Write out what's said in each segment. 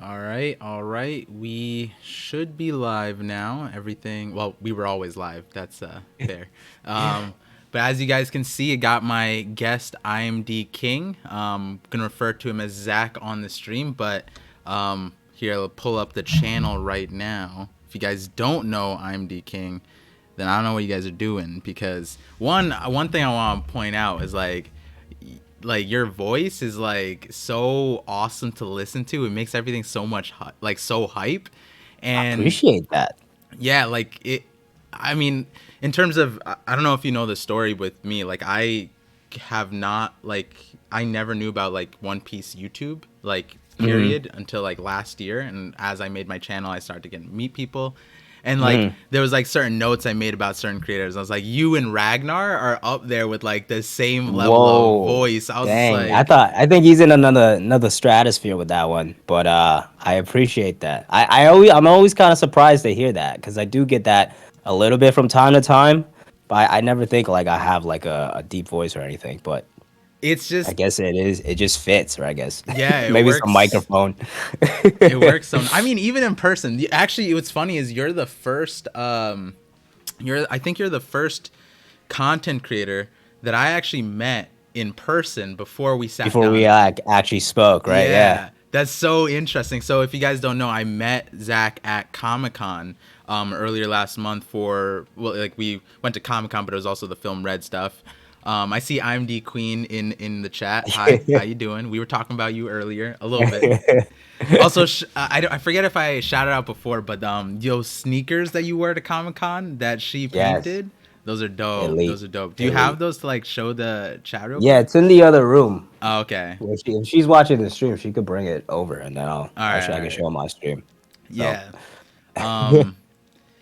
All right. We should be live now. Everything. Well, we were always live. That's fair. But as you guys can see, I got my guest IMD King. Gonna refer to him as Zach on the stream, but here I'll pull up the channel right now. If you guys don't know IMD King, then I don't know what you guys are doing because one thing I want to point out is like your voice is like so awesome to listen to. It makes everything so much like so hype, I and appreciate that. yeah, like it. I mean, in terms of I don't know if you know the story with me. Like I have not like I never knew about like One Piece YouTube like Hmm. period until like last year, and as I made my channel, I started to get meet people. And like Hmm. there was like certain notes I made about certain creators. I was like, you and Ragnar are up there with like the same level of Whoa, voice. I was just dang! like, I think he's in another stratosphere with that one. But I appreciate that. I'm always kind of surprised to hear that because I do get that a little bit from time to time. But I never think like I have like a deep voice or anything. But it's I just guess it just fits, right? I guess yeah, it maybe it's the works. microphone. It works. So I mean, even in person. Actually, what's funny is you're the first. I think you're the first content creator that I actually met in person before we sat Before we down. actually spoke, right? Yeah. Yeah, that's so interesting. So if you guys don't know, I met Zach at Comic Con earlier last month for well, like we went to Comic Con, but it was also the film Red stuff. I see IMD Queen in the chat. Hi, how you doing? We were talking about you earlier a little bit. Also, I forget if I shouted out before, but yo sneakers that you wear to Comic Con that she Yes. painted, those are dope. Those Elite. are dope. Do you have Elite. those to like show the chat real Yeah, quick? it's in the other room. Oh, okay. If she's watching the stream, she could bring it over, and then All right. I All can right. show my stream. So, Yeah. Um.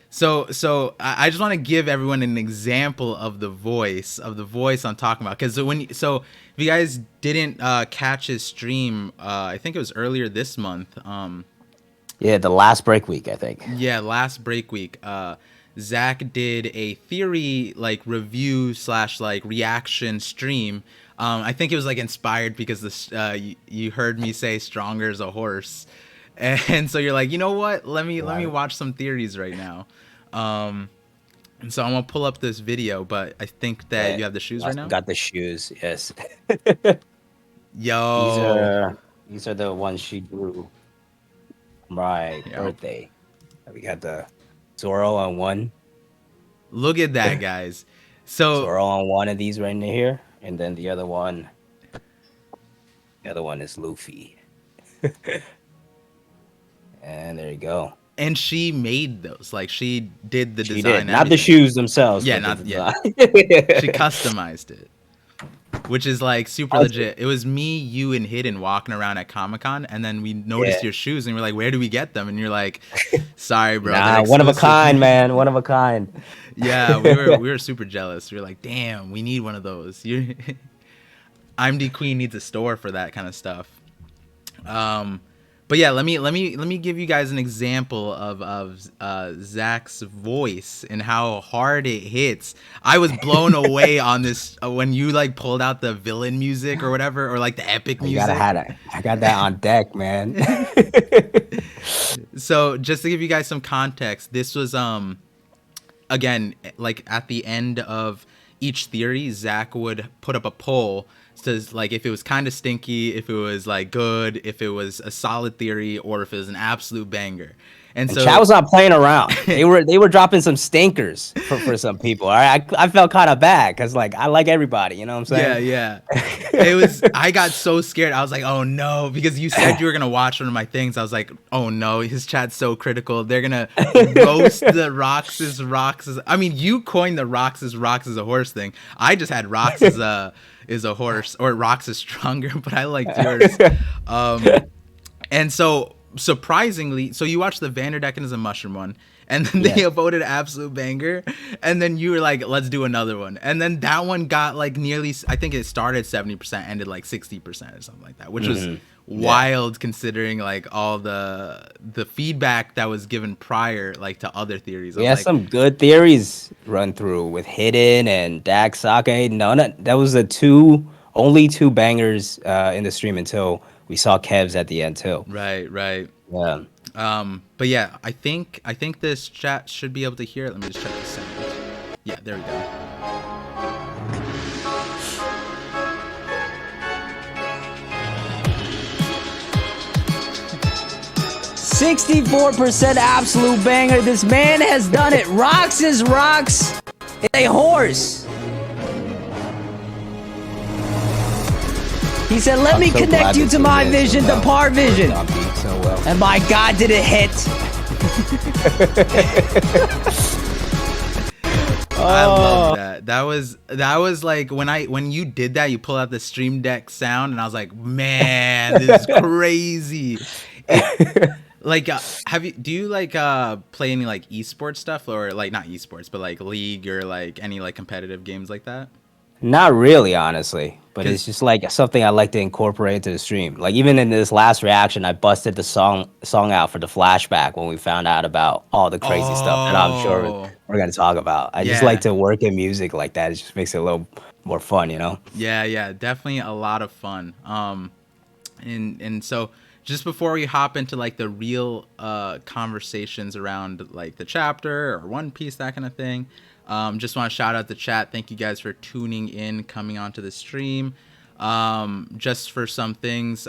So I just want to give everyone an example of the voice I'm talking about because if you guys didn't catch his stream, I think it was earlier this month. yeah, the last break week, I think. Yeah, last break week, Zach did a theory like review slash like reaction stream. I think it was like inspired because you heard me say stronger as a horse, and so you're like, you know what? Let me Yeah, watch some theories right now. Um, and so I'm gonna pull up this video, but I think that yeah. you have the shoes I right still now. got the shoes. Yes, these Yo, are these are the ones she drew for my yo, birthday. We got the Zoro on one, look at that, guys. So Zoro on one of these right in here, and then the other one is Luffy. And there you go. and she made those, like she did the She did design, not the everything. shoes themselves, Yeah, but the not yeah. design. She customized it, which is like super Awesome. legit. It was me, you, and Hidden walking around at Comic Con, and then we Yeah. noticed your shoes, and we're like, "Where do we get them?" And you're like, "Sorry, bro, they're Nah, one of a exclusive." kind, man. One of a kind. Yeah, we were super jealous. We were like, "Damn, we need one of those." You, IMD Queen needs a store for that kind of stuff. Um, but yeah, let me give you guys an example of Zach's voice and how hard it hits. I was blown away on this when you like pulled out the villain music or whatever, or like the epic You gotta music. have it. I got that on deck, man. So just to give you guys some context, this was again, like at the end of each theory, Zach would put up a poll says like if it was kind of stinky, if it was like good, if it was a solid theory, or if it was an absolute banger. And And Chad so was not playing around. They were dropping some stinkers for some people. All right, I felt kind of bad because like I like everybody. You know what I'm yeah, saying? yeah. I got so scared. I was like, oh no, because you said you were gonna watch one of my things. I was like, oh no, his chat's so critical. They're gonna roast the Roxas. I mean, you coined the Rocks is a horse thing. I just had Rocks is a horse, or Rocks is stronger, but I liked yours. Um, and so surprisingly, so you watched the Vanderdecken as a mushroom one, and then they Yes. voted absolute banger, and then you were like, let's do another one, and then that one got like nearly, I think it started 70%, ended like 60% or something like that, which was Hmm. Yeah. wild considering like all the feedback that was given prior like to other theories. I We was had like, some good theories run through with Hidden and Dak Sake. That was the only two bangers in the stream until we saw Kev's at the end too. right, right. Yeah. But yeah, I think this chat should be able to hear it. Let me just check the sound. Yeah, there we go. 64% absolute banger. This man has done it. Rocks is rocks. It's a horse. He said, let me connect you to my vision, the ParVision. So well. And my God, did it hit. I love that. That was like when you did that, you pull out the Stream Deck sound, and I was like, man, this is crazy. Like, do you like play any like esports stuff, or like not esports, but like League or like any like competitive games like that? Not really, honestly, but it's 'Cause just like something I like to incorporate into the stream. Like even in this last reaction, I busted the song out for the flashback when we found out about all the crazy stuff that I'm sure oh we're gonna talk about. I just like yeah, to work in music like that. It just makes it a little more fun, you know? yeah, definitely a lot of fun. And so just before we hop into like the real conversations around like the chapter or One Piece, that kind of thing, just want to shout out the chat. Thank you guys for tuning in, coming onto the stream. Just for some things,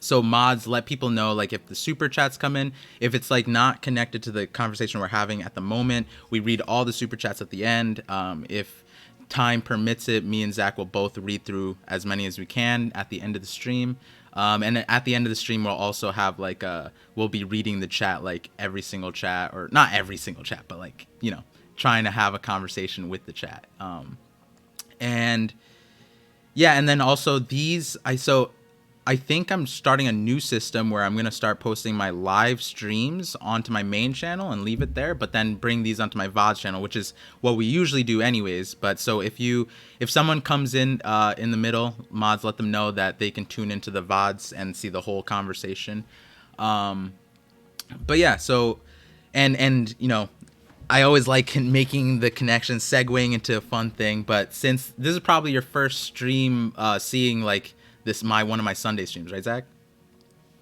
so mods, let people know like if the super chats come in, if it's like not connected to the conversation we're having at the moment, we read all the super chats at the end. If time permits it, me and Zach will both read through as many as we can at the end of the stream. And at the end of the stream, we'll also have like we'll be reading the chat, like every single chat, or not every single chat, but like, trying to have a conversation with the chat. And yeah, and then also I think I'm starting a new system where I'm going to start posting my live streams onto my main channel and leave it there, but then bring these onto my VODs channel, which is what we usually do anyways. But so if someone comes in the middle, mods, let them know that they can tune into the VODs and see the whole conversation. But yeah, so and I always like making the connection, segueing into a fun thing. But since this is probably your first stream seeing like one of my Sunday streams, right, Zach?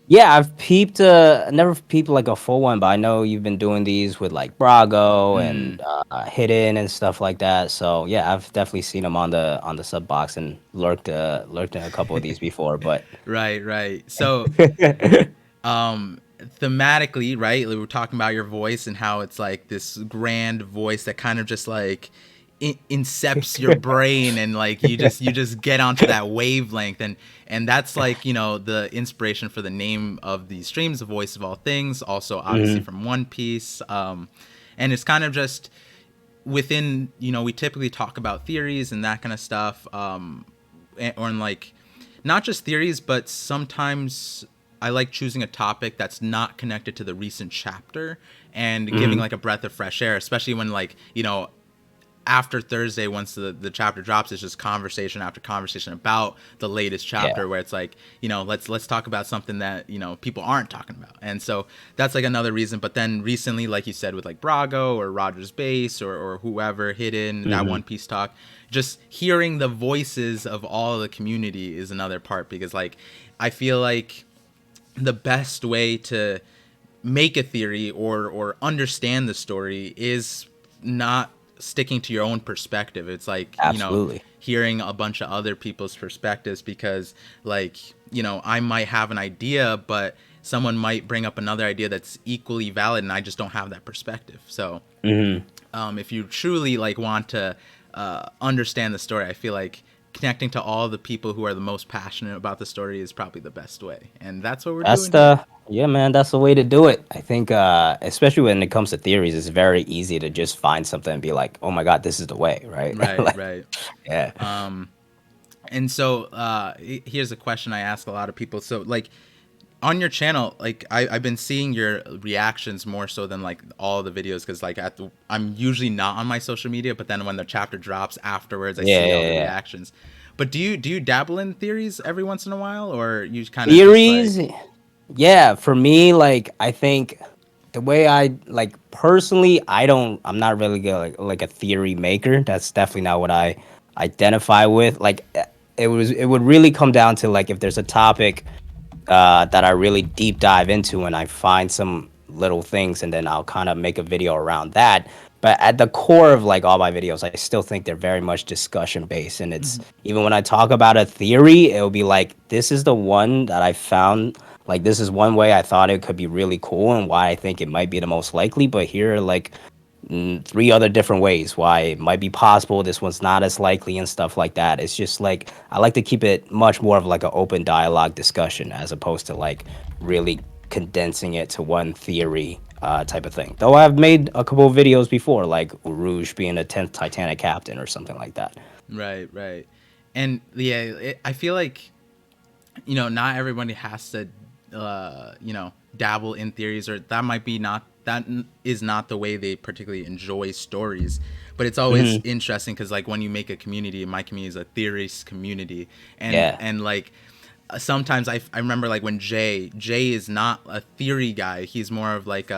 Yeah, I've peeped. Never peeped like a full one, but I know you've been doing these with like Brago and Hidden and stuff like that. So yeah, I've definitely seen them on the sub box and lurked in a couple of these before. But Right. So thematically, right, we were talking about your voice and how it's like this grand voice that kind of just like incepts your brain, and like you just get onto that wavelength, and that's like the inspiration for the name of the streams, the voice of all things, also obviously from One Piece. And it's kind of just within, we typically talk about theories and that kind of stuff, or in like not just theories, but sometimes I like choosing a topic that's not connected to the recent chapter and giving like a breath of fresh air, especially when like, after Thursday, once the chapter drops, it's just conversation after conversation about the latest chapter, where it's like, let's talk about something that, people aren't talking about. And so that's like another reason. But then recently, like you said, with like Brago or Roger's Base or whoever, Hidden, that One Piece talk, just hearing the voices of all of the community is another part, because like, I feel like the best way to make a theory or understand the story is not sticking to your own perspective. It's like, absolutely, hearing a bunch of other people's perspectives, because like, I might have an idea, but someone might bring up another idea that's equally valid, and I just don't have that perspective. So if you truly like want to understand the story, I feel like connecting to all the people who are the most passionate about the story is probably the best way, and that's what we're doing. Yeah, man, that's the way to do it. I think, especially when it comes to theories, it's very easy to just find something and be like, "Oh my God, this is the way," right? Right, right. Yeah. And so here's a question I ask a lot of people. So like on your channel, like I've been seeing your reactions more so than like all the videos, because like I'm usually not on my social media, but then when the chapter drops afterwards, I see all the reactions. But do you dabble in theories every once in a while, or you kind of theories? Like... Yeah, for me, like I think the way I like personally, I'm not really like a theory maker. That's definitely not what I identify with. Like it would really come down to like if there's a topic that I really deep dive into, and I find some little things, and then I'll kind of make a video around that. But at the core of like all my videos, I still think they're very much discussion based, and it's Mhm. even when I talk about a theory, it'll be like this is the one that I found. Like this is one way I thought it could be really cool, and why I think it might be the most likely. But here are like three other different ways why it might be possible. This one's not as likely and stuff like that. It's just like I like to keep it much more of like an open dialogue discussion as opposed to like really condensing it to one theory type of thing. Though I've made a couple of videos before, like Rouge being a 10th Titanic captain or something like that. Right, right. And yeah, I feel like, not everybody has to, dabble in theories, or that might be not, is not the way they particularly enjoy stories. But it's always Hmm. interesting because, like, when you make a community, my community is a theorist community, and Yeah. like sometimes I remember like when Jay is not a theory guy, he's more of like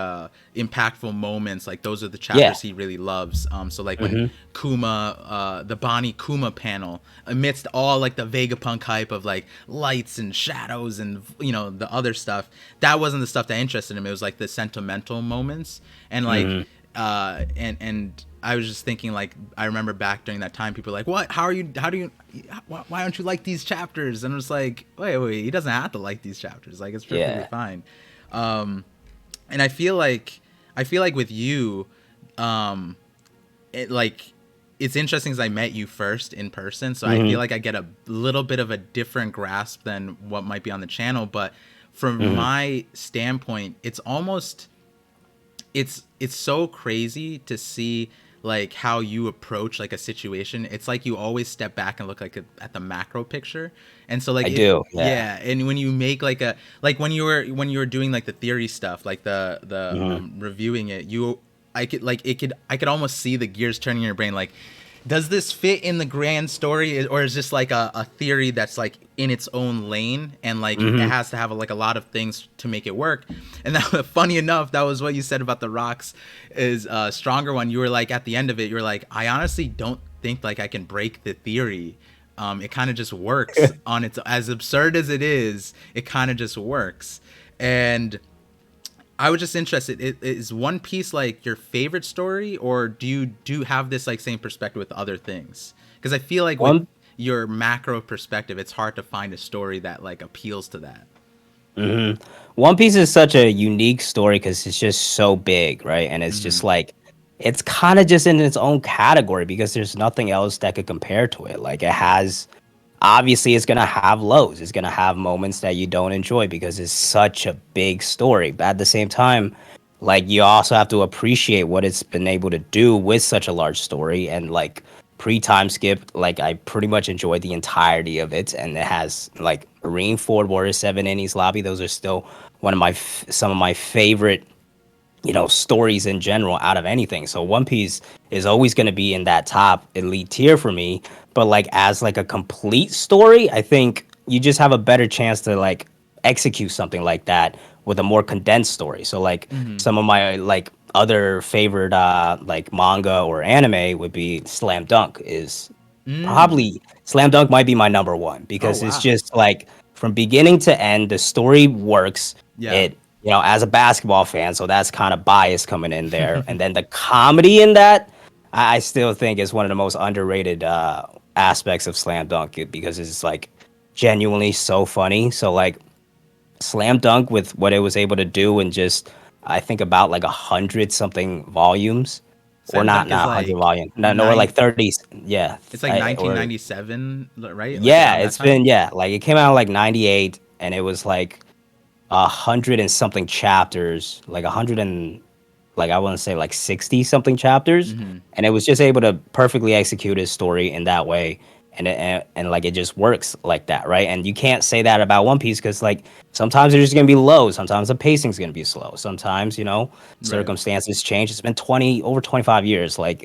impactful moments, like those are the Yeah. chapters he really loves. So like when Hmm. Kuma, the Bonnie Kuma panel, amidst all like the Vegapunk hype of like lights and shadows and the other stuff, that wasn't the stuff that interested him. It was like the sentimental moments, and like Hmm. and I was just thinking, like, I remember back during that time, people were like, what, how do you, why don't you like these chapters? And I was like, wait, he doesn't have to like these chapters, like it's perfectly Yeah. fine. um and I feel like with you, um it like it's interesting because I met you first in person, so I feel Hmm. like I get a little bit of a different grasp than what might be on the channel. But from Hmm. my standpoint, it's so crazy to see like how you approach like a situation. It's like you always step back and look like at the macro picture. And so like I do. Yeah. yeah, and when you make like a, like when you were doing like the theory stuff, like the Hmm. reviewing it, I could almost see the gears turning in your brain, like, does this fit in the grand story, or is this like a theory that's like in its own lane, and like it Hmm. has to have like a lot of things to make it work. And that, funny enough, that was what you said about the rocks is a stronger one. You were like, at the end of it, you were like, I honestly don't think like I can break the theory. It kind of just works on its, as absurd as it is, it kind of just works. And I was just interested. Is One Piece like your favorite story, or do you have this like same perspective with other things? Because I feel like with One. your macro perspective, it's hard to find a story that like appeals to that. Hmm. One Piece is such a unique story because it's just so big, right? And it's Mm-hmm. just like it's kind of just in its own category because there's nothing else that could compare to it. Like it has, obviously, it's gonna have lows. It's gonna have moments that you don't enjoy because it's such a big story. But at the same time, like you also have to appreciate what it's been able to do with such a large story. And like pre-time skip, like I pretty much enjoyed the entirety of it, and it has like Marine Ford Warrior 7 Innies Lobby. Those are still one of my some of my favorite stories in general out of anything. So One Piece is always going to be in that top elite tier for me. But like as like a complete story, I think you just have a better chance to like execute something like that with a more condensed story. So like Mm-hmm. some of my like other favorite like manga or anime would be Slam Dunk. Is Mm. probably Slam Dunk might be my number one Oh because it's wow. just like from beginning to end, the story works. Yeah. It, as a basketball fan, so that's kind of bias coming in there. And then the comedy in that, I still think is one of the most underrated aspects of Slam Dunk because it's like genuinely so funny. So like Slam Dunk with what it was able to do in just I think about like 100 something volumes, or Slam Dunk is not 100 like volumes, no, or like nine. 30, yeah, It's like or 1997, right? Like yeah, around that it's time. been, yeah, like it came out like 98, and it was like 100 and something chapters, like 100 and like I want to say like 60 something chapters, Mm-hmm. and it was just able to perfectly execute his story in that way, and like it just works like that, right? And you can't say that about One Piece because like sometimes there's just gonna be low, sometimes the pacing's gonna be slow, sometimes Right. circumstances change. It's been 25 years, like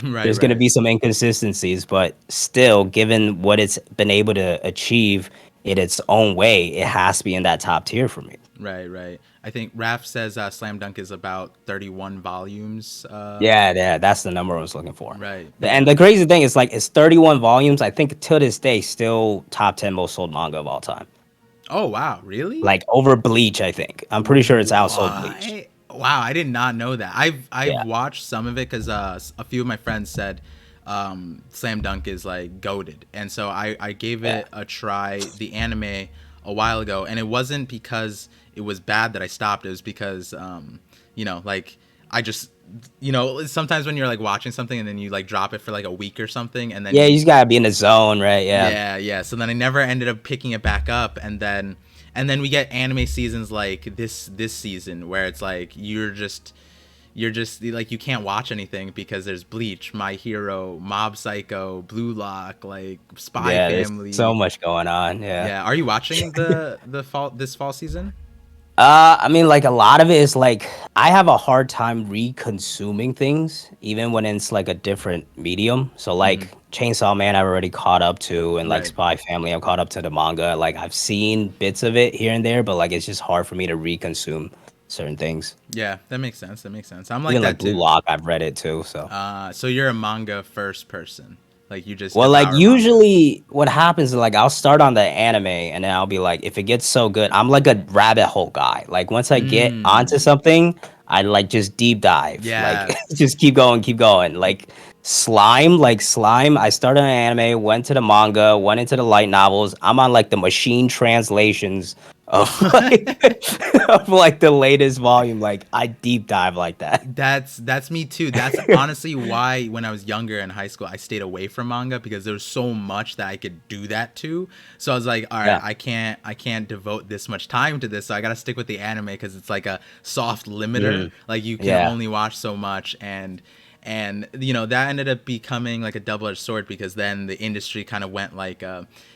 Right. there's gonna Right. be some inconsistencies, but still, given what it's been able to achieve in its own way, it has to be in that top tier for me. Right. Right. I think Raph says Slam Dunk is about 31 volumes. Yeah, yeah, that's the number I was looking for. Right. And Yeah. the crazy thing is, like, it's 31 volumes. I think to this day, still top 10 most sold manga of all time. Oh wow, really? like over Bleach. I think I'm pretty sure it's outsold Bleach. Why? Wow, I did not know that. I've Yeah, watched some of it because a few of my friends said Slam Dunk is like goated, and so I gave yeah, it a try, the anime, a while ago, and it wasn't because it was bad that I stopped. It was because like I just sometimes when you're like watching something and then you like drop it for like a week or something, and then yeah. You you just gotta be in the zone, right? Yeah, yeah. So then I never ended up picking it back up, and then we get anime seasons like this season where it's like you're just like you can't watch anything because there's Bleach, My Hero, Mob Psycho, Blue Lock, like Spy yeah. There's so Family. much going on. Yeah. Yeah, are you watching the fall this fall season? I mean, like a lot of it is like I have a hard time re-consuming things, even when it's like a different medium. So Mm-hmm. like Chainsaw Man, I've already caught up to, and like Right. Spy Family, I've caught up to the manga. Like I've seen bits of it here and there, but like it's just hard for me to re-consume certain things. Yeah, that makes sense. That makes sense. I'm like Even that like Blue too. Lock, I've read it too. So. So you're a manga first person. Like you just Well, like devour manga. usually what happens is like I'll start on the anime and then I'll be like, if it gets so good, I'm like a rabbit hole guy. Like once I get onto Mm. something, I like just deep dive. Like Yeah. just keep going. Like slime, I started on anime, went to the manga, went into the light novels. I'm on like the machine translations of like of like the latest volume. Like I deep dive like that. That's me too. That's honestly why when I was younger in high school I stayed away from manga because there was so much that I could do that to. So I was like, all right, Yeah. I can't devote this much time to this. So I got to stick with the anime because it's like a soft limiter. Mhm. Like you can Yeah. only watch so much and that ended up becoming like a double-edged sword because then the industry kind of went like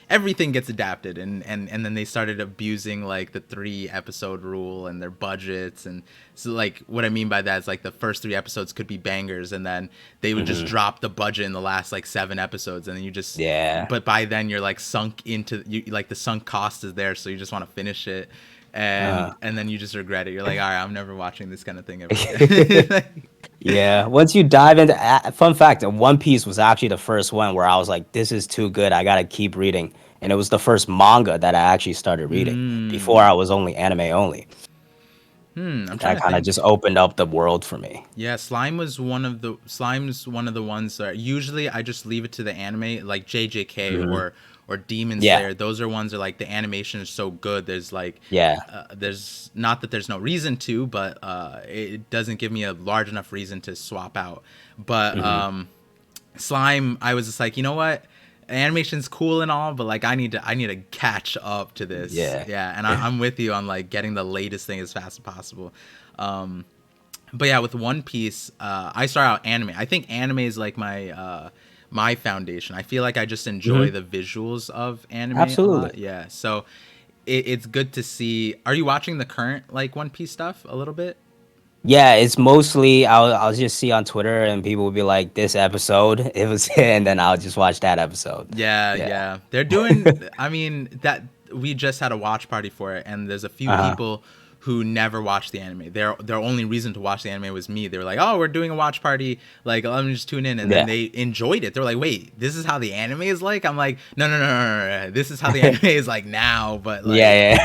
everything gets adapted and then they started abusing like the 3 episode rule and their budgets. And so like what I mean by that is like the first 3 episodes could be bangers and then they would just Hmm. drop the budget in the last like 7 episodes and then you just Yeah. but by then you're like sunk into you like the sunk cost is there so you just want to finish it and then you just regret it. You're like, all right, I'm never watching this kind of thing ever again. Yeah, once you dive into fun fact, One Piece was actually the first one where I was like, this is too good. I gotta keep reading. And it was the first manga that I actually started reading. Before I mm. was only anime only. I'm trying That to kind of just think. opened up the world for me. Yeah, Slime's one of the ones that usually I just leave it to the anime like JJK Hmm. or Demon Yeah, Slayer. Those are ones that like the animation is so good. There's like yeah. there's not that there's no reason to, but it doesn't give me a large enough reason to swap out. But Hmm. Slime, I was just like, you know what? Animation's cool and all, but like I need to catch up to this. Yeah. Yeah, and I'm with you on like getting the latest thing as fast as possible. Um, but yeah, with One Piece, I start out anime. I think anime is like my foundation. I feel like I just enjoy Hmm. the visuals of anime a lot. Absolutely. Yeah, so it's good to see. Are you watching the current like One Piece stuff a little bit? Yeah, it's mostly I'll just see on Twitter and people will be like, this episode, it was, and then I'll just watch that episode. Yeah, Yeah. yeah. They're doing I mean that we just had a watch party for it and there's a few Uh-huh. people who never watched the anime. Their only reason to watch the anime was me. They were like, "Oh, we're doing a watch party. Like, let me just tune in." And then Yeah. they enjoyed it. They were like, "Wait, this is how the anime is like?" I'm like, "No, no, no, no, no, no. This is how the anime is like now, but like Yeah,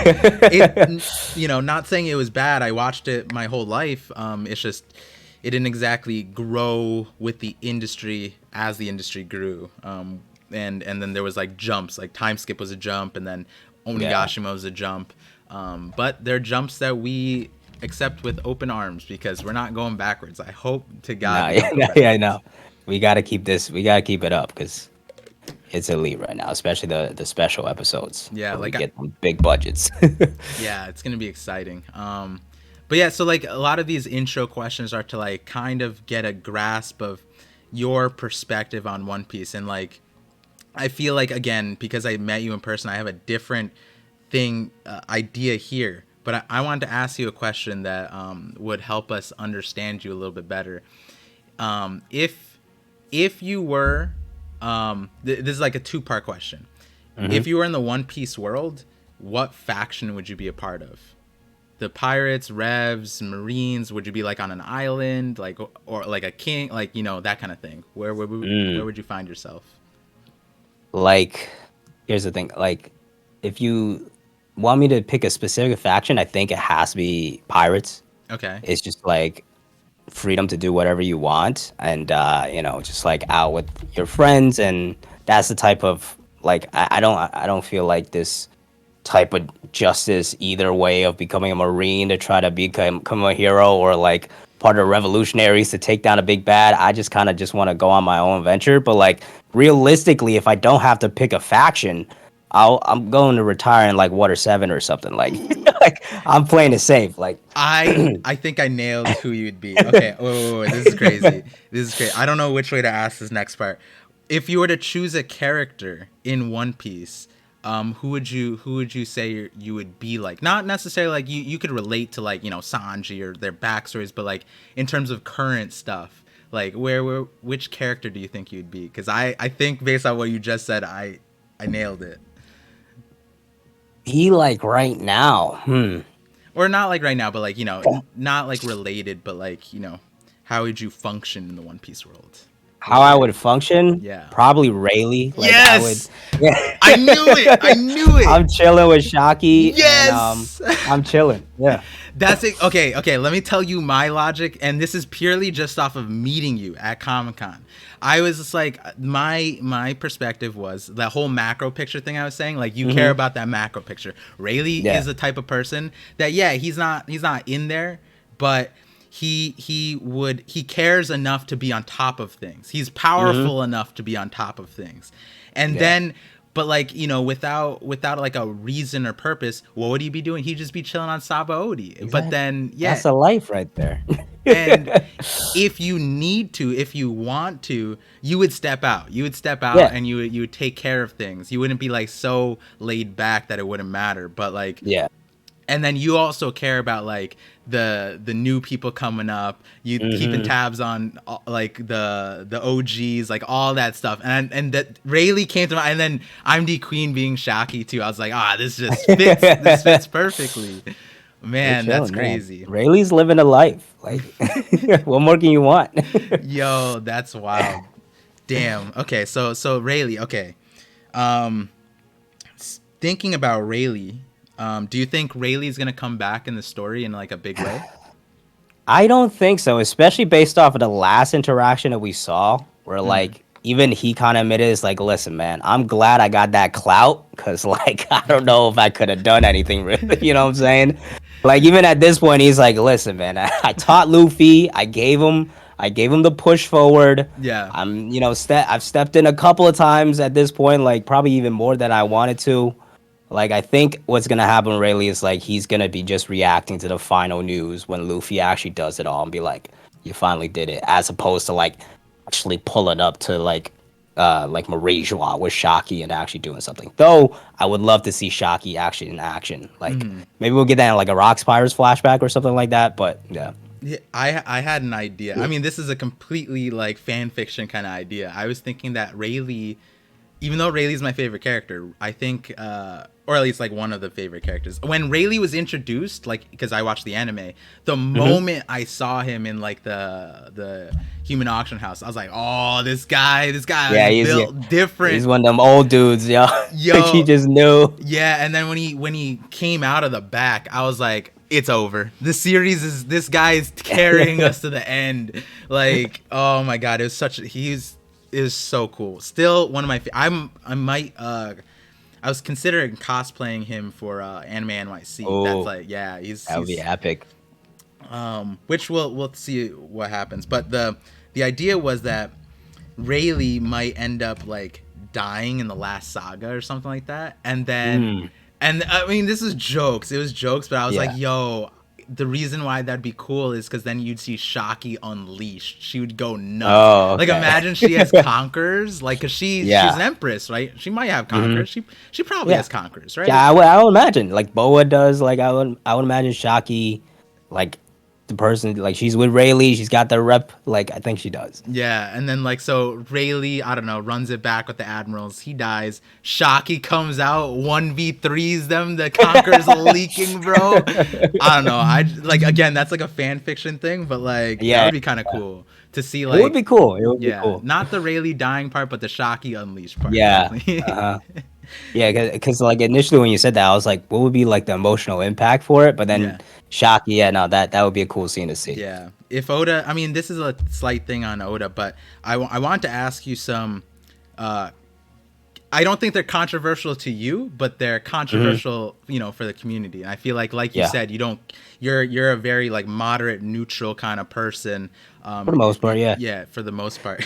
it yeah. not saying it was bad. I watched it my whole life. It's just it didn't exactly grow with the industry as the industry grew. And then there was like jumps, like time skip was a jump, and then Yeah. Onigashima was a jump. But they're jumps that we accept with open arms because we're not going backwards. I hope to God No, we yeah, don't go yeah, I backwards. know. We gotta keep this. We gotta keep it up because it's elite right now, especially the special episodes Yeah, where we like get them big budgets. yeah, it's gonna be exciting. But yeah, so like a lot of these intro questions are to like kind of get a grasp of your perspective on One Piece, and like I feel like again because I met you in person, I have a different idea here. But I wanted to ask you a question that would help us understand you a little bit better. If you were, this is like a two-part question. If Hmm. you were in the One Piece world, what faction would you be a part of? The pirates, revs, marines? Would you be like on an island, like or like a king, like that kind of thing? Where Mm. would you find yourself? Like, here's the thing. Like, if you want me to pick a specific faction, I think it has to be pirates. Okay. It's just like freedom to do whatever you want, and just like out with your friends, and that's the type of like I don't feel like this type of justice either way of becoming a marine to try to become a hero or like part of revolutionaries to take down a big bad. I just kind of just want to go on my own venture. But like realistically, if I don't have to pick a faction, I'm going to retire in like Water 7 or something. Like, like I'm playing it safe. Like I think I nailed who you'd be. Okay. Oh, this is crazy. This is great. I don't know which way to ask this next part. If you were to choose a character in One Piece, who would you say you would be like? Not necessarily like you could relate to like Sanji or their backstories, but like in terms of current stuff, like which character do you think you'd be? Because I think based on what you just said, I nailed it. he like right now. Or not like right now, but like not like related, but like how would you function in the One Piece world? How Which I character? would function? Yeah. Probably Rayleigh. Like I would. Yes, I knew it. I knew it. I'm chilling with Shaki, and Yes. I'm chilling. Yeah. That's it. Okay, okay. Let me tell you my logic, and this is purely just off of meeting you at Comic-Con. I was just like, my perspective was that whole macro picture thing I was saying. Like, you care about that macro picture. Rayleigh Yeah. is the type of person that, yeah, he's not in there, but he cares enough to be on top of things. He's powerful enough to be on top of things, and Yeah. then. But like without like a reason or purpose, what would he be doing? He'd just be chilling on Sabaody. But then That's a life right there. and if you need to, if you want to, you would step out. You would step out Yeah. and you would take care of things. You wouldn't be like so laid back that it wouldn't matter. But like Yeah. and then you also care about like the new people coming up, you keeping tabs on like the OGs, like all that stuff, and that Rayleigh came to mind, and then I'm the Queen being Shaki too. I was like, this just fits. This fits perfectly. Man, that's crazy. Man. Rayleigh's living a life. Like, what more can you want? Yo, that's wild. Damn. Okay, so Rayleigh. Okay, thinking about Rayleigh. Do you think Rayleigh's gonna come back in the story in like a big way? I don't think so, especially based off of the last interaction that we saw, where like even he kind of admitted, it's like, listen, man, I'm glad I got that clout, because like I don't know if I could have done anything really. You know what I'm saying? Like even at this point, he's like, listen, man, I taught Luffy, I gave him the push forward. Yeah. I'm I've stepped in a couple of times at this point, like probably even more than I wanted to. Like, I think what's going to happen with Rayleigh is, like, he's going to be just reacting to the final news when Luffy actually does it all and be like, you finally did it, as opposed to, like, actually pulling up to, like Marie-Joie with Shaki and actually doing something. Though, I would love to see Shaki actually in action. Like, maybe we'll get that in, like, a Rock Spires flashback or something like that, but, yeah. Yeah, I had an idea. I mean, this is a completely, like, fan fiction kind of idea. I was thinking that Rayleigh, even though Rayleigh's my favorite character, I think, or at least like one of the favorite characters. When Rayleigh was introduced, like because I watched the anime, the moment I saw him in like the human auction house, I was like, oh, this guy is built different. He's one of them old dudes, yo. Like he just knew. Yeah, and then when he came out of the back, I was like, it's over. This guy is carrying us to the end. Like, oh my god, it was so cool. Still one of my I was considering cosplaying him for Anime NYC. Oh, that's like that would be epic. Which we'll see what happens. But the idea was that Rayleigh might end up like dying in the last saga or something like that, and then and I mean this is jokes. It was jokes, but I was like, yo. The reason why that'd be cool is because then you'd see Shaki unleashed. She would go nuts. Oh, okay. Like imagine she has conquerors, like cause she's an empress, right? She might have conquerors. She probably has conquerors, right? Yeah, I would imagine like Boa does. Like I would imagine Shaki, like the person, like she's with Rayleigh. She's got the rep. Like I think she does. Yeah, and then like so Rayleigh, I don't know, runs it back with the admirals. He dies. Shaki comes out 1v3s them. The conquerors leaking, bro. I don't know. I like again, that's like a fan fiction thing, but like that would be kind of cool to see It would be like, cool. It would be yeah, cool. not the Rayleigh dying part, but the Shockey unleashed part, Yeah. definitely. Uh-huh. Yeah, because like initially when you said that, I was like, what would be like the emotional impact for it? But then Yeah. Shocky, yeah, no, that would be a cool scene to see. Yeah. If Oda, I mean, this is a slight thing on Oda, but I want to ask you some. Uh, I don't think they're controversial to you, but they're Hmm. controversial, for the community. And I feel like you Yeah, said, you're a very like moderate, neutral kind of person. for the most part, yeah. Yeah, for the most part.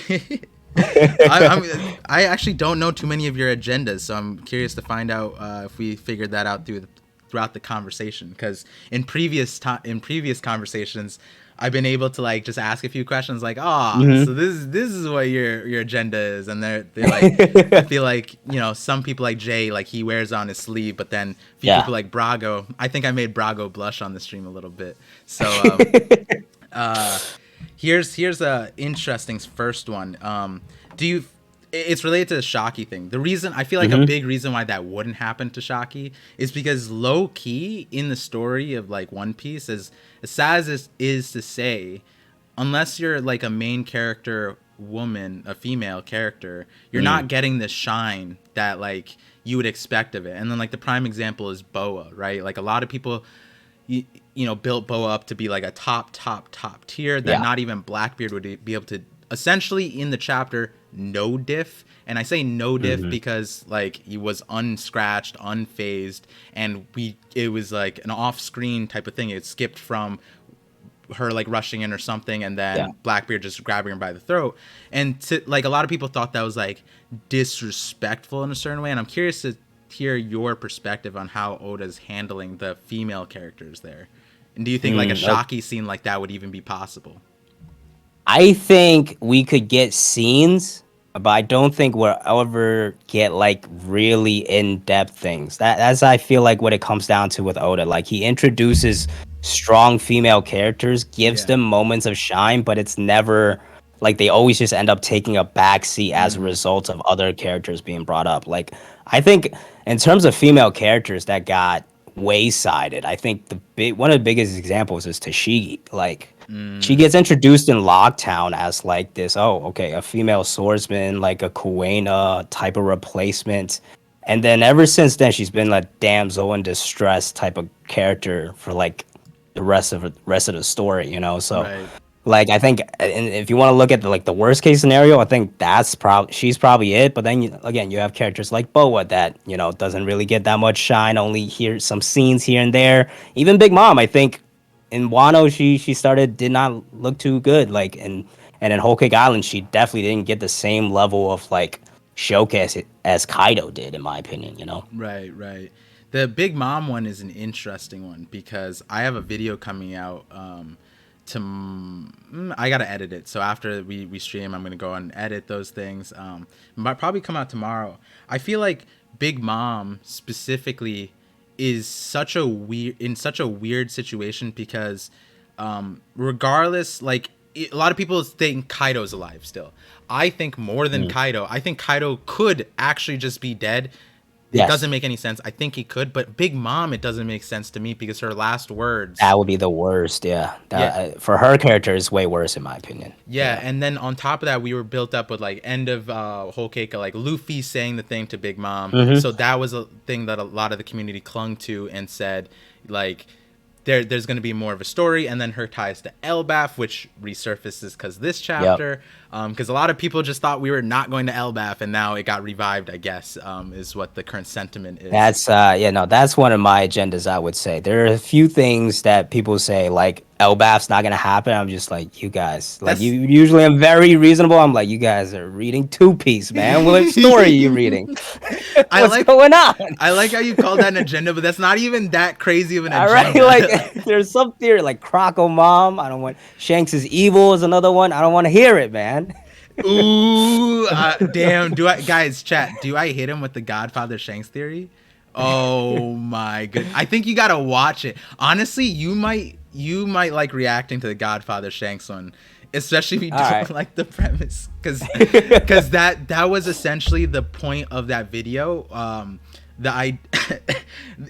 I actually don't know too many of your agendas, so I'm curious to find out if we figured that out throughout the conversation. Because in previous conversations, I've been able to like just ask a few questions, like, so Hmm. this is what your agenda is, and they're like, I feel like some people like Jay, like he wears on his sleeve, but then a few Yeah. people like Brago, I think I made Brago blush on the stream a little bit. So uh, here's a interesting first one. Do you? It's related to the Shocky thing. The reason I feel like a Hmm. big reason why that wouldn't happen to Shocky is because low key in the story of like One Piece, as sad as this is to say, unless you're like a main character woman, a female character, you're not Mm. getting the shine that like you would expect of it. And then like the prime example is Boa, right? Like a lot of people built Boa up to be like a top tier that Yeah. not even Blackbeard would be able to essentially in the chapter no diff. And I say no diff Hmm. because like he was unscratched, unfazed, and it was like an off-screen type of thing. It skipped from her like rushing in or something, and Yeah. then Blackbeard just grabbing her by the throat. And like a lot of people thought that was like disrespectful in a certain way. And I'm curious to hear your perspective on how Oda's handling the female characters there. And do you think like a Mm. Shocky scene like that would even be possible? I think we could get scenes, but I don't think we'll ever get like really in-depth things. That's I feel like what it comes down to with Oda. Like he introduces strong female characters, gives Yeah. them moments of shine, but it's never like they always just end up taking a backseat as a Mm-hmm. result of other characters being brought up. Like I think in terms of female characters that got waysided, I think one of the biggest examples is Tashigi. Like she Mm, gets introduced in Locktown as like this, oh, okay, a female swordsman, like a Kuena type of replacement. And then ever since then, she's been a damsel in distress type of character for like the rest of the story, you know. So, right. like, I think, and if you want to look at the worst case scenario, I think she's probably it. But then again, you have characters like Boa that doesn't really get that much shine. Only hear some scenes here and there. Even Big Mom, I think in Wano she started did not look too good. Like and in Whole Cake Island, she definitely didn't get the same level of like showcase as Kaido did, in my opinion. You know. Right, right. The Big Mom one is an interesting one because I have a video coming out. I gotta edit it. So after we stream, I'm gonna go and edit those things. Might probably come out tomorrow. I feel like Big Mom specifically is such a weird situation because regardless, like a lot of people think Kaido's alive still. I think more than Mm. Kaido. I think Kaido could actually just be dead. It Yes, doesn't make any sense. I think he could, but Big Mom, it doesn't make sense to me because her last words. that would be the worst. Yeah, Yeah, for her character is way worse in my opinion. yeah, Yeah. and then on top of that, we were built up with like end of Whole Cake, like Luffy saying the thing to Big Mom. Hmm. So that was a thing that a lot of the community clung to and said, like, there's going to be more of a story, and then her ties to Elbaf, which resurfaces because this Yep. chapter, because a lot of people just thought we were not going to Elbaf, and now it got revived. I guess is what the current sentiment is. That's yeah, no, that's one of my agendas, I would say. There are a few things that people say like LBAF's not gonna happen. I'm just like, you guys, like you That's usually I'm very reasonable. I'm like, you guys are reading Two Piece, man. What story are you reading? I What's like going on? I like how you call that an agenda, but that's not even that crazy of an All right, agenda. like there's some theory like Croco Mom. I don't want Shanks is evil is another one. I don't want to hear it, man. Ooh, damn. Do I, guys, chat? Do I hit him with the Godfather Shanks theory? Oh my good. I think you gotta watch it. Honestly, you might like reacting to the Godfather Shanks one, especially if you All don't right. like the premise, because that was essentially the point of that video. The I,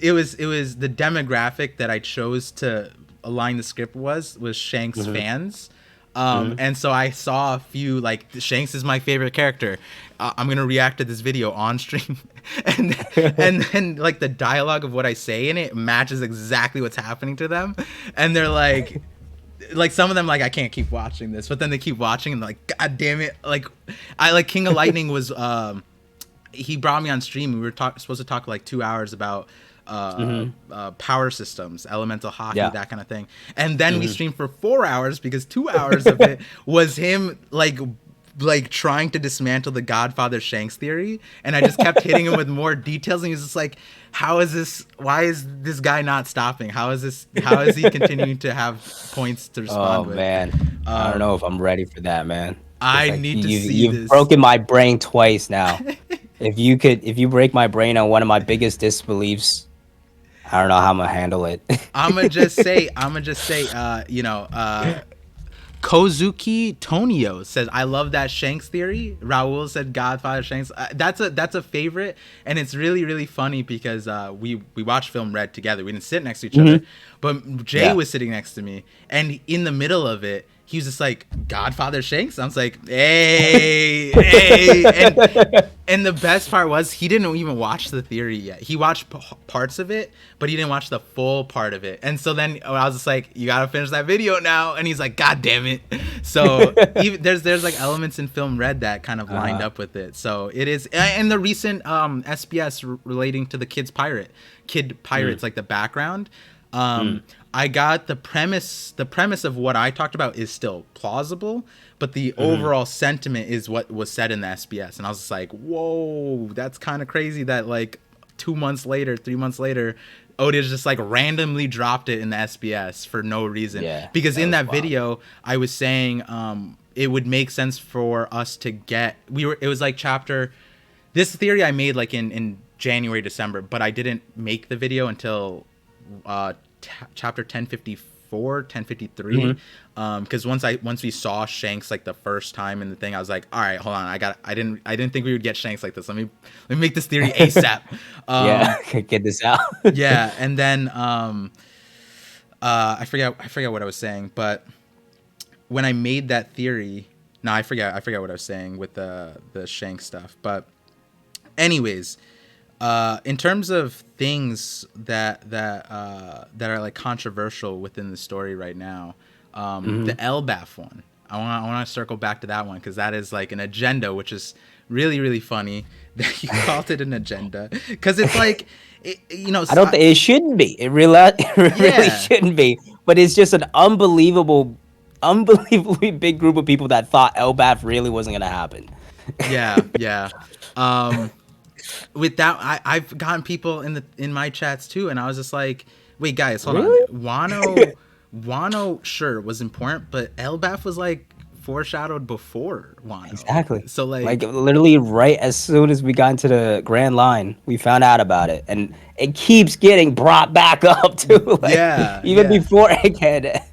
it was the demographic that I chose to align the script was Shanks Mhm. fans. And so I saw a few, like, Shanks is my favorite character. I'm gonna react to this video on stream, and then like the dialogue of what I say in it matches exactly what's happening to them, and they're like some of them like I can't keep watching this, but then they keep watching and like God damn it, like I like King of Lightning was he brought me on stream. We were supposed to talk like 2 hours about power systems, elemental hockey, that kind of thing. And then we streamed for 4 hours because 2 hours of it was him like trying to dismantle the Godfather Shanks theory, and I just kept hitting him with more details, and he was just like, why is this guy not stopping? How is he continuing to have points to respond with? Oh man, I don't know if I'm ready for that, man. I need to see this. You've broken my brain twice now. If you break my brain on one of my biggest disbeliefs, I don't know how I'm gonna handle it. I'm gonna just say, Kozuki Tonio says, I love that Shanks theory. Raul said Godfather Shanks. That's a favorite, and it's really, really funny because we watched film Red together. We didn't sit next to each other, but Jay was sitting next to me, and in the middle of it, he was just like, Godfather Shanks? I was like, hey. And the best part was he didn't even watch the theory yet. He watched parts of it, but he didn't watch the full part of it. And so then I was just like, you got to finish that video now. And he's like, God damn it. So even, there's like elements in film Red that kind of lined up with it. So it is. And the recent SBS relating to the Kid Pirates, like the background. I got the premise of what I talked about is still plausible, but the overall sentiment is what was said in the SBS. And I was just like, whoa, that's kind of crazy that like 3 months later, Otis just like randomly dropped it in the SBS for no reason. Yeah, because in that video, I was saying it would make sense for us to get, it was like this theory I made like in January, December, but I didn't make the video until chapter 1053 because once we saw Shanks like the first time in the thing, I was like, all right, hold on, I didn't think we would get Shanks like this. Let me make this theory ASAP. Get this out. Yeah, and then I forget what I was saying, but when I made that theory, I forget what I was saying with the Shanks stuff, but anyways, in terms of things that are like controversial within the story right now, the Elbaf one, I want to circle back to that one because that is like an agenda, which is really, really funny that you called it an agenda because it's like, I don't think it shouldn't be. It really shouldn't be. But it's just an unbelievably big group of people that thought Elbaf really wasn't gonna happen. Yeah. With that, I've gotten people in my chats too, and I was just like, wait, guys, hold on. Wano sure was important, but Elbaf was like foreshadowed before Wano. Exactly. So like literally right as soon as we got into the Grand Line, we found out about it, and it keeps getting brought back up too. Even before Egghead.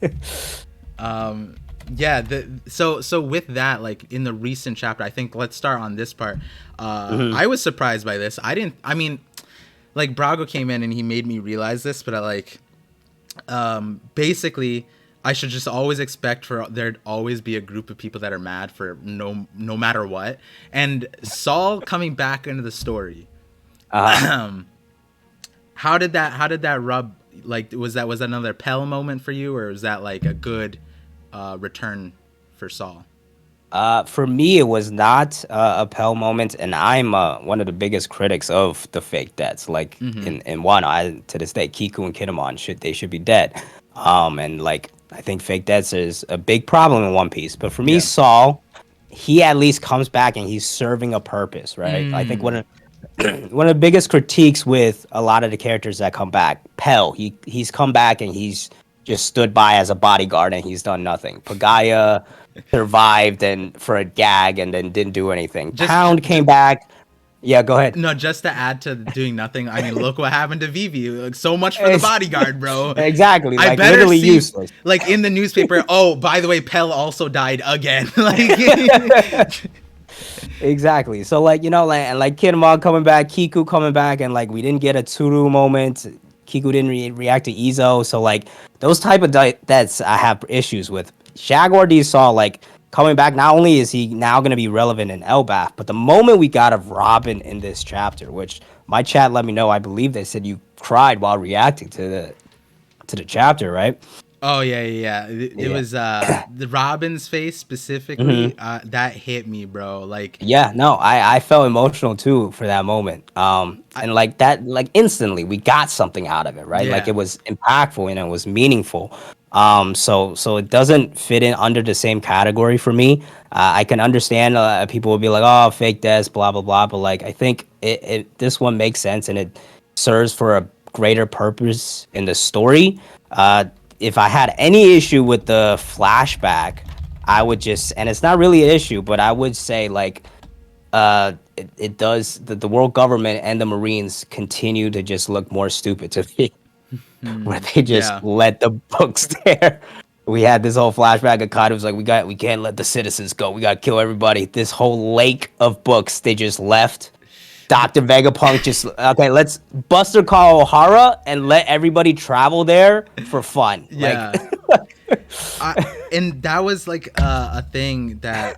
So with that, like in the recent chapter, I think let's start on this part. I was surprised by this. Like Brago came in and he made me realize this, but basically I should just always expect for there'd always be a group of people that are mad for no matter what. And Saul coming back into the story, how did that rub? Like, was that another Pell moment for you, or was that like a good return for Saul? For me, it was not a Pell moment, and I'm one of the biggest critics of the fake deaths. Like in Wano, to this day, Kiku and Kinemon should be dead. And like I think fake deaths is a big problem in One Piece. But for me, Saul, he at least comes back and he's serving a purpose, right? I think one of the biggest critiques with a lot of the characters that come back, Pell, he's come back and he's just stood by as a bodyguard and he's done nothing. Pagaya survived and for a gag and then didn't do anything. Pound came back. Yeah, go ahead. No, just to add to doing nothing. I mean, look what happened to Vivi. Like, so much for the bodyguard, bro. Exactly. I like better literally see, useless. Like in the newspaper. Oh, by the way, Pell also died again. Like. Exactly. So like like Kinemon coming back, Kiku coming back, and like we didn't get a Tsuru moment. Kiku didn't react to Izo. So like those type of deaths I have issues with. Jaguar D saw like coming back. Not only is he now going to be relevant in Elbath, but the moment we got of Robin in this chapter, which my chat let me know, I believe they said you cried while reacting to the chapter, right? Oh yeah. It Yeah. was the Robin's face specifically Hmm. that hit me, bro. Like Yeah, no, I felt emotional too for that moment. I, And like that, like instantly we got something out of it, right? Like yeah. it was impactful and it was meaningful. So it doesn't fit in under the same category for me. I can understand people will be like, oh, fake deaths, blah blah blah, but like I think this one makes sense and it serves for a greater purpose in the story. If I had any issue with the flashback, I would just, and it's not really an issue, but I would say like it does the world government and the Marines continue to just look more stupid to me, where they just Yeah. let the books there. We had this whole flashback of Kaido was like, we can't let the citizens go. We gotta kill everybody. This whole lake of books they just left. Dr. Vegapunk just okay. Let's Buster call O'Hara and let everybody travel there for fun. Like, Yeah. I, and that was like a thing that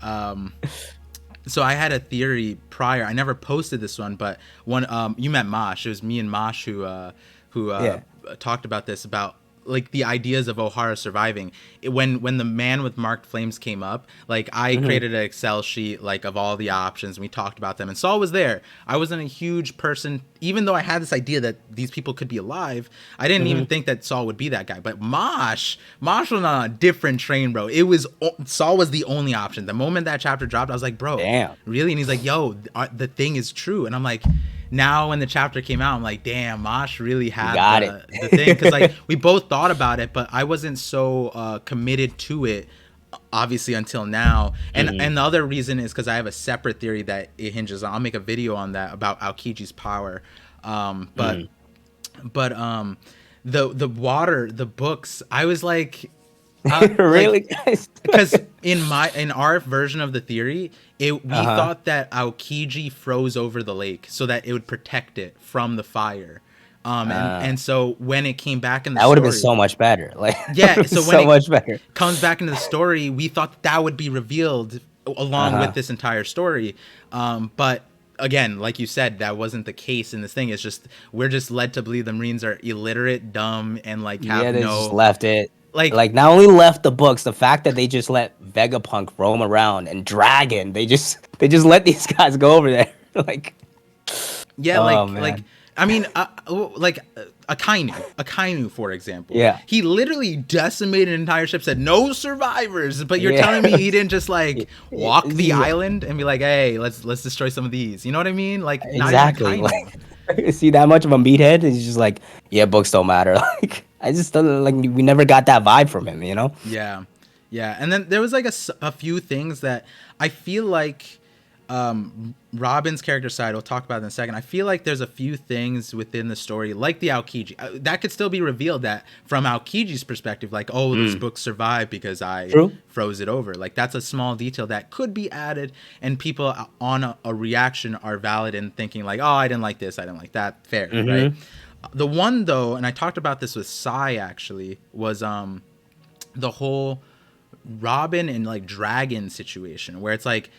so I had a theory prior. I never posted this one, but one you met Mosh. It was me and Mosh who yeah. talked about this, about like the ideas of O'Hara surviving. When the man with marked flames came up, like I Hmm. created an Excel sheet like of all the options. We talked about them, and Saul was there. I wasn't a huge person, even though I had this idea that these people could be alive. I didn't even Hmm. think that Saul would be that guy. But Mosh was on a different train, bro. Saul was the only option. The moment that chapter dropped, I was like, bro, Damn. really? And he's like, yo, the thing is true. And I'm like, now when the chapter came out, I'm like, damn, Mosh really You had got it. the thing, because like we both thought about it, but I wasn't so committed to it, obviously, until now. And the other reason is because I have a separate theory that it hinges on. I'll make a video on that about Aokiji's power. But but the books, I was like, like Really, guys? because in our version of the theory, we Uh-huh. thought that Aokiji froze over the lake so that it would protect it from the fire. And so when it came back in the That would have been story, so much better. Like, that yeah, would be so when so it much better. comes back into the story, we thought that would be revealed along with Uh-huh. this entire story. But again, like you said, that wasn't the case in this thing. It's just we're just led to believe the Marines are illiterate, dumb, and like Yeah, have they just no left it. like. Like, not only left the books, the fact that they just let Vegapunk roam around and Dragon, they just let these guys go over there. Like, Yeah, oh like man. I mean, like Akainu, for example. Yeah. He literally decimated an entire ship, said no survivors. But you're Yeah. telling me he didn't just like walk the Yeah. island and be like, hey, let's destroy some of these. You know what I mean? Like not even Exactly. Akainu. Like, is he that much of a meathead? He's just like, yeah, books don't matter. Like, I just don't like. We never got that vibe from him. You know? Yeah, yeah. And then there was like a few things that I feel like Robin's character side, we'll talk about in a second. I feel like there's a few things within the story, like the Aokiji, that could still be revealed, that from Aokiji's perspective, like, oh, this book survived because I True. froze it over. Like, that's a small detail that could be added, and people on a reaction are valid in thinking, like, oh, I didn't like this, I didn't like that. Fair, right? The one, though, and I talked about this with Sai actually, was the whole Robin and like Dragon situation, where it's like,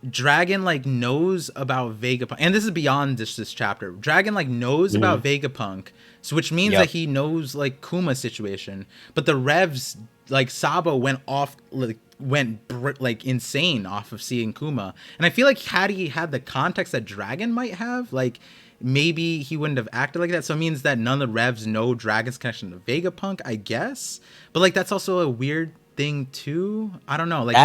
Dragon like knows about Vegapunk, and this is beyond this chapter. Dragon like knows about Vegapunk, so which means that Yep. he knows like Kuma's situation. But the Revs, like Sabo, went off like insane off of seeing Kuma, and I feel like had he had the context that Dragon might have, like maybe he wouldn't have acted like that. So it means that none of the Revs know Dragon's connection to Vegapunk, I guess. But like that's also a weird thing too. I don't know, like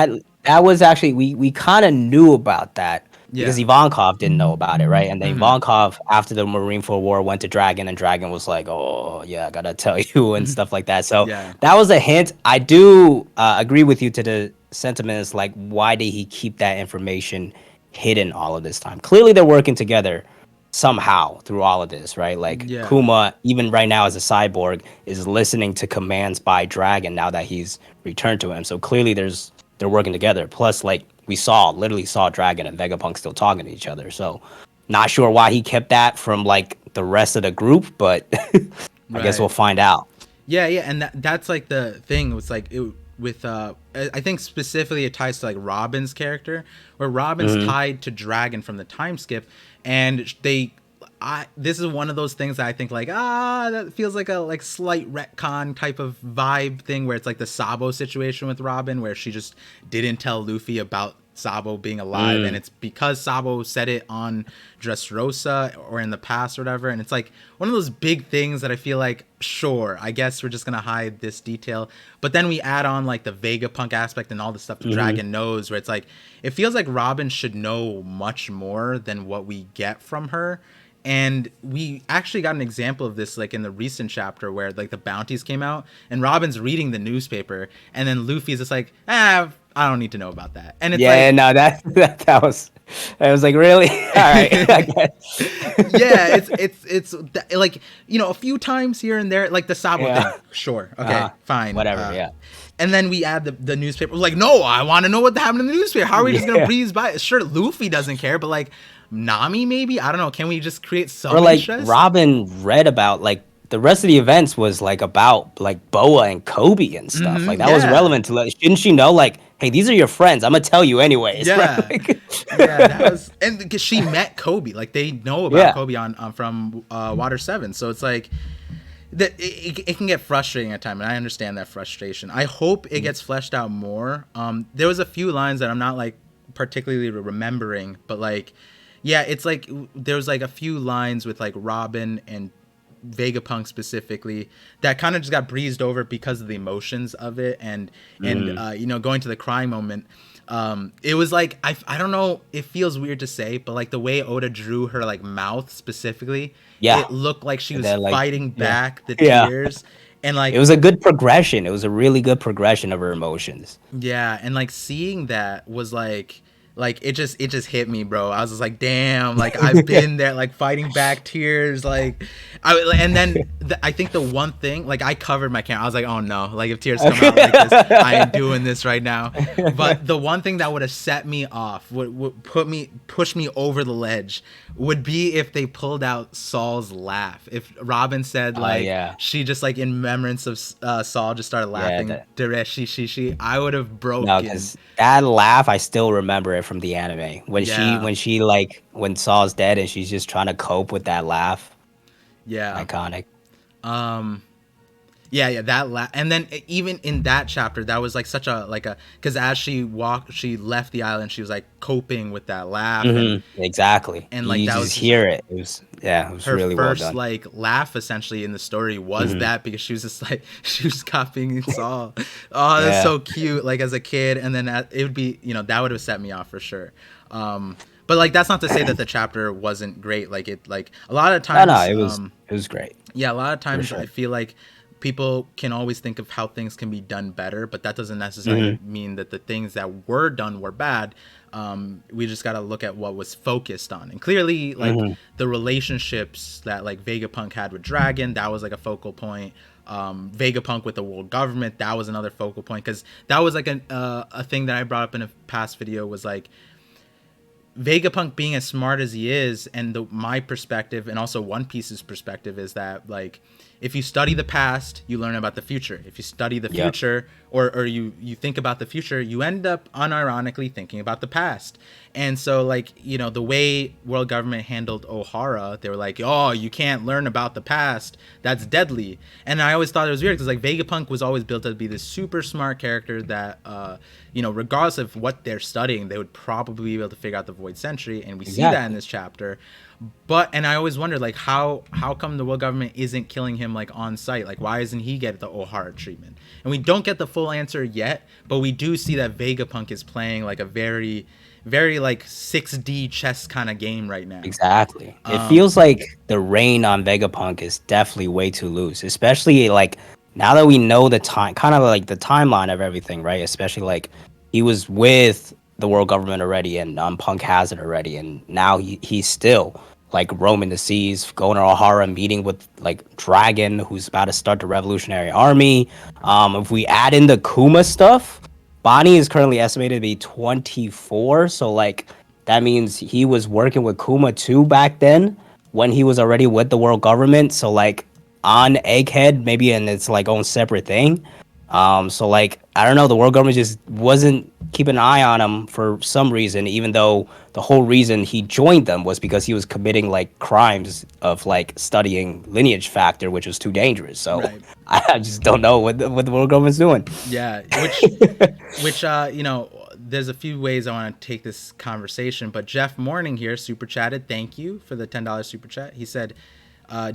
That was actually we kind of knew about that because yeah. Ivankov didn't know about it, right? And then Mm-hmm. Ivankov, after the Marineford War, went to Dragon, and Dragon was like, "Oh yeah, I gotta tell you," and stuff like that. So Yeah. that was a hint. I do agree with you to the sentiments. Like, why did he keep that information hidden all of this time? Clearly, they're working together somehow through all of this, right? Like Yeah. Kuma, even right now as a cyborg, is listening to commands by Dragon now that he's returned to him. So clearly, they're working together. Plus, like we literally saw Dragon and Vegapunk still talking to each other. So, not sure why he kept that from like the rest of the group, but I guess we'll Right. find out. Yeah, yeah, and that's like the thing. It was like I think specifically it ties to like Robin's character, where Robin's tied to Dragon from the time skip, and this is one of those things that I think like that feels like a like slight retcon type of vibe thing, where it's like the Sabo situation with Robin, where she just didn't tell Luffy about Sabo being alive, and it's because Sabo said it on Dressrosa or in the past or whatever, and it's like one of those big things that I feel like, sure, I guess we're just gonna hide this detail, but then we add on like the Vegapunk aspect and all the stuff the Dragon knows, where it's like it feels like Robin should know much more than what we get from her. And we actually got an example of this like in the recent chapter, where like the bounties came out and Robin's reading the newspaper, and then Luffy's just like, I don't need to know about that. And it's no, that was like, really? All right. Yeah, it's like, you know, a few times here and there, like the Sabo thing. Sure. Okay, fine. Whatever, yeah. And then we add the newspaper. Like, no, I want to know what happened in the newspaper. How are we just going to breeze by? Sure, Luffy doesn't care, but like Nami maybe? I don't know. Can we just create some interest? Robin read about like the rest of the events was like about like Boa and Kobe and stuff. Like that was relevant to like, shouldn't she know like, hey, these are your friends. I'm gonna tell you anyways. Yeah. Yeah, that was, and because she met Kobe, like they know about Kobe on from Water 7. So it's like that it can get frustrating at times, and I understand that frustration. I hope it gets fleshed out more. There was a few lines that I'm not like particularly remembering, but like, yeah, it's like there was like a few lines with like Robin and Vegapunk specifically that kind of just got breezed over because of the emotions of it, and you know, going to the crying moment. It was like I don't know, it feels weird to say, but like the way Oda drew her like mouth specifically, it looked like she was like, fighting back the tears. And like it was a good progression. It was a really good progression of her emotions. Yeah, and like seeing that was like it just hit me, bro. I was just like, damn, like I've been there, like fighting back tears, like and then I think the one thing, like I covered my camera. I was like, oh no, like if tears come out like this, I am doing this right now. But the one thing that would have set me off, would push me over the ledge, would be if they pulled out Saul's laugh. If Robin said like she just like in remembrance of Saul just started laughing, she, I would have broken. No, because that laugh, I still remember it from the anime when she like when Saul's dead and she's just trying to cope with that laugh. Yeah, iconic. Yeah, that and then even in that chapter, that was like such a because as she left the island, she was like coping with that laugh. Exactly, and like you that just was hear it. It was her really well first done. like laugh essentially in the story was that, because she was just like she was copying Saul. Oh, that's so cute. Like as a kid, and then it would be, you know, that would have set me off for sure. But like that's not to say that the chapter wasn't great. Like it, like a lot of times, it was great. Yeah, a lot of times I feel like people can always think of how things can be done better, but that doesn't necessarily mean that the things that were done were bad. We just got to look at what was focused on, and clearly like the relationships that like Vegapunk had with Dragon, that was like a focal point. Vegapunk with the world government, that was another focal point, because that was like a thing that I brought up in a past video, was like Vegapunk being as smart as he is, and my perspective and also One Piece's perspective is that like if you study the past, you learn about the future. If you study the future, or you think about the future, you end up unironically thinking about the past. And so like, you know, the way world government handled Ohara, they were like, oh, you can't learn about the past, that's deadly. And I always thought it was weird, because like Vegapunk was always built to be this super smart character that you know, regardless of what they're studying, they would probably be able to figure out the Void Century, and we see that in this chapter. And I always wondered like how come the world government isn't killing him like on site? Like why doesn't he get the Ohara treatment? And we don't get the full answer yet, but we do see that Vegapunk is playing like a very like 6D chess kind of game right now. Exactly. It feels like the reign on Vegapunk is definitely way too loose, especially like now that we know the time, kind of like the timeline of everything, right? Especially like he was with the world government already, and Punk has it already, and now he's still like roaming the seas, going to Ohara, meeting with like Dragon, who's about to start the Revolutionary Army. If we add in the Kuma stuff, Bonnie is currently estimated to be 24, so like that means he was working with Kuma too back then when he was already with the world government. So like on Egghead, maybe in its like own separate thing. So like I don't know, the world government just wasn't keeping an eye on him for some reason, even though the whole reason he joined them was because he was committing like crimes of like studying lineage factor, which was too dangerous. So Right. I just don't know what the world government's doing. Yeah, which you know, there's a few ways I want to take this conversation, but Jeff Morning here super chatted. Thank you for the $10 super chat. He said,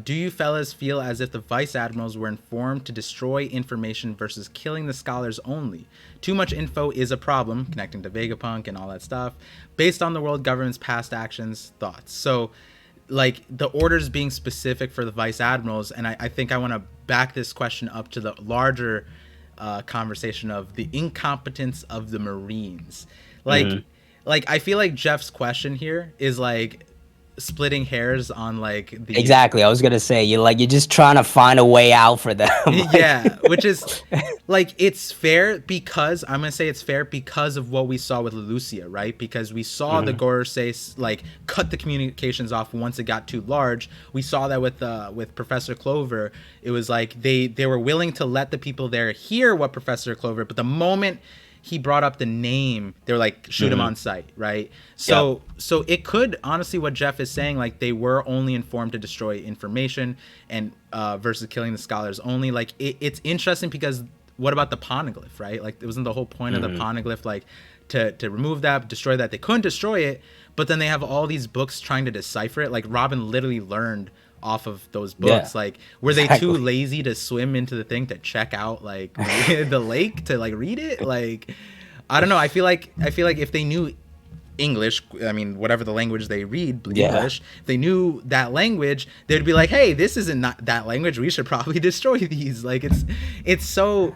do you fellas feel as if the vice admirals were informed to destroy information versus killing the scholars only? Too much info is a problem, connecting to Vegapunk and all that stuff, based on the world government's past actions. Thoughts? So like the orders being specific for the vice admirals, and I think I want to back this question up to the larger conversation of the incompetence of the Marines. Like I feel like Jeff's question here is like splitting hairs on like the Exactly. I was gonna say you're just trying to find a way out for them. yeah, which is like it's fair because I'm gonna say it's fair because of what we saw with Lucia, right? Because we saw the Gorosei like cut the communications off once it got too large. We saw that with Professor Clover. It was like they were willing to let the people there hear what Professor Clover, but the moment he brought up the name, they were like shoot him on sight, right? So so it could honestly, what Jeff is saying, like they were only informed to destroy information and versus killing the scholars only. Like it's interesting because what about the poneglyph, right? Like it wasn't the whole point of the poneglyph like to remove that, destroy that. They couldn't destroy it, but then they have all these books trying to decipher it. Like Robin literally learned off of those books. Like were they too lazy to swim into the thing to check out like the lake to like read it? Like I don't know, I feel like if they knew English, I mean whatever the language they read, English, if they knew that language, they'd be like, hey, this isn't not that language, we should probably destroy these. Like it's so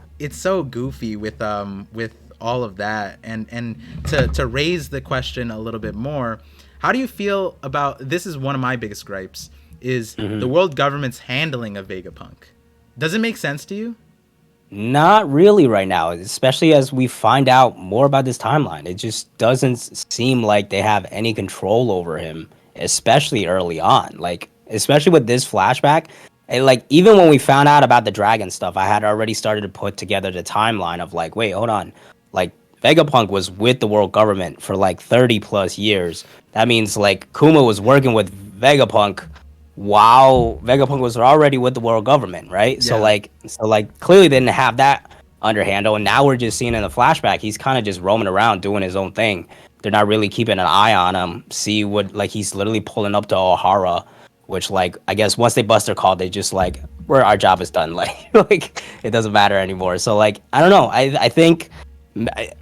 goofy with all of that. And to raise the question a little bit more, how do you feel about this? Is one of my biggest gripes is the world government's handling of Vegapunk. Does it make sense to you? Not really right now, especially as we find out more about this timeline. It just doesn't seem like they have any control over him, especially early on. Like, especially with this flashback. And like, even when we found out about the dragon stuff, I had already started to put together the timeline of like, wait, hold on. Like, Vegapunk was with the world government for like 30 plus years. That means like Kuma was working with Vegapunk while Vegapunk was already with the world government, right? Yeah. So like clearly they didn't have that under handle, and now we're just seeing in the flashback he's kind of just roaming around doing his own thing. They're not really keeping an eye on him. See what like he's literally pulling up to O'Hara, which like I guess once they bust their call, they just like our job is done. Like it doesn't matter anymore. So like I don't know. I think.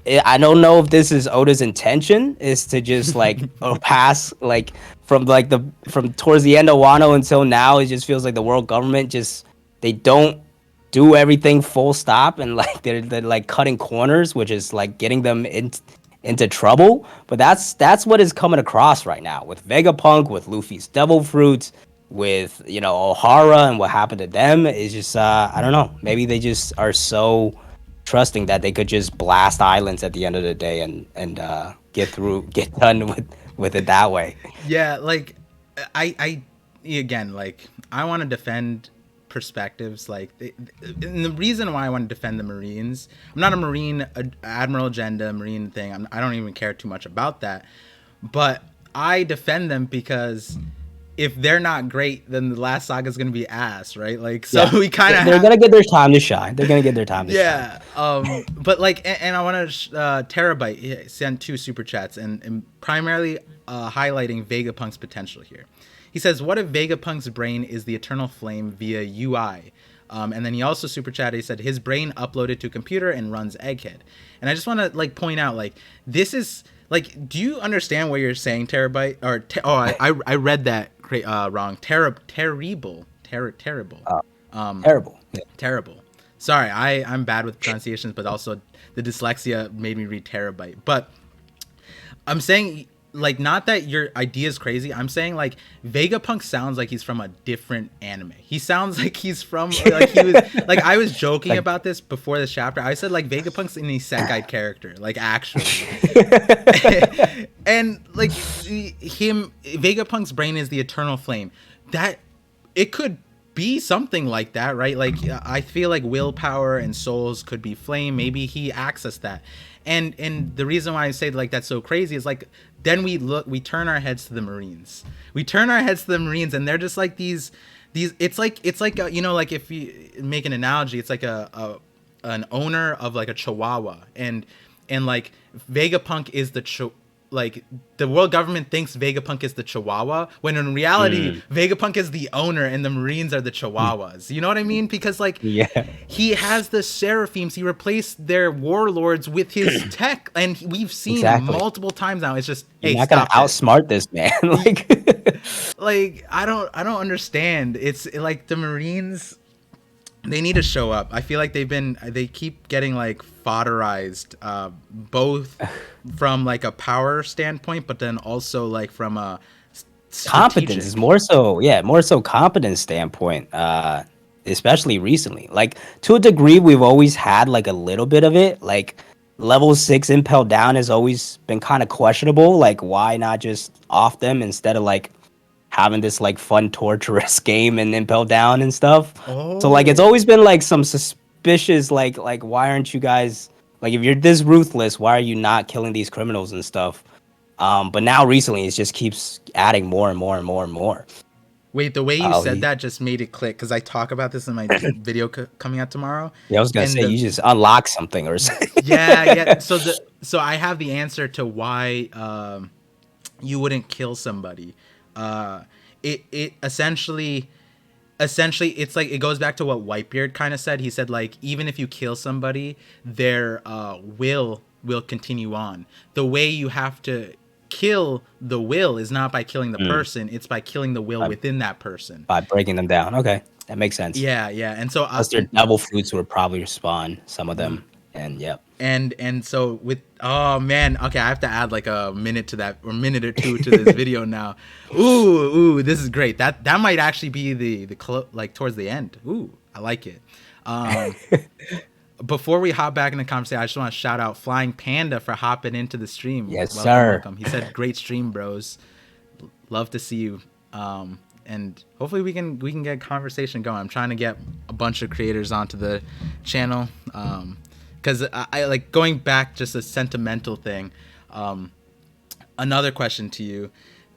I don't know if this is Oda's intention is to just like pass like from towards the end of Wano until now. It just feels like the world government just they don't do everything full stop, and like they're like cutting corners, which is like getting them into trouble. But that's what is coming across right now with Vegapunk, with Luffy's Devil Fruits, with O'Hara and what happened to them. Is just I don't know. Maybe they just are so trusting that they could just blast islands at the end of the day and get done with it that way. Yeah, like I again, like I want to defend perspectives. Like and the reason why I want to defend the Marines, I'm not a Marine, Admiral Agenda Marine thing. I don't even care too much about that, but I defend them because if they're not great, then the last saga is going to be ass, right? Like, so we kind of they're going to get their time to shine. They're going to get their time to shine. Yeah. But like, and I want to Terabyte sent 2 super chats and primarily highlighting Vegapunk's potential here. He says, what if Vegapunk's brain is the eternal flame via UI? And then he also super chatted. He said his brain uploaded to a computer and runs Egghead. And I just want to like point out, like, this is like, do you understand what you're saying, Terabyte? Or I read that wrong. Terrible. Terrible. Yeah. Terrible. Sorry, I'm bad with pronunciations, but also the dyslexia made me read Terabyte. But I'm saying, like, not that your idea is crazy. I'm saying, like, Vegapunk sounds like he's from a different anime. He sounds like he's from, like, he was, like, I was joking about this before this chapter. I said, like, Vegapunk's an isekai character, like, actually. And, like, Vegapunk's brain is the eternal flame. That, it could be something like that, right? Like I feel like willpower and souls could be flame. Maybe he accessed that. And the reason why I say like that's so crazy is like then we turn our heads to the Marines. We turn our heads to the Marines and they're just like these it's like a, you know, like if you make an analogy, it's like an owner of like a Chihuahua, and like Vegapunk is like the world government thinks Vegapunk is the Chihuahua, when in reality Vegapunk is the owner and the Marines are the Chihuahuas. You know what I mean? Because like Yeah. he has the Seraphims, he replaced their warlords with his tech, and we've seen Exactly. multiple times now. It's just, You're hey, not gonna stop it. outsmart this man. Like I don't understand. It's like the Marines, they need to show up. I feel like they keep getting like fodderized, both from like a power standpoint, but then also like from a Competence is strategic. more so competence standpoint, especially recently. Like to a degree, we've always had like a little bit of it. Like level 6 impel down has always been kind of questionable. Like why not just off them instead of like having this like fun torturous game and impel down and stuff. So like it's Oh, always been like some suspicious like why aren't you guys, like if you're this ruthless, why are you not killing these criminals and stuff? But now recently it just keeps adding more and more and more and more. wait, the way you Oh, said that just made it click because I talk about this in my video coming out tomorrow, yeah, I was gonna and say the you just unlock something or something. yeah, yeah. So I have the answer to why you wouldn't kill somebody. It essentially it's like it goes back to what Whitebeard kind of said. He said like even if you kill somebody, their will continue on. The way you have to kill the will is not by killing the Mm, person, it's by killing the will by, within that person. by breaking them down. Okay, that makes sense. Yeah, yeah. And so Plus their devil fruits would probably spawn some of them, and yep. and so with, oh man, okay, I have to add like a minute to that, or minute or two to this video now. Ooh, this is great. That might actually be like towards the end. Ooh, I like it. um Before we hop back in the conversation, I just want to shout out Flying Panda for hopping into the stream. Yes, Welcome, sir. welcome. He said great stream, bros. Love to see you. And hopefully we can get a conversation going. I'm trying to get a bunch of creators onto the channel, because I like going back, just a sentimental thing. Another question to you,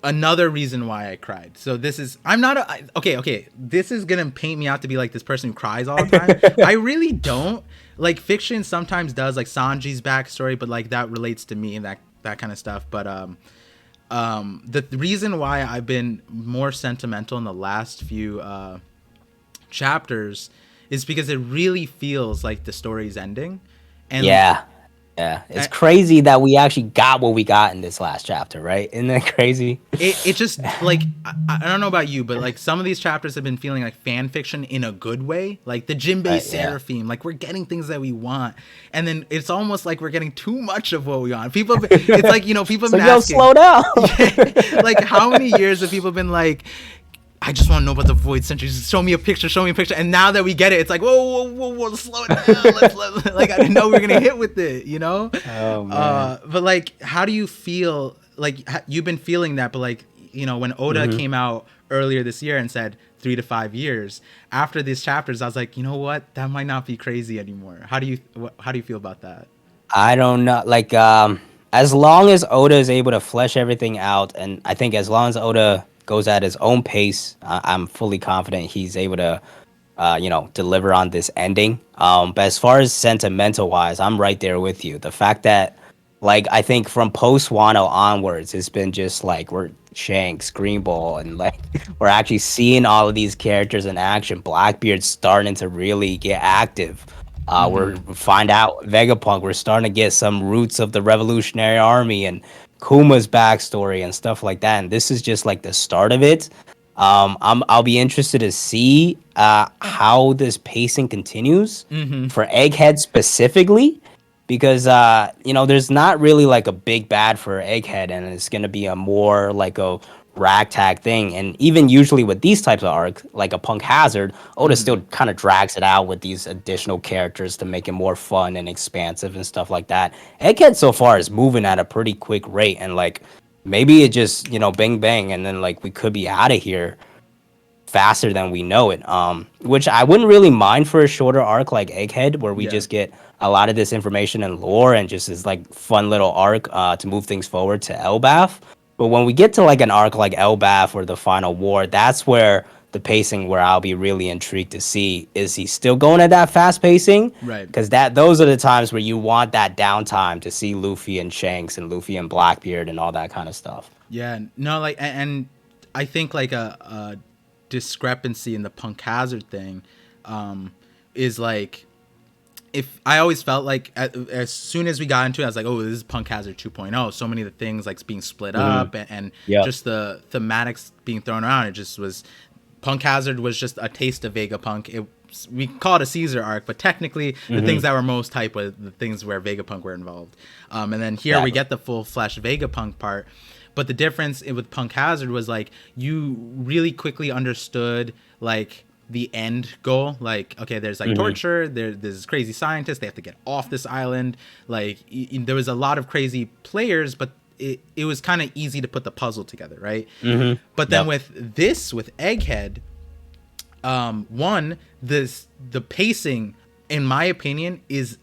another reason why I cried. So this is, I'm not okay, this is gonna paint me out to be like this person who cries all the time. I really don't. Like fiction sometimes does, like Sanji's backstory, but like that relates to me and that kind of stuff. But the reason why I've been more sentimental in the last few chapters is because it really feels like the story's ending. And Yeah. Yeah. It's I, crazy that we actually got what we got in this last chapter, right? Isn't that crazy? it just like, I don't know about you, but like some of these chapters have been feeling like fan fiction in a good way, like the Jinbei Right, yeah. Seraphim, like we're getting things that we want, and then it's almost like we're getting too much of what we want. People it's like, you know, people have So been yo, asking, slow down. like how many years have people been like, I just want to know about the Void Century. Just show me a picture. Show me a picture. And now that we get it, it's like, whoa, slow it down. Like I didn't know we were gonna hit with it, you know. Oh man. But like, how do you feel? Like you've been feeling that, but like, you know, when Oda Mhm. came out earlier this year and said 3 to 5 years after these chapters, I was like, you know what, that might not be crazy anymore. How do you feel about that? I don't know. Like, as long as Oda is able to flesh everything out, and I think as long as Oda goes at his own pace, I'm fully confident he's able to, deliver on this ending. But as far as sentimental wise, I'm right there with you. The fact that, like, I think from post Wano onwards, it's been just like we're Shanks, Greenball, and like we're actually seeing all of these characters in action. Blackbeard's starting to really get active. We're Mm-hmm. find out Vegapunk. We're starting to get some roots of the Revolutionary Army and Kuma's backstory and stuff like that. And this is just like the start of it. I'll be interested to see how this pacing continues Mm-hmm. for Egghead specifically, because there's not really like a big bad for Egghead, and it's gonna be a more like a ragtag thing. And even usually with these types of arcs, like a Punk Hazard, Oda Mm-hmm. still kind of drags it out with these additional characters to make it more fun and expansive and stuff like that. Egghead so far is moving at a pretty quick rate, and like maybe it just bang bang, and then like we could be out of here faster than we know it. Which I wouldn't really mind for a shorter arc like Egghead, where we Yeah. just get a lot of this information and lore and just this like fun little arc to move things forward to Elbaf. But when we get to like an arc like Elbaf or the Final War, that's where the pacing where I'll be really intrigued to see, is he still going at that fast pacing? Right. Because those are the times where you want that downtime to see Luffy and Shanks and Luffy and Blackbeard and all that kind of stuff. Yeah, no, like, and I think like a discrepancy in the Punk Hazard thing is like, if I always felt like as soon as we got into it, I was like, oh, this is Punk Hazard 2.0. So many of the things like being split up and just the thematics being thrown around. It just was, Punk Hazard was just a taste of Vegapunk. We call it a Caesar arc, but technically the things that were most hype were the things where Vegapunk were involved. And then here we get the full flesh Vegapunk part. But the difference with Punk Hazard was like, you really quickly understood like the end goal. Like, okay, there's like torture, there's this crazy scientist, they have to get off this island. Like there was a lot of crazy players, but it was kind of easy to put the puzzle together, right? But then with Egghead, the pacing, in my opinion, is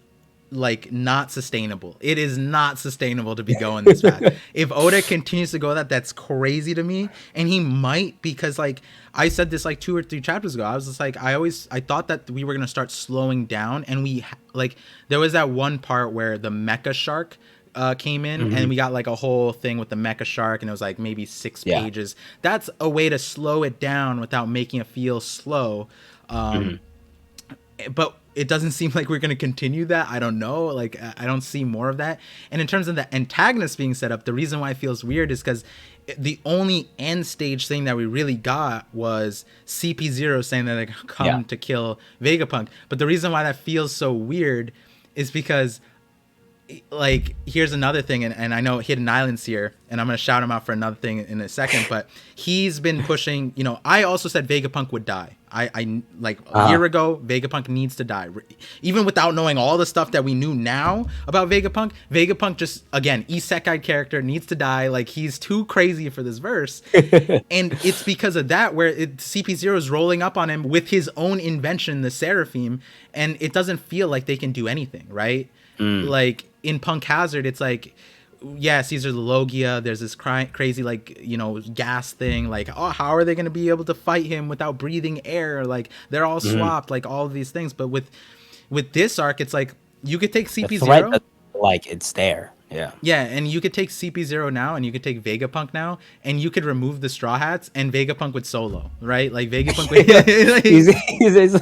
like not sustainable. It is not sustainable to be going this fast. If Oda continues to go that's crazy to me. And he might, because like I said this like 2 or 3 chapters ago, I was just like, I thought that we were gonna start slowing down, and we like there was that one part where the mecha shark came in and we got like a whole thing with the mecha shark, and it was like maybe 6 pages. That's a way to slow it down without making it feel slow. But it doesn't seem like we're going to continue that. I don't know. Like, I don't see more of that. And in terms of the antagonist being set up, the reason why it feels weird is because the only end stage thing that we really got was CP0 saying that they come to kill Vegapunk. But the reason why that feels so weird is because, like, here's another thing, and I know Hidden Island's here, and I'm going to shout him out for another thing in a second, but he's been pushing, I also said Vegapunk would die. I like a year ago, Vegapunk needs to die. Even without knowing all the stuff that we knew now about Vegapunk just, again, isekai character, needs to die. Like, he's too crazy for this verse. And it's because of that where CP0 is rolling up on him with his own invention, the Seraphim, and it doesn't feel like they can do anything, right? Like, in Punk Hazard, it's like, yeah, Caesar the Logia, there's this crazy, like, gas thing. Like, oh, how are they going to be able to fight him without breathing air? Like, they're all swapped, like, all of these things. But with this arc, it's like, you could take CP0. Like, it's there. Yeah. Yeah, and you could take CP0 now, and you could take Vegapunk now, and you could remove the Straw Hats, and Vegapunk would solo, right? Like, Vegapunk would... he's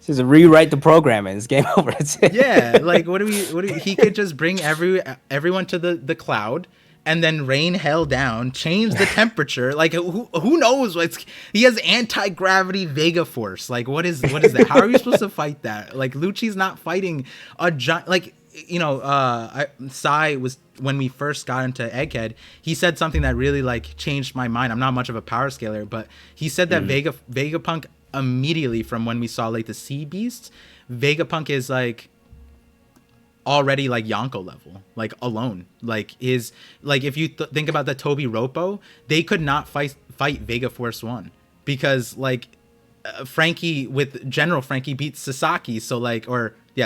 just rewrite the program, and it's game over. Yeah, like, what do we... He could just bring everyone to the cloud, and then rain hell down, change the temperature. Like, who knows? He has anti-gravity Vega Force. Like, what is that? How are you supposed to fight that? Like, Lucci's not fighting a giant... Like... Sai was, when we first got into Egghead, he said something that really like changed my mind. I'm not much of a power scaler, but he said that Vegapunk immediately from when we saw like the Sea Beasts, Vegapunk is like already like Yonko level, like alone. Like his, like if you think about the Toby Roppo, they could not fight Vega Force 1 because like Frankie with General Frankie beats Sasaki, so like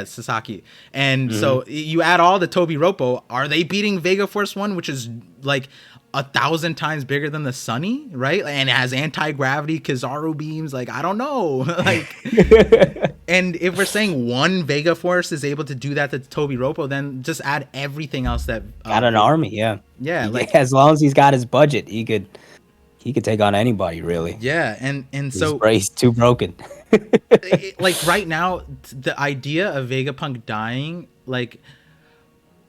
Sasaki. And so you add all the Toby Roppo, are they beating Vega Force 1, which is like 1,000 times bigger than the Sunny, right? And it has anti-gravity Kizaru beams. Like, I don't know. Like, and if we're saying one Vega Force is able to do that to Toby Roppo, then just add everything else that got an army. Yeah, like as long as he's got his budget, he could take on anybody, really. Yeah, and so he's too broken. Like right now, the idea of Vegapunk dying, like,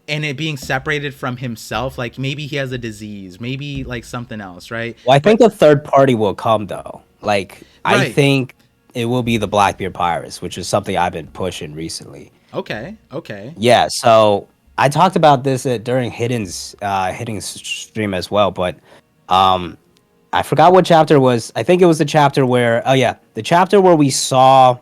and it being separated from himself, like maybe he has a disease, maybe like something else, right? Well, I think a third party will come though. Like, right. I think it will be the Blackbeard Pirates, which is something I've been pushing recently. Okay. Yeah, so I talked about this during Hidden's stream as well, but I forgot what chapter it was. I think it was the chapter where, the chapter where we saw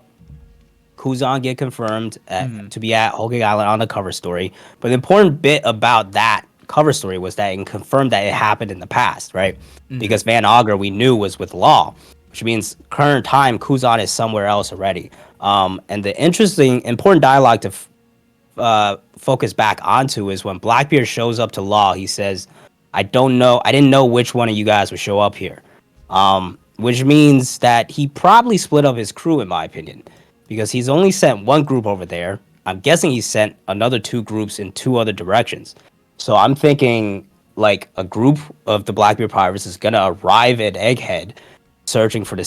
Kuzan get confirmed to be at Whole Cake Island on the cover story. But the important bit about that cover story was that it confirmed that it happened in the past, right? Because Van Augur, we knew, was with Law. which means current time Kuzan is somewhere else already. And the interesting, important dialogue to focus back onto is when Blackbeard shows up to Law. He says, "I don't know. I didn't know which one of you guys would show up here," which means that he probably split up his crew, in my opinion, because he's only sent one group over there. I'm guessing he sent another two groups in two other directions. So I'm thinking like a group of the Blackbeard pirates is gonna arrive at Egghead, searching for the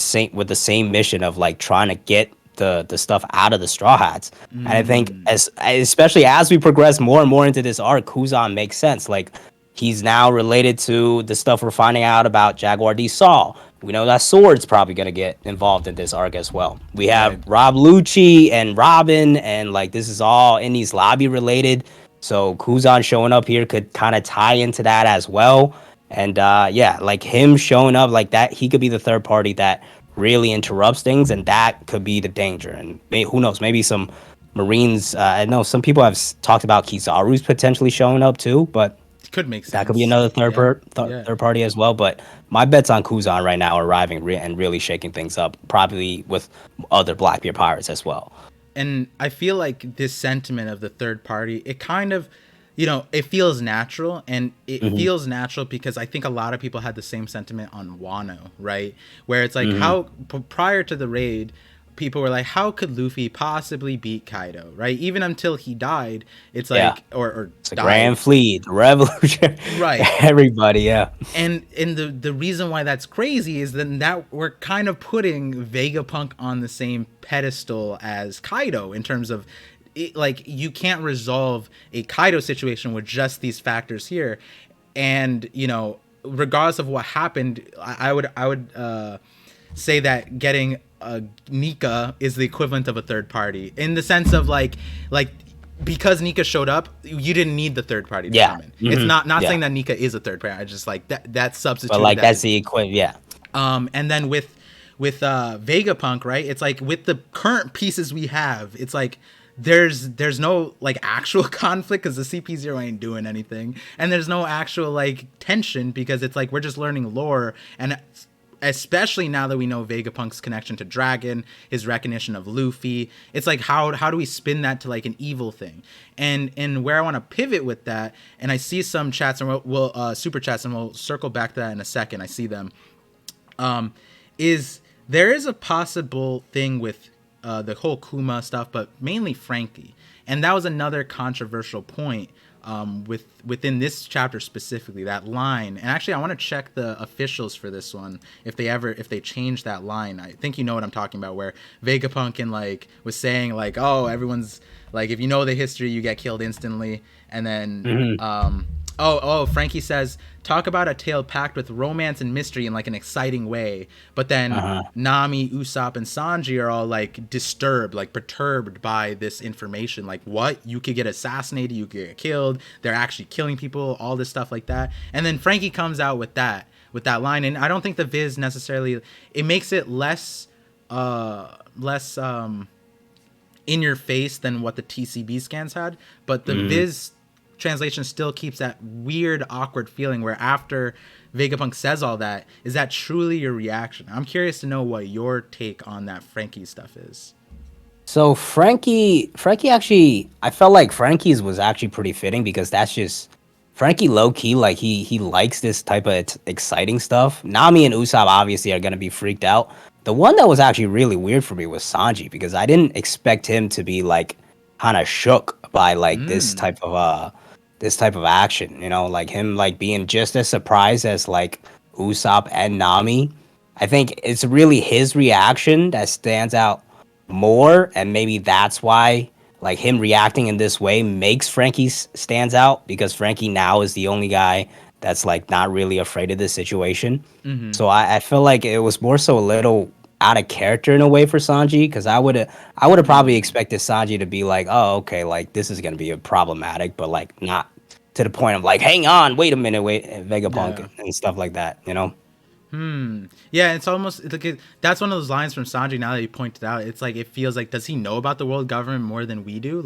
same mission of like trying to get the stuff out of the Straw Hats. And I think as especially as we progress more and more into this arc, Kuzan makes sense. Like he's now related to the stuff we're finding out about Jaguar D. Saul. We know that Sword's probably gonna get involved in this arc as well. We have Right. Rob Lucci and Robin, and like this is all Indies Lobby related. So Kuzan showing up here could kind of tie into that as well. And yeah, like him showing up like that, he could be the third party that really interrupts things, and that could be the danger. And who knows? Maybe some Marines. I know some people have talked about Kizaru's potentially showing up too, but Could make that could be sense. another Yeah. Yeah. third party as well. But my bets on Kuzan right now are arriving and really shaking things up, probably with other Blackbeard pirates as well. And I feel like this sentiment of the third party, it kind of, it feels natural, and it Hmm. feels natural because I think a lot of people had the same sentiment on Wano, right? Where it's like Hmm. prior to the raid, people were like, how could Luffy possibly beat Kaido, right? Even until he died, it's Yeah, like, or it's the died, Grand Fleet, the Revolution, right? everybody. Yeah. And the reason why that's crazy is then that we're kind of putting Vegapunk on the same pedestal as Kaido in terms of it, like you can't resolve a Kaido situation with just these factors here, and regardless of what happened, I would say that getting Nika is the equivalent of a third party in the sense of like because Nika showed up, you didn't need the third party to Yeah. come in. It's Hmm. not Yeah. saying that Nika is a third party. I just like that But substituted like that's as the equation. Yeah. and then with Vegapunk, right? It's like with the current pieces we have, it's like there's no like actual conflict because the CP0 ain't doing anything, and there's no actual like tension because it's like we're just learning lore, and especially now that we know Vegapunk's connection to Dragon, his recognition of Luffy, it's like how do we spin that to like an evil thing? And where I want to pivot with that, and I see some chats and we'll super chats, and we'll circle back to that in a second. I see them. Is there is a possible thing with the whole Kuma stuff, but mainly Frankie, and that was another controversial point within this chapter specifically. That line, and actually, I want to check the officials for this one if they change that line. I think you know what I'm talking about, where Vegapunk and like was saying like, oh, everyone's like, if you know the history, you get killed instantly, and then Hmm. Frankie says, talk about a tale packed with romance and mystery in like an exciting way. But then Uh-huh. Nami, Usopp, and Sanji are all like disturbed, like perturbed by this information. Like, what? You could get assassinated, you could get killed. They're actually killing people, all this stuff like that. And then Frankie comes out with that line, and I don't think the Viz necessarily, it makes it less in your face than what the TCB scans had, but the Hmm. Viz translation still keeps that weird, awkward feeling where after Vegapunk says all that, is that truly your reaction? I'm curious to know what your take on that Frankie stuff is. So Frankie actually, I felt like Frankie's was actually pretty fitting because that's just Frankie low key. Like he likes this type of exciting stuff. Nami and Usopp obviously are gonna be freaked out. The one that was actually really weird for me was Sanji because I didn't expect him to be like kind of shook by like Mm. this type of action. You know, like him like being just as surprised as like Usopp and Nami. I think it's really his reaction that stands out more, and maybe that's why like him reacting in this way makes Frankie stands out because Frankie now is the only guy that's like not really afraid of this situation. Mm-hmm. So I feel like it was more so a little out of character in a way for Sanji because I would have probably Mm. expected Sanji to be like, oh okay, like this is gonna be a problematic, but like not to the point of like, hang on, wait a minute, wait, Yeah. Vegapunk and stuff like that, you know? Yeah, it's almost like that's one of those lines from Sanji. Now that you pointed out, it's like it feels like, does he know about the world government more than we do?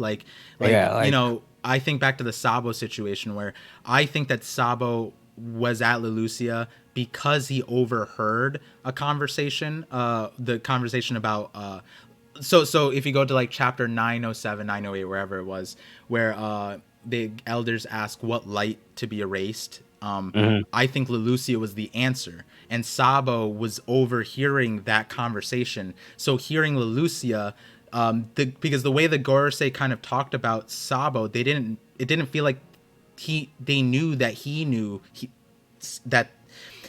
Yeah, like I think back to the Sabo situation where I think that Sabo was at Lelucia because he overheard a conversation, the conversation about so if you go to like chapter 907, 908, wherever it was, where the elders ask what light to be erased, I think Lelucia was the answer, and Sabo was overhearing that conversation. So hearing Lelucia, because the way the Gorosei kind of talked about Sabo, it didn't feel like they knew that he knew that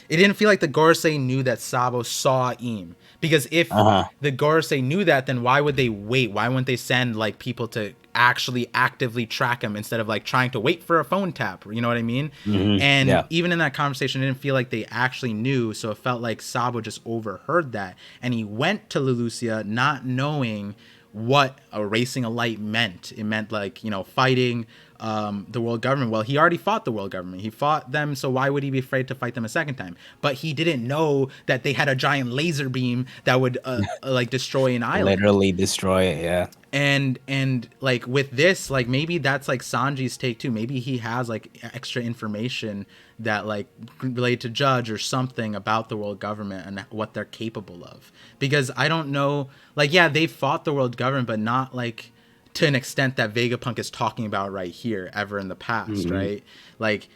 it didn't feel like the Gorosei knew that Sabo saw Im. Because if the Gorosei knew that, then why would they wait? Why wouldn't they send like people to actually actively track him instead of like trying to wait for a phone tap? You know what I mean? And Yeah. even in that conversation, it didn't feel like they actually knew. So it felt like Sabo just overheard that. And he went to Lelucia not knowing what erasing a light meant. It meant like, fighting the world government. Well, he already fought the world government. He fought them, so why would he be afraid to fight them a second time? But he didn't know that they had a giant laser beam that would like destroy an island. Literally destroy it. Yeah. And like with this, like maybe that's like Sanji's take too. Maybe he has like extra information that like related to Judge or something about the world government and what they're capable of. Because I don't know, like, yeah, they fought the world government, but not like to an extent that Vegapunk is talking about right here ever in the past, right? Like,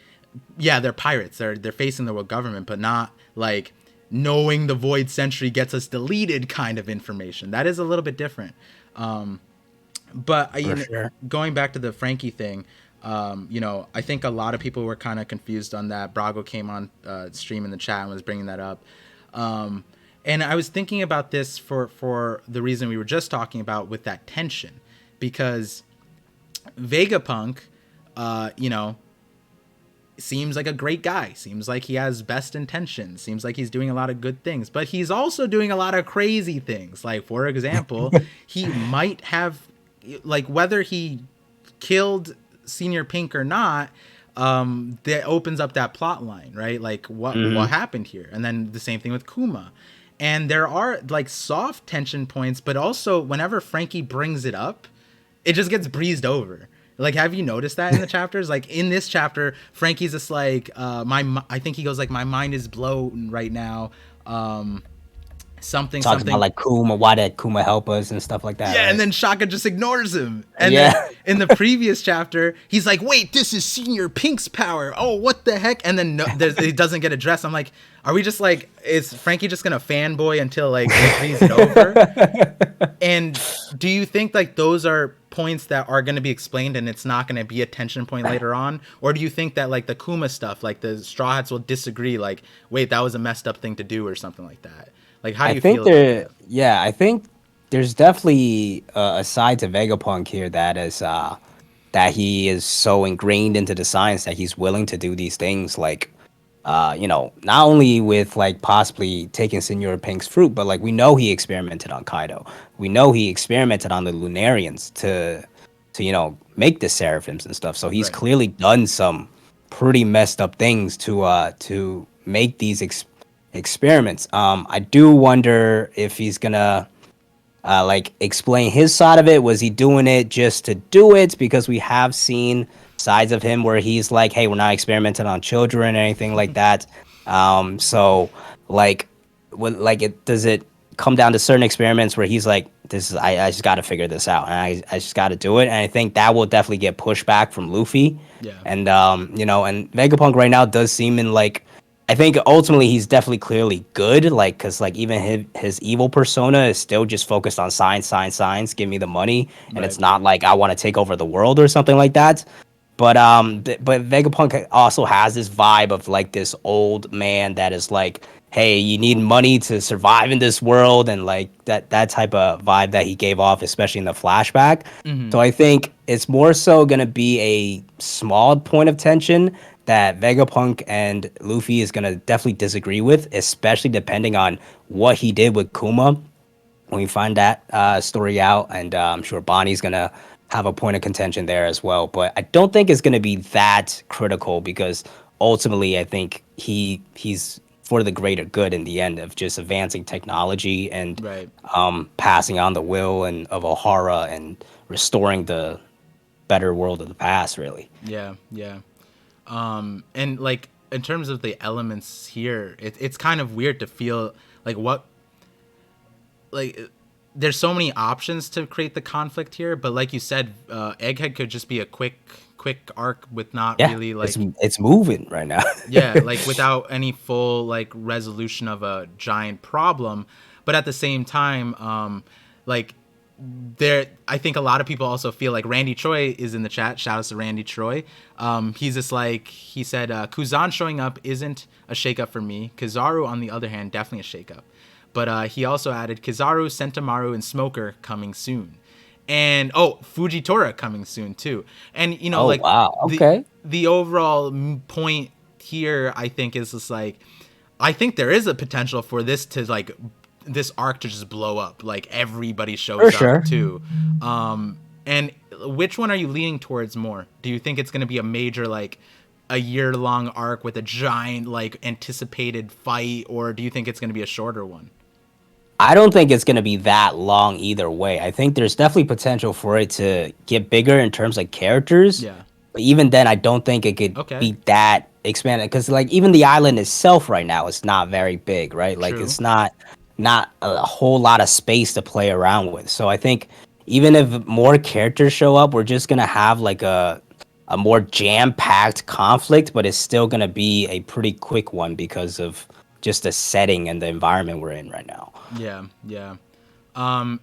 yeah, they're pirates. They're facing the world government, but not like knowing the Void Century gets us deleted kind of information. That is a little bit different. But Sure. going back to the Frankie thing, I think a lot of people were kind of confused on that. Brago came on stream in the chat and was bringing that up. And I was thinking about this for the reason we were just talking about with that tension, because Vegapunk, seems like a great guy. Seems like he has best intentions. Seems like he's doing a lot of good things, but he's also doing a lot of crazy things. Like, for example, he might have, like, whether he killed Senior Pink or not, that opens up that plot line, right? Like, what happened here? And then the same thing with Kuma. And there are like soft tension points, but also whenever Frankie brings it up, it just gets breezed over. Like, have you noticed that in the chapters? Like, in this chapter, Frankie's just like, I think he goes like, my mind is blown right now. Something. Talks about like Kuma, why did Kuma help us and stuff like that. Yeah, right? and then Shaka just ignores him. And then in the previous chapter, he's like, wait, this is Senior Pink's power. Oh, what the heck? And then it doesn't get addressed. I'm like, are we just like, is Frankie just gonna fanboy until like they breeze it over? And do you think like those are points that are going to be explained and it's not going to be a tension point later on? Or do you think that like the Kuma stuff, like the Straw Hats will disagree, like, wait, that was a messed up thing to do or something like that? Like, how do you feel about that? Yeah, I think there's definitely a side to Vegapunk here that is that he is so ingrained into the science that he's willing to do these things, like not only with like possibly taking Senor Pink's fruit, but like we know he experimented on Kaido. We know he experimented on the Lunarians to make the Seraphims and stuff. So he's clearly done some pretty messed up things to make these experiments. I do wonder if he's gonna like explain his side of it. Was he doing it just to do it? Because we have seen sides of him where he's like, hey, we're not experimenting on children or anything like that. So like does it come down to certain experiments where he's like, I just got to figure this out, and I just got to do it. And I think that will definitely get pushback from Luffy. Yeah. And and Vegapunk right now does seem in like, I think ultimately he's definitely clearly good, like, because like even his evil persona is still just focused on science, give me the money, and it's not like I want to take over the world or something like that. But but Vegapunk also has this vibe of like this old man that is like, hey, you need money to survive in this world, and like that type of vibe that he gave off, especially in the flashback. So I think it's more so gonna be a small point of tension that Vegapunk and Luffy is gonna definitely disagree with, especially depending on what he did with Kuma when we find that story out, and I'm sure Bonnie's gonna have a point of contention there as well. But I don't think it's gonna be that critical because ultimately I think he's for the greater good in the end of just advancing technology and passing on the will and of Ohara and restoring the better world of the past, really. Yeah. And like in terms of the elements here, it's kind of weird to feel like what like there's so many options to create the conflict here, but like you said, Egghead could just be a quick arc with not Yeah, really it's like it's moving right now. yeah, like without any full like resolution of a giant problem. But at the same time, like there, I think a lot of people also feel like Randy Troy is in the chat. Shout out to Randy Troy. He's just like, he said, Kuzan showing up isn't a shakeup for me. Kizaru, on the other hand, definitely a shakeup. But he also added Kizaru, Sentamaru, and Smoker coming soon. And oh, Fujitora coming soon too. And you know, Oh like wow. Okay. the overall point here, I think, is just like, I think there is a potential for this to like this arc to just blow up. Like everybody For shows up sure. too. And which one are you leaning towards more? Do you think it's going to be a major like a year-long arc with a giant like anticipated fight, or do you think it's going to be a shorter one? I don't think it's going to be that long either way. I think there's definitely potential for it to get bigger in terms of characters. Yeah. But even then, I don't think it could Okay. be that expanded because, like, even the island itself right now is not very big, right? Like, True. it's not a whole lot of space to play around with. So I think even if more characters show up, we're just gonna have like a more jam-packed conflict, but it's still gonna be a pretty quick one because of just the setting and the environment we're in right now. Yeah. Yeah. Um,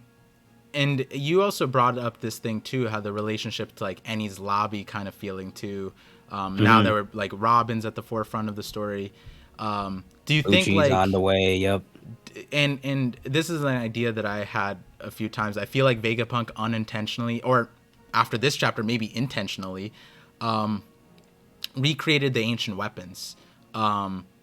and you also brought up this thing too, how the relationship to like Annie's lobby kind of feeling too. Now there were like Robin's at the forefront of the story. Do you think Uchi's like on the way. Yep. and this is an idea that I had a few times. I feel like Vegapunk unintentionally, or after this chapter maybe intentionally, recreated the ancient weapons.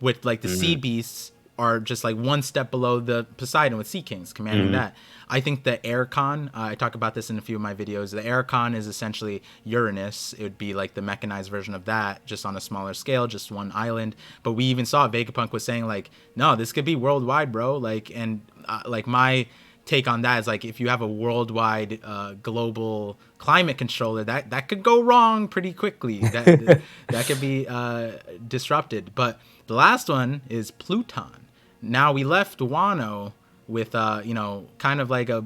With like the sea beasts are just like one step below the Poseidon with Sea Kings commanding that. I think the Aircon, I talk about this in a few of my videos. The Aircon is essentially Uranus. It would be like the mechanized version of that, just on a smaller scale, just one island. But we even saw Vegapunk was saying like, no, this could be worldwide, bro. Like, and like my take on that is like, if you have a worldwide global climate controller, that could go wrong pretty quickly. That could be disrupted. But the last one is Pluton. Now we left Wano with you know, kind of like a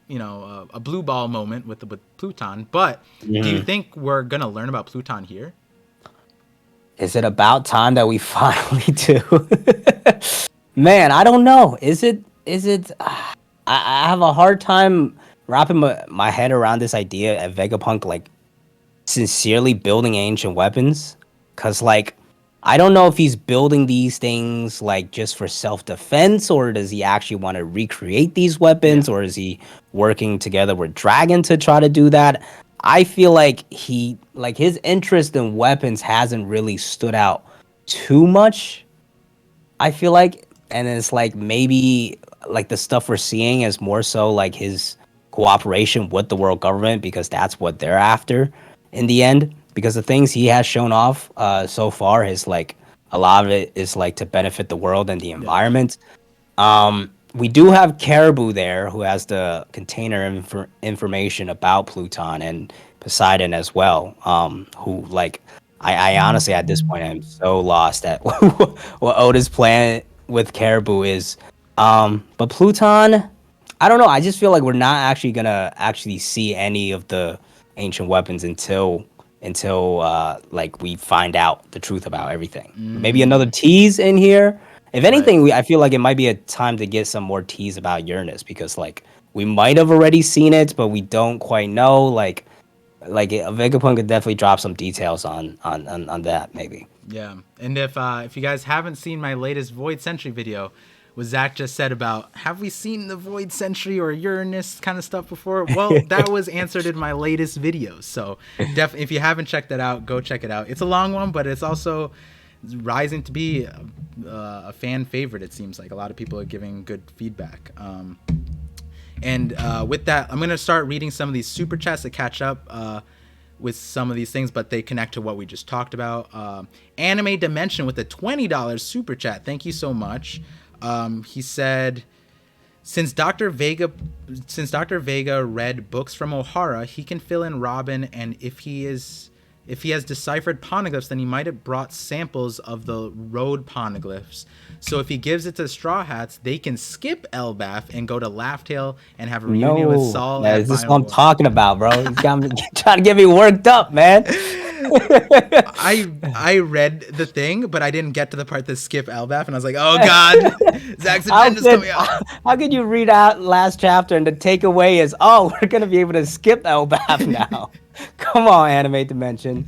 a blue ball moment with Pluton. But do you think we're gonna learn about Pluton here? Is it about time that we finally do? Man, I don't know. Is it? Is it? I have a hard time wrapping my head around this idea of Vegapunk like sincerely building ancient weapons. Cause like I don't know if he's building these things like just for self-defense, or does he actually want to recreate these weapons, Yeah. or is he working together with Dragon to try to do that? I feel like he like his interest in weapons hasn't really stood out too much. I feel like, and it's like maybe like the stuff we're seeing is more so like his cooperation with the world government because that's what they're after in the end. Because the things he has shown off so far is like a lot of it is like to benefit the world and the Yeah. environment. We do have Caribou there, who has the container information about Pluton and Poseidon as well. Who like I honestly at this point am so lost at what Oda's plan with Caribou is. But Pluton, I don't know. I just feel like we're not actually gonna actually see any of the ancient weapons until like we find out the truth about everything. Maybe another tease in here. If Right. anything, I feel like it might be a time to get some more tease about Uranus because like we might have already seen it, but we don't quite know. Like Vegapunk could definitely drop some details on that maybe. Yeah, and if you guys haven't seen my latest Void Sentry video, what Zach just said about have we seen the Void Sentry or Uranus kind of stuff before? Well, that was answered in my latest video. So definitely, if you haven't checked that out, go check it out. It's a long one, but it's also rising to be a fan favorite. It seems like a lot of people are giving good feedback. And with that, I'm gonna start reading some of these super chats to catch up with some of these things, but they connect to what we just talked about. Anime Dimension with a $20 super chat. Thank you so much. He said, since Dr. Vega read books from O'Hara, he can fill in Robin, and if he is If he has deciphered poneglyphs, then he might have brought samples of the road poneglyphs. So if he gives it to the Straw Hats, they can skip Elbaf and go to Laughtail and have a reunion with No, Saul man, at this is what Final I'm War. talking about, bro. You got me trying to get me worked up, man. I read the thing, but I didn't get to the part that skip Elbaf, and I was like, oh god, Zach's How agenda's could coming out. how could you read out last chapter and the takeaway is, oh, we're gonna be able to skip Elbaf now? Come on, Anime Dimension.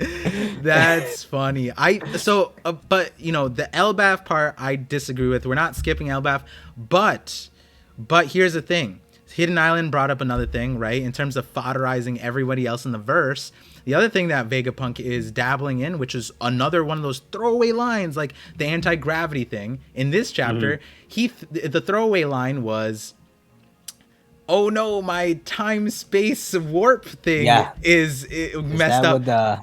That's funny. But you know, the Elbaf part I disagree with. We're not skipping Elbaf, but here's the thing. Hidden Island brought up another thing, right? In terms of fodderizing everybody else in the verse. The other thing that Vegapunk is dabbling in, which is another one of those throwaway lines, like the anti-gravity thing. In this chapter, the throwaway line was, "Oh no, my time-space warp thing Yeah. is messed That up." what the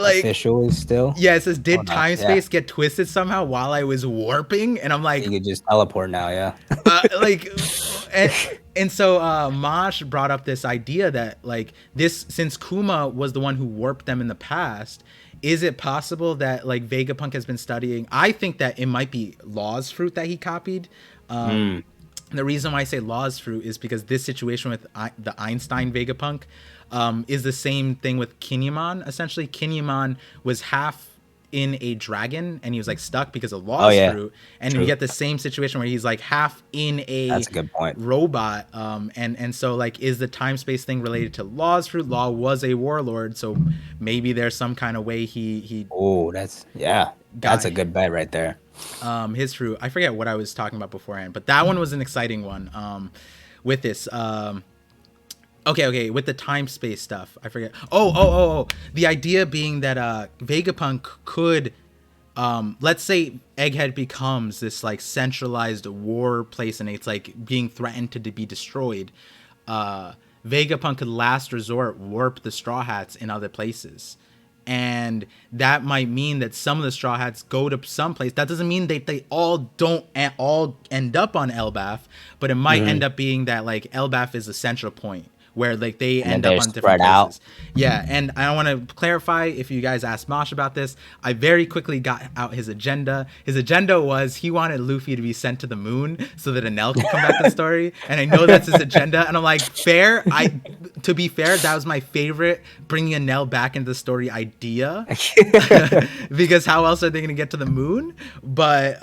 Like, official is still? yeah, it says, Oh, "Did no. time Yeah. space get twisted somehow while I was warping?" And I'm like, You could just teleport now, yeah. like, and so Mosh brought up this idea that like this, since Kuma was the one who warped them in the past, is it possible that like Vegapunk has been studying? I think that it might be Law's fruit that he copied. The reason why I say Law's fruit is because this situation with the Einstein Vegapunk is the same thing with Kinemon. Essentially, Kinemon was half in a dragon and he was like stuck because of Law's fruit, and True. you get the same situation where he's like half in a That's a good point. robot. And so like, is the time space thing related to Law's fruit? Law was a warlord, so maybe there's some kind of way he Oh, that's a good bet right there. his fruit. I forget what I was talking about beforehand, but that one was an exciting one. With this, okay, with the time space stuff, I forget. Oh, the idea being that Vegapunk could, let's say Egghead becomes this like centralized war place, and it's like being threatened to be destroyed. Vegapunk could last resort warp the Straw Hats in other places. And that might mean that some of the Straw Hats go to some place. That doesn't mean they all don't all end up on Elbaf, but it might end up being that like Elbaf is a central point where like they end up on different places. Yeah, and I want to clarify, if you guys asked Mosh about this, I very quickly got out his agenda. His agenda was he wanted Luffy to be sent to the moon so that Enel could come back to the story, and I know that's his agenda, and I'm like, fair. To be fair, that was my favorite bringing Enel back into the story idea, because how else are they going to get to the moon? But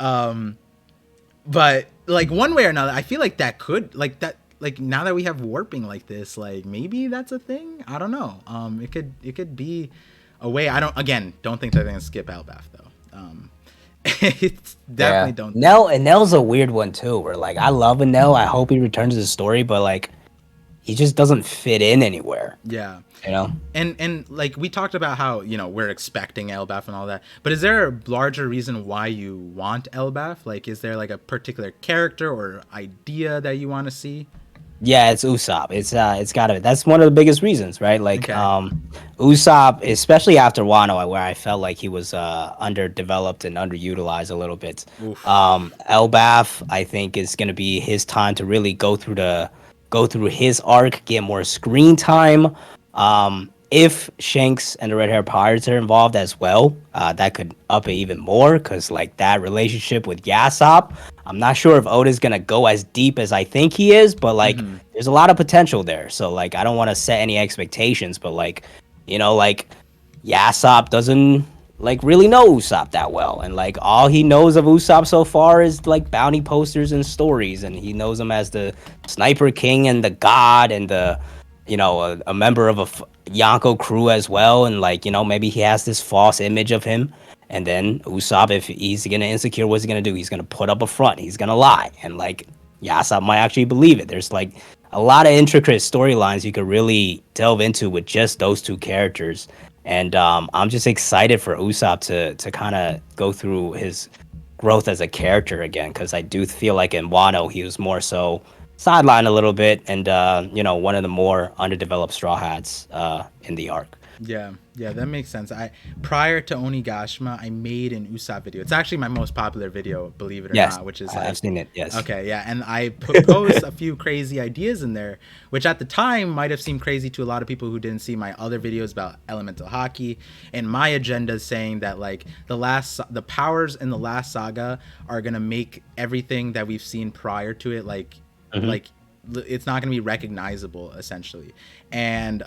like one way or another, I feel like that could like that. Like now that we have warping like this, like maybe that's a thing. I don't know. It could be a way. I don't think they're gonna skip Elbaf though. It's definitely don't. Nell's a weird one too. Where like I love Enel. I hope he returns to the story, but like he just doesn't fit in anywhere. Yeah. You know. And like we talked about how we're expecting Elbaf and all that, but is there a larger reason why you want Elbaf? Like, is there like a particular character or idea that you want to see? Yeah, it's Usopp. It's gotta. That's one of the biggest reasons, right? Like, Usopp, especially after Wano, where I felt like he was underdeveloped and underutilized a little bit. Elbaf, I think, is gonna be his time to really go through his arc, get more screen time. If Shanks and the Red Hair Pirates are involved as well, that could up it even more, because like that relationship with Yasopp, I'm not sure if Oda's gonna go as deep as I think he is, but like there's a lot of potential there. So like I don't want to set any expectations, but like like Yasopp doesn't like really know Usopp that well, and like all he knows of Usopp so far is like bounty posters and stories, and he knows him as the Sniper King and the God and the a member of a Yonko crew as well, and like maybe he has this false image of him. And then Usopp, if he's gonna insecure, what's he gonna do? He's gonna put up a front. He's gonna lie, and like Yasopp might actually believe it. There's like a lot of intricate storylines you could really delve into with just those two characters. And I'm just excited for Usopp to kind of go through his growth as a character again, because I do feel like in Wano he was more so sidelined a little bit, and one of the more underdeveloped Straw Hats in the arc. Yeah, that makes sense. I Prior to Onigashima, I made an Usopp video. It's actually my most popular video, believe it or Yes, not, which is I've like, seen it. Yes. okay, yeah, and I proposed a few crazy ideas in there, which at the time might have seemed crazy to a lot of people who didn't see my other videos about elemental hockey. And my agenda is saying that like the powers in the last saga are gonna make everything that we've seen prior to it Hmm. like it's not gonna be recognizable essentially. And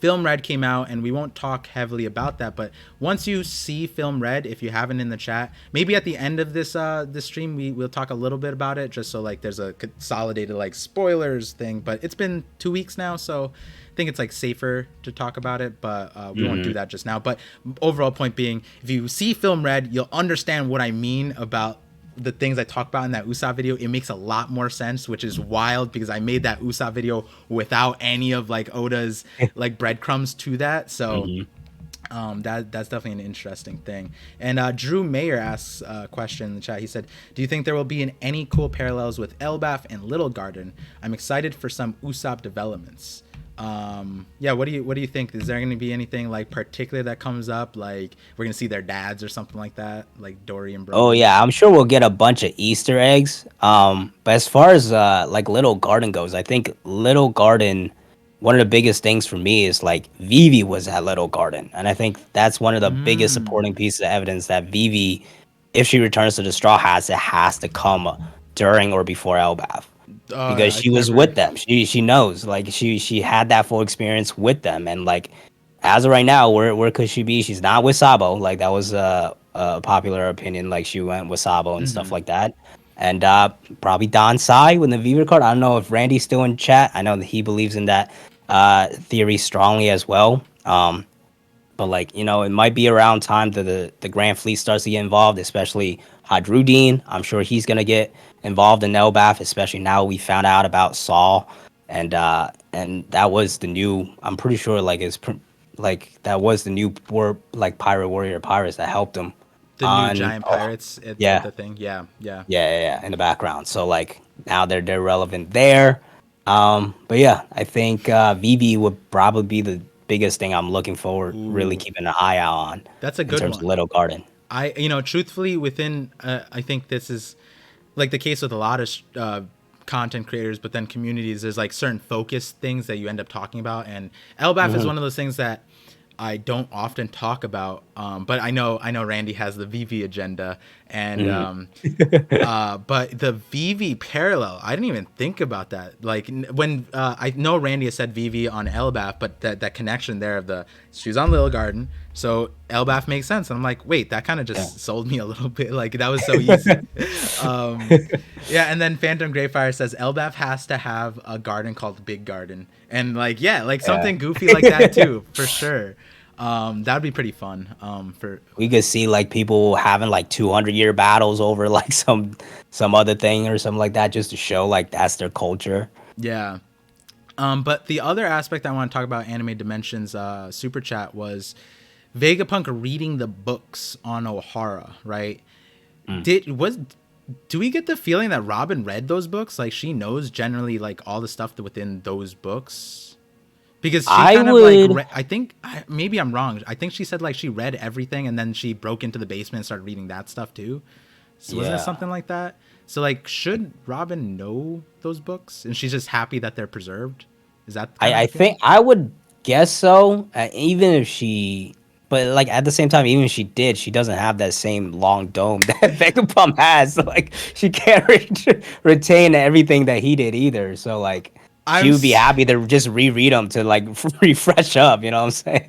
Film Red came out, and we won't talk heavily about that. But once you see Film Red, if you haven't in the chat, maybe at the end of this stream, we'll talk a little bit about it, just so like there's a consolidated like spoilers thing. But it's been 2 weeks now, so I think it's like safer to talk about it. But we won't do Hmm. that just now. But overall point being, if you see Film Red, you'll understand what I mean about the things I talk about in that Usopp video. It makes a lot more sense, which is wild because I made that Usopp video without any of like Oda's like breadcrumbs to that. So Hmm. that's definitely an interesting thing. And Drew Mayer asks a question in the chat. He said, "Do you think there will be any cool parallels with Elbaf and Little Garden? I'm excited for some Usopp developments." Yeah, what do you think? Is there going to be anything like particular that comes up? Like we're going to see their dads or something like that, like Dory and Oh Brody? yeah, I'm sure we'll get a bunch of Easter eggs. But as far as like Little Garden goes, I think Little Garden, one of the biggest things for me is like Vivi was at Little Garden, and I think that's one of the biggest supporting Mm. pieces of evidence that Vivi, if she returns to the Straw Hats, it has to come during or before Elbaf because I she was never. with them. She knows, like she had that full experience with them, and like as of right now, where could she be? She's not with Sabo. Like that was a popular opinion. Like she went with Sabo and stuff Hmm. like that. And probably Don Sai with the Viva card. I don't know if Randy's still in chat. I know that he believes in that theory strongly as well. But like it might be around time that the Grand Fleet starts to get involved, especially Hadrudin. I'm sure he's gonna get involved in Elbaf, especially now we found out about Saul, and that was the new. I'm pretty sure like that was the new like pirate warrior pirates that helped him The new on. giant Oh pirates at yeah, the thing. Yeah, yeah. yeah, in the background. So like now they're relevant there. But yeah, I think VV would probably be the biggest thing I'm looking forward, really Ooh, keeping an eye out on that's a in good terms of one. Little Garden. Truthfully, within, I think this is like the case with a lot of content creators, but then communities. There's like certain focus things that you end up talking about, and LBAF is Hmm. one of those things that I don't often talk about. But I know Randy has the VV agenda, and Hmm. but the VV parallel, I didn't even think about that. Like when I know Randy has said VV on Elbaf, but that connection there of the she's on Little Garden, so Elbaf makes sense. And I'm like, wait, that kind of Yeah. just sold me a little bit. Like that was so easy. um, yeah, and then Phantom Greyfire says Elbaf has to have a garden called Big Garden, and like yeah, like Yeah. something goofy like that too, for sure. That'd be pretty fun. For We could see like people having like 200-year battles over like some other thing or something like that, just to show like that's their culture. yeah. But the other aspect I want to talk about Anime Dimensions super chat was Vegapunk reading the books on O'Hara, right? Mm. Did was Do we get the feeling that Robin read those books? Like she knows generally like all the stuff within those books? Because she I kind of like would. I think maybe I'm wrong. I think she said like she read everything and then she broke into the basement and started reading that stuff too. So wasn't it Yeah. something like that? So like should Robin know those books and she's just happy that they're preserved? Is that kind of I the feeling? think I would guess so. Even if she, but like at the same time, even if she did, she doesn't have that same long dome that Vegapump has. So, like she can't retain everything that he did either. So like she I'm would be happy to just reread them to like refresh up. You know what I'm saying?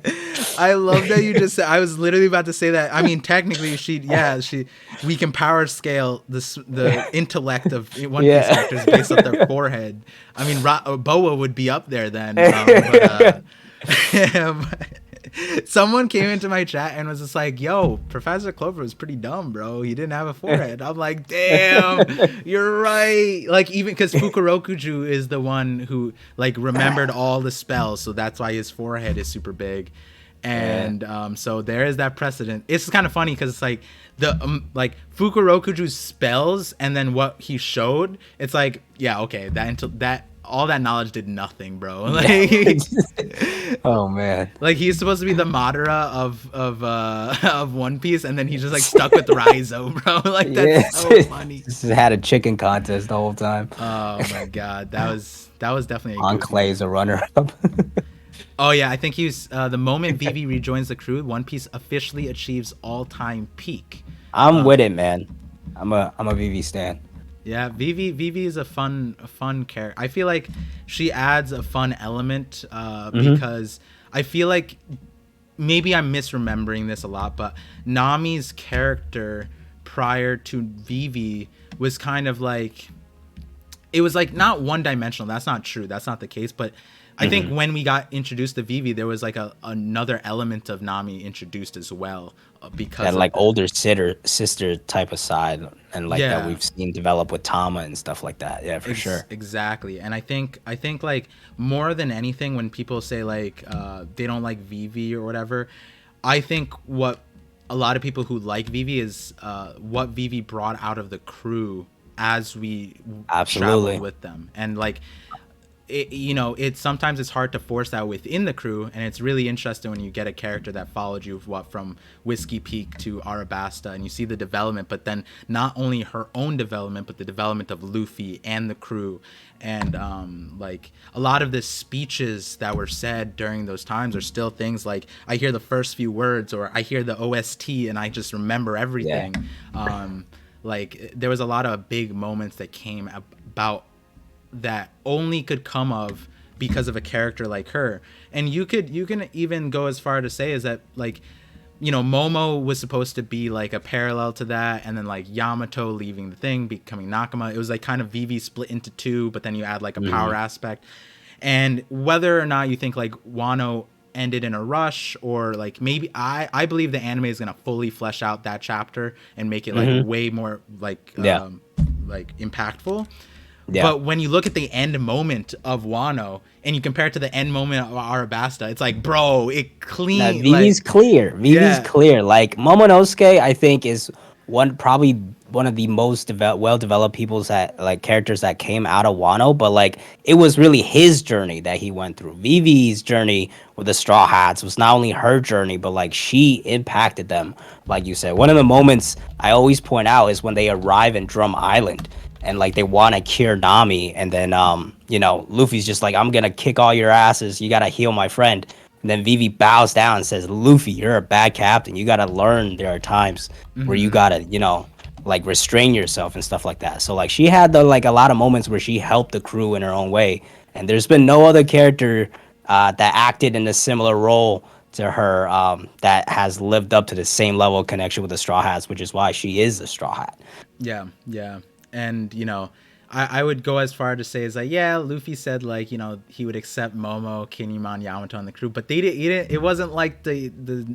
I love that you just said. I was literally about to say that. I mean, technically, we can power scale the intellect of One Piece Yeah. characters based off their forehead. I mean, Boa would be up there then. But someone came into my chat and was just like, "Yo, Professor Clover was pretty dumb, bro. He didn't have a forehead." I'm like, "Damn, you're right." Like even because Fukurokuju is the one who like remembered all the spells, so that's why his forehead is super big. Yeah. And so there is that precedent. It's kind of funny because it's like the like Fukurokuju's spells and then what he showed. It's like yeah, okay, that all that knowledge did nothing, bro. Like, Oh man. like he's supposed to be the Madara of One Piece, and then he's just like stuck with Raizo, bro. Like that's Yes. so funny. Just had a chicken contest the whole time. Oh my god, that was definitely a On goofy Clay's moment. a runner up. Oh yeah, I think he was the moment Vivi rejoins the crew, One Piece officially achieves all-time peak. I'm with it, man. I'm a VV stan. Yeah, Vivi is a fun character. I feel like she adds a fun element because I feel like maybe I'm misremembering this a lot, but Nami's character prior to Vivi was kind of like it was like not one dimensional. That's not true. That's not the case. But I think when we got introduced to Vivi, there was like another element of Nami introduced as well because That of like that. older sister type of side, and like that Yeah, we've seen develop with Tama and stuff like that. Yeah, for sure. exactly. And I think like more than anything, when people say like they don't like Vivi or whatever, I think what a lot of people who like Vivi is what Vivi brought out of the crew as we traveled Absolutely. with them, and like it's sometimes it's hard to force that within the crew, and it's really interesting when you get a character that followed you from Whiskey Peak to Arabasta, and you see the development, but then not only her own development but the development of Luffy and the crew, and like a lot of the speeches that were said during those times are still things like I hear the first few words or I hear the OST and I just remember Yeah. everything. Like there was a lot of big moments that came about that only could come of because of a character like her. And you can even go as far to say is that like Momo was supposed to be like a parallel to that, and then like Yamato leaving the thing becoming Nakama, it was like kind of Vivi split into two, but then you add like a power aspect. And whether or not you think like Wano ended in a rush, or like maybe I believe the anime is going to fully flesh out that chapter and make it like way more Yeah. like impactful. Yeah. But when you look at the end moment of Wano and you compare it to the end moment of Arabasta, it's like, bro, it Now clean like Vivi's clear. Vivi's yeah, clear. Like Momonosuke, I think is probably one of the most well developed people's that like characters that came out of Wano. But like it was really his journey that he went through. Vivi's journey with the Straw Hats was not only her journey, but like she impacted them. Like you said, one of the moments I always point out is when they arrive in Drum Island and like they want to cure Nami, and then Luffy's just like, I'm gonna kick all your asses. You gotta heal my friend. And then Vivi bows down and says, Luffy, you're a bad captain. You gotta learn there are times where you gotta, like restrain yourself and stuff like that. So like she had like a lot of moments where she helped the crew in her own way. And there's been no other character that acted in a similar role to her that has lived up to the same level of connection with the Straw Hats, which is why she is a Straw Hat. yeah. And I would go as far to say is like, yeah, Luffy said like he would accept Momo, Kinemon, Yamato on the crew, but they didn't. It wasn't like the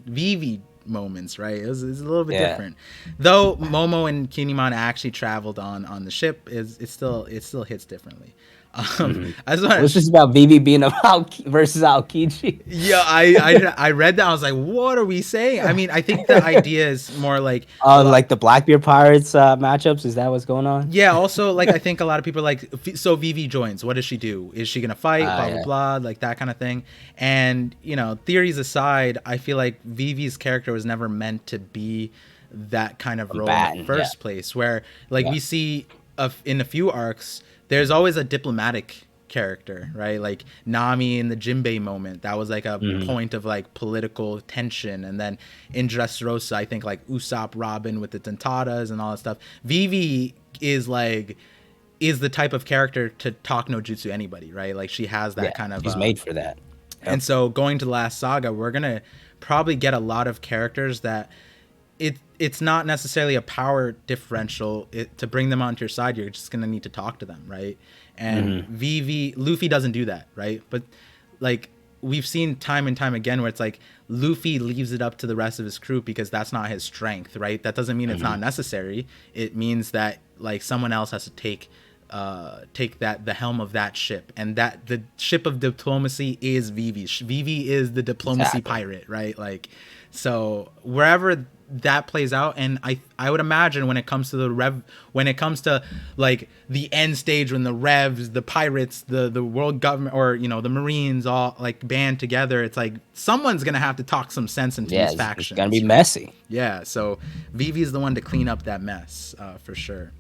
Vivi moments, right? It was a little bit Yeah. different. Though Momo and Kinemon actually traveled on the ship, it still hits differently. I just It want was to just about Vivi being about versus Aokichi. yeah, I read that. I was like, what are we saying? I mean, I think the idea is more like a lot. Like the Blackbeard Pirates matchups. Is that what's going on? Yeah. Also, like I think a lot of people are like, so Vivi joins. What does she do? Is she gonna fight? Blah blah Yeah. blah, like that kind of thing. And theories aside, I feel like Vivi's character was never meant to be that kind of role in the Combatant, yeah. first place. Where like Yeah. we see in a few arcs, there's always a diplomatic character, right? Like Nami in the Jinbei moment, that was like a point of like political tension. And then in Dressrosa, I think like Usopp Robin with the Dentadas and all that stuff. Vivi is the type of character to talk no jutsu anybody, right? Like she has that Yeah. kind of She's made for that. and so going to the last saga, we're gonna probably get a lot of characters that it's not necessarily a power differential. To bring them onto your side, you're just gonna need to talk to them, right? And Luffy doesn't do that, right? But like we've seen time and time again where it's like Luffy leaves it up to the rest of his crew because that's not his strength, right? That doesn't mean it's not necessary. It means that like someone else has to take the helm of that ship, and that the ship of diplomacy is Vivi. Vivi is the diplomacy Exactly. pirate, right? Like so wherever that plays out. And I would imagine when it comes to when it comes to like the end stage, when the Revs, the pirates, the world government, or the Marines all like band together, it's like someone's gonna have to talk some sense into these factions. It's gonna be messy. Yeah, so Vivi is the one to clean up that mess, for sure.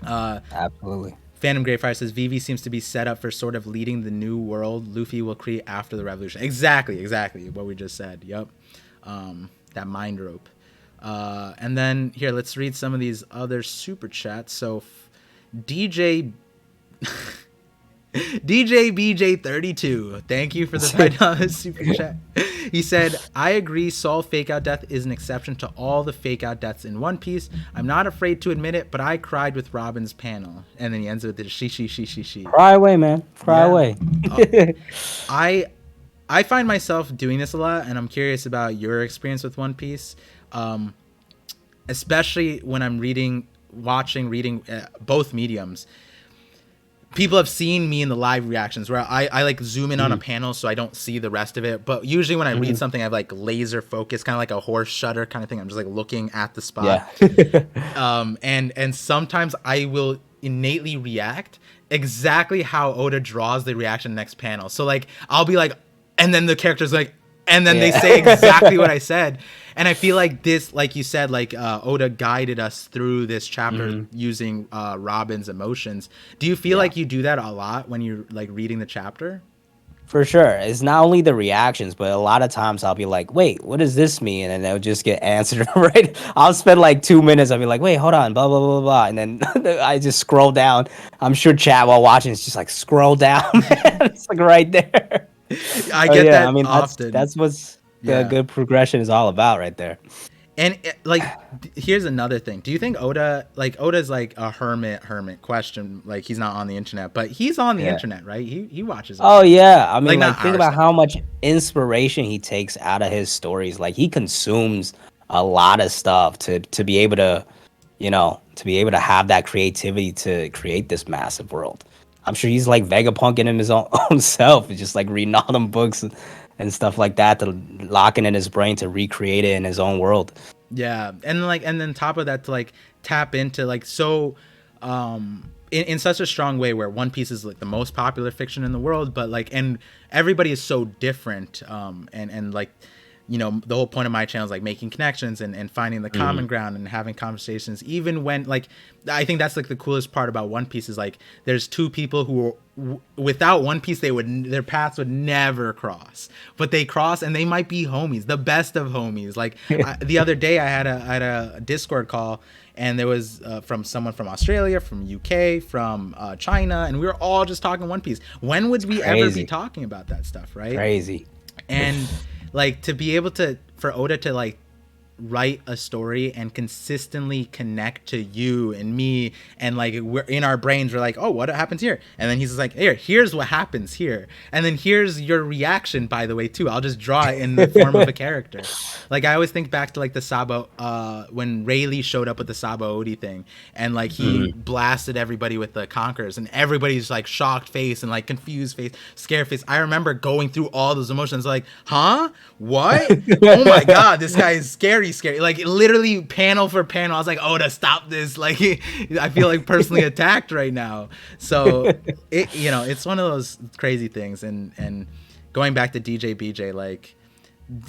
Absolutely. Phantom Greyfire says Vivi seems to be set up for sort of leading the new world Luffy will create after the revolution. Exactly what we just said. Yep. That mind rope. And then here, let's read some of these other super chats. So DJ BJ32, thank you for the $5 super chat. He said, I agree, Saul fake out death is an exception to all the fake out deaths in One Piece. I'm not afraid to admit it, but I cried with Robin's panel. And then he ends with the she. Cry away, man. Cry away. I find myself doing this a lot, and I'm curious about your experience with One Piece, especially when I'm reading both mediums. People have seen me in the live reactions where I like zoom in on a panel so I don't see the rest of it. But usually when I read something, I have like laser focus, kind of like a horse shutter kind of thing. I'm just like looking at the spot. Yeah. And sometimes I will innately react exactly how Oda draws the reaction next panel. So like I'll be like, and then the character's like, and then they say exactly what I said. And I feel like this, like you said, like Oda guided us through this chapter using Robin's emotions. Do you feel like you do that a lot when you're like reading the chapter? For sure. It's not only the reactions, but a lot of times I'll be like, wait, what does this mean? And then they'll just get answered, right? I'll spend like 2 minutes. I'll be like, wait, hold on, blah, blah, blah, blah. And then I just scroll down. I'm sure chat while watching is just like, scroll down. It's like right there. I get that. I mean, often. That's what's the good progression is all about right there. And like, here's another thing. Do you think Oda's like a hermit question? Like he's not on the internet, but he's on the internet, right? He watches it. Oh yeah. I mean, like think about how much inspiration he takes out of his stories. Like he consumes a lot of stuff to be able to, have that creativity to create this massive world. I'm sure he's like Vegapunking him his own self, just like reading all them books and stuff like that, to locking in his brain to recreate it in his own world. Yeah, and then top of that, to like tap into like so in such a strong way, where One Piece is like the most popular fiction in the world, but like, and everybody is so different, and like, the whole point of my channel is like making connections and finding the common ground and having conversations, even when like, I think that's like the coolest part about One Piece is like there's two people who without One Piece their paths would never cross, but they cross and they might be homies, the best of homies. Like the other day I had a Discord call, and there was from someone from Australia, from UK, from China, and we were all just talking One Piece. When would we ever be talking about that stuff, right? Crazy. And like to be able to, for Oda to like write a story and consistently connect to you and me, and like we're in our brains, we're like, oh, what happens here? And then he's just like, here's what happens here, and then here's your reaction, by the way, too. I'll just draw it in the form of a character. Like I always think back to like the Sabo when Rayleigh showed up with the Sabo Odi thing, and like he blasted everybody with the conquerors, and everybody's like shocked face and like confused face, scared face. I remember going through all those emotions, like, huh, what? Oh my god, this guy is scary. Like literally panel for panel, I was like, Oda, stop this. Like I feel like personally attacked right now. So it's one of those crazy things. And going back to DJ BJ, like,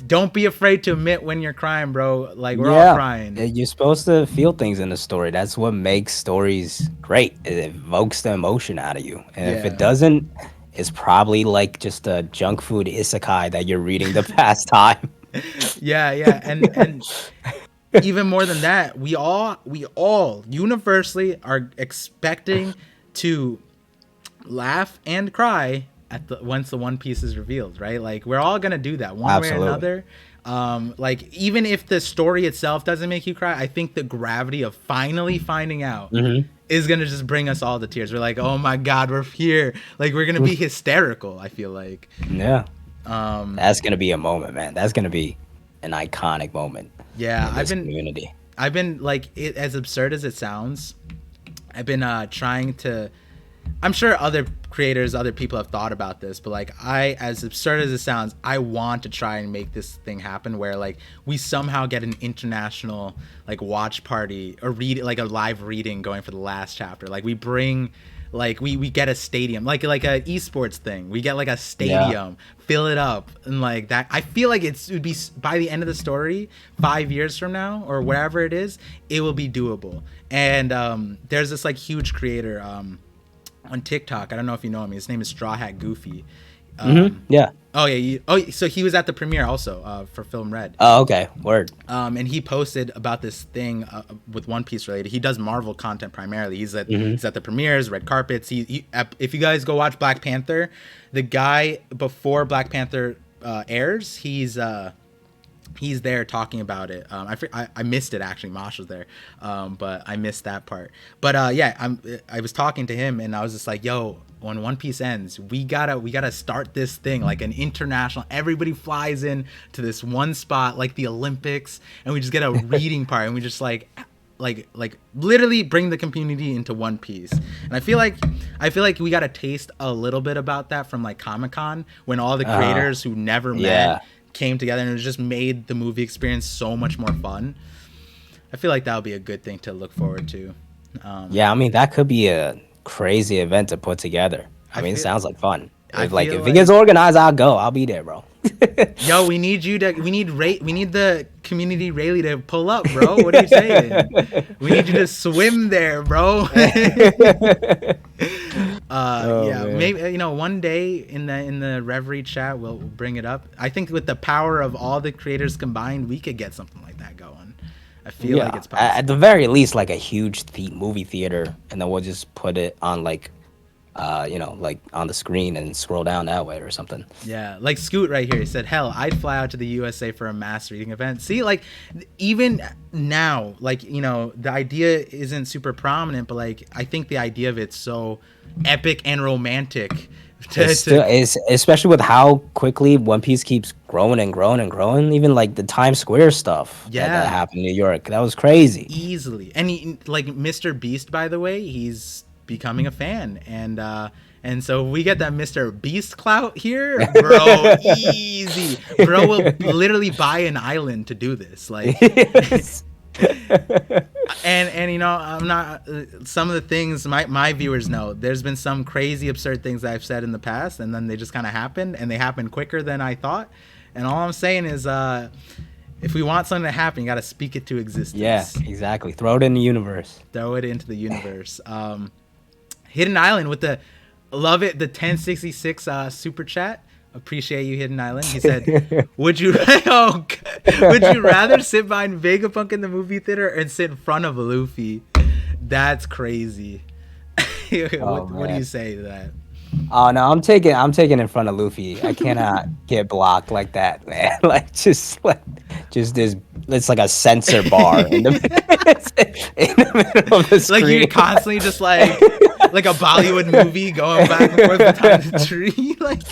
don't be afraid to admit when you're crying, bro. Like we're all crying. You're supposed to feel things in the story. That's what makes stories great. It evokes the emotion out of you. And if it doesn't, it's probably like just a junk food isekai that you're reading the past time. Yeah, and even more than that, we all universally are expecting to laugh and cry once the One Piece is revealed, right? Like we're all gonna do that one way or another. Like even if the story itself doesn't make you cry, I think the gravity of finally finding out is gonna just bring us all to tears. We're like, oh my god, we're here. Like we're gonna be hysterical, I feel like. Yeah. That's gonna be a moment, man. That's gonna be an iconic moment. Yeah, community. I've been like, as absurd as it sounds, I've been trying to. I'm sure other creators, other people have thought about this, but like as absurd as it sounds, I want to try and make this thing happen where like we somehow get an international like watch party or read like a live reading going for the last chapter. Like we bring like we get a stadium like a esports thing. We get like a stadium, fill it up, and like that. I feel like it would be by the end of the story, 5 years from now or wherever it is, it will be doable. And there's this like huge creator on TikTok. I don't know if you know him. His name is Straw Hat Goofy. Yeah. Oh yeah. So he was at the premiere also for Film Red. Oh, okay. Word. And he posted about this thing with One Piece related. He does Marvel content primarily. He's at the premieres, red carpets. He if you guys go watch Black Panther, the guy before Black Panther airs, he's there talking about it. I missed it actually. Mosh was there, but I missed that part. But I was talking to him and I was just like, yo, when One Piece ends, we gotta start this thing like an international. Everybody flies in to this one spot like the Olympics, and we just get a reading part, and we just like literally bring the community into One Piece. And I feel like we got a taste a little bit about that from like Comic-Con when all the creators who never met came together, and it just made the movie experience so much more fun. I feel like that would be a good thing to look forward to. I mean, that could be a crazy event to put together. It sounds like fun. If it gets organized, I'll go. I'll be there, bro. Yo, we need the community Rayleigh to pull up, bro. What are you saying? We need you to swim there, bro. Man. Maybe one day in the Reverie chat we'll bring it up. I think with the power of all the creators combined, we could get something like that going. I feel like it's possible. At the very least, like a huge movie theater, and then we'll just put it on like on the screen and scroll down that way or something. Yeah, like Scoot right here. He said, hell, I'd fly out to the USA for a mass reading event. See, like, even now, like, the idea isn't super prominent, but, like, I think the idea of it's so epic and romantic. Especially with how quickly One Piece keeps growing and growing and growing. Even, like, the Times Square stuff that happened in New York. That was crazy. Easily. And, like, Mr. Beast, by the way, he's becoming a fan, and so we get that Mr. Beast clout here, bro. Easy, bro. Will literally buy an island to do this, like. and I'm not. Some of the things my viewers know. There's been some crazy, absurd things that I've said in the past, and then they just kind of happened, and they happened quicker than I thought. And all I'm saying is, if we want something to happen, you got to speak it to existence. Yeah, exactly. Throw it in the universe. Throw it into the universe. Hidden Island with the 1066 super chat. Appreciate you, Hidden Island. He said, would you rather sit behind Vegapunk in the movie theater and sit in front of Luffy? That's crazy. What do you say to that? Oh no, I'm taking in front of Luffy. I cannot get blocked like that, man. Just this. It's like a sensor bar in the middle of the screen. Like you're constantly just like a Bollywood movie going back and forth behind the tree. Like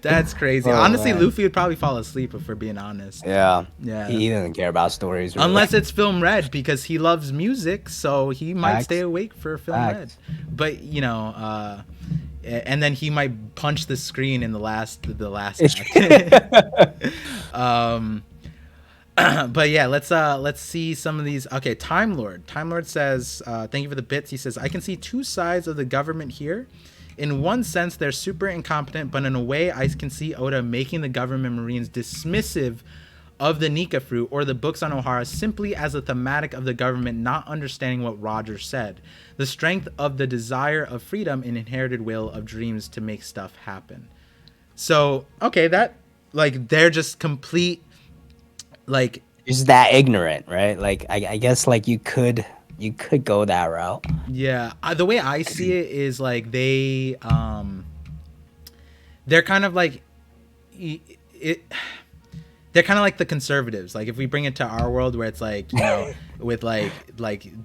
that's crazy. Honestly, man. Luffy would probably fall asleep if we're being honest. Yeah. He doesn't care about stories. Really. Unless it's Film Red, because he loves music, so he might stay awake for Film Red. But and then he might punch the screen in the last act. But yeah, let's see some of these. Okay, Time Lord says, thank you for the bits. He says, I can see two sides of the government here. In one sense, they're super incompetent, but in a way, I can see Oda making the government Marines dismissive of the Nika fruit or the books on Ohara simply as a thematic of the government not understanding what Roger said. The strength of the desire of freedom and inherited will of dreams to make stuff happen. So, okay, that, like, they're just complete, like... Just that ignorant, right? Like, I guess, like, you could go that route. Yeah, the way I see it is like they're kind of like they're kind of like the conservatives. Like if we bring it to our world where it's like, with like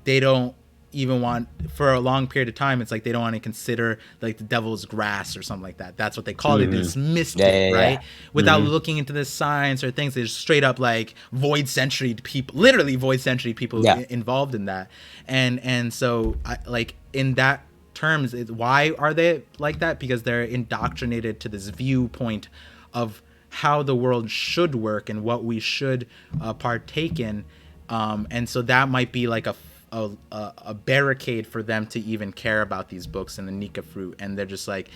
they don't even want, for a long period of time, it's like they don't want to consider like the devil's grass or something like that. That's what they call it. They dismissed it, right? Without looking into the science or things. They just straight up like void century people, literally void century people involved in that. And so I, like in that terms, why are they like that? Because they're indoctrinated to this viewpoint of how the world should work and what we should partake in, and so that might be like a barricade for them to even care about these books and the Nika fruit. And they're just like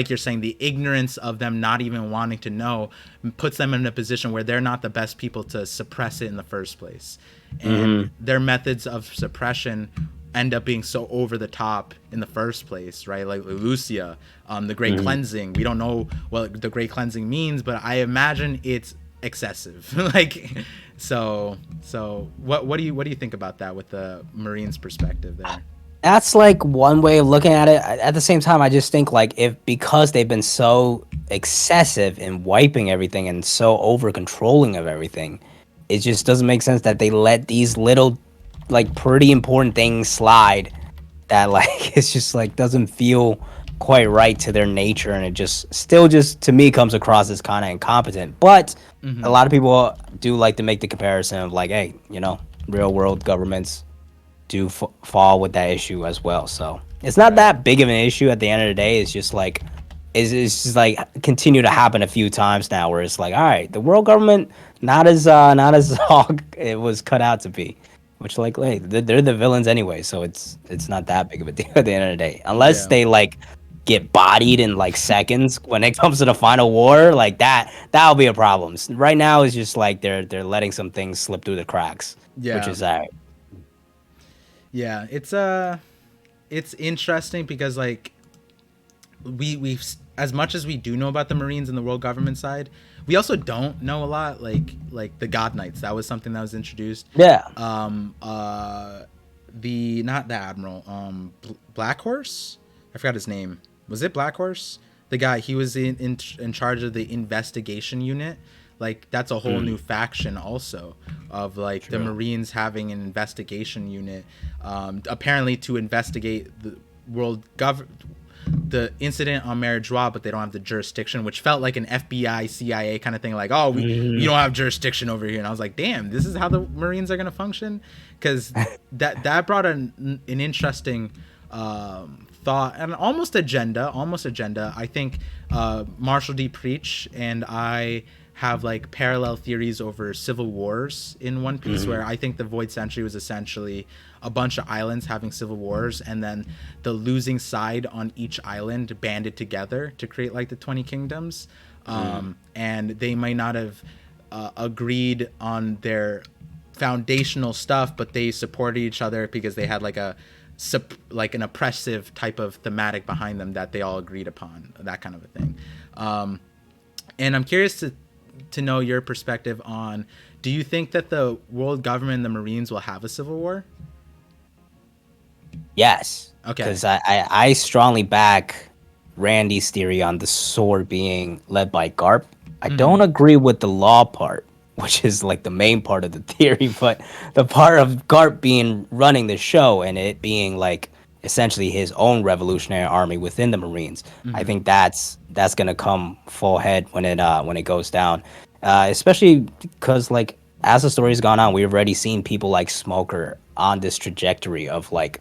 you're saying, the ignorance of them not even wanting to know puts them in a position where they're not the best people to suppress it in the first place. And their methods of suppression end up being so over the top in the first place, right? Like Lucia, the Great Cleansing. We don't know what the Great Cleansing means, but I imagine it's excessive. Like, so what do you think about that with the Marines' perspective there? That's like one way of looking at it. At the same time, I just think like because they've been so excessive in wiping everything and so over controlling of everything, it just doesn't make sense that they let these little like pretty important things slide that like it's just like doesn't feel quite right to their nature, and it just still just to me comes across as kind of incompetent. But a lot of people do like to make the comparison of like, hey, real world governments do fall with that issue as well. So it's not that big of an issue at the end of the day. It's just like it's just like continue to happen a few times now where it's like, all right, the world government not as all it was cut out to be. Which like, hey, they're the villains anyway, so it's not that big of a deal at the end of the day. Unless they like get bodied in like seconds when it comes to the final war, like that'll be a problem. Right now it's just like they're letting some things slip through the cracks, which is alright. Yeah, it's interesting because like we've as much as we do know about the Marines and the world government side, we also don't know a lot. Like the God Knights, that was something that was introduced. Yeah. The not the Admiral, Black Horse. I forgot his name. Was it Black Horse? The guy, he was in charge of the investigation unit. Like that's a whole new faction also of like the Marines having an investigation unit, apparently to investigate the the incident on Mary Joie, but they don't have the jurisdiction, which felt like an FBI, CIA kind of thing. Like, oh, we don't have jurisdiction over here. And I was like, damn, this is how the Marines are going to function? Because that brought an interesting thought and almost agenda. I think Marshall D. Preach and I have like parallel theories over civil wars in One Piece, where I think the Void Century was essentially a bunch of islands having civil wars, and then the losing side on each island banded together to create like the 20 kingdoms. And they might not have agreed on their foundational stuff, but they supported each other because they had like an oppressive type of thematic behind them that they all agreed upon, that kind of a thing. And I'm curious to know your perspective on, do you think that the world government and the Marines will have a civil war? Yes. Okay. Because I strongly back Randy's theory on the sword being led by Garp. I don't agree with the law part, which is like the main part of the theory, but the part of Garp being running the show and it being like essentially his own revolutionary army within the Marines. I think that's gonna come full head when it goes down, especially because like as the story's gone on, we've already seen people like Smoker on this trajectory of like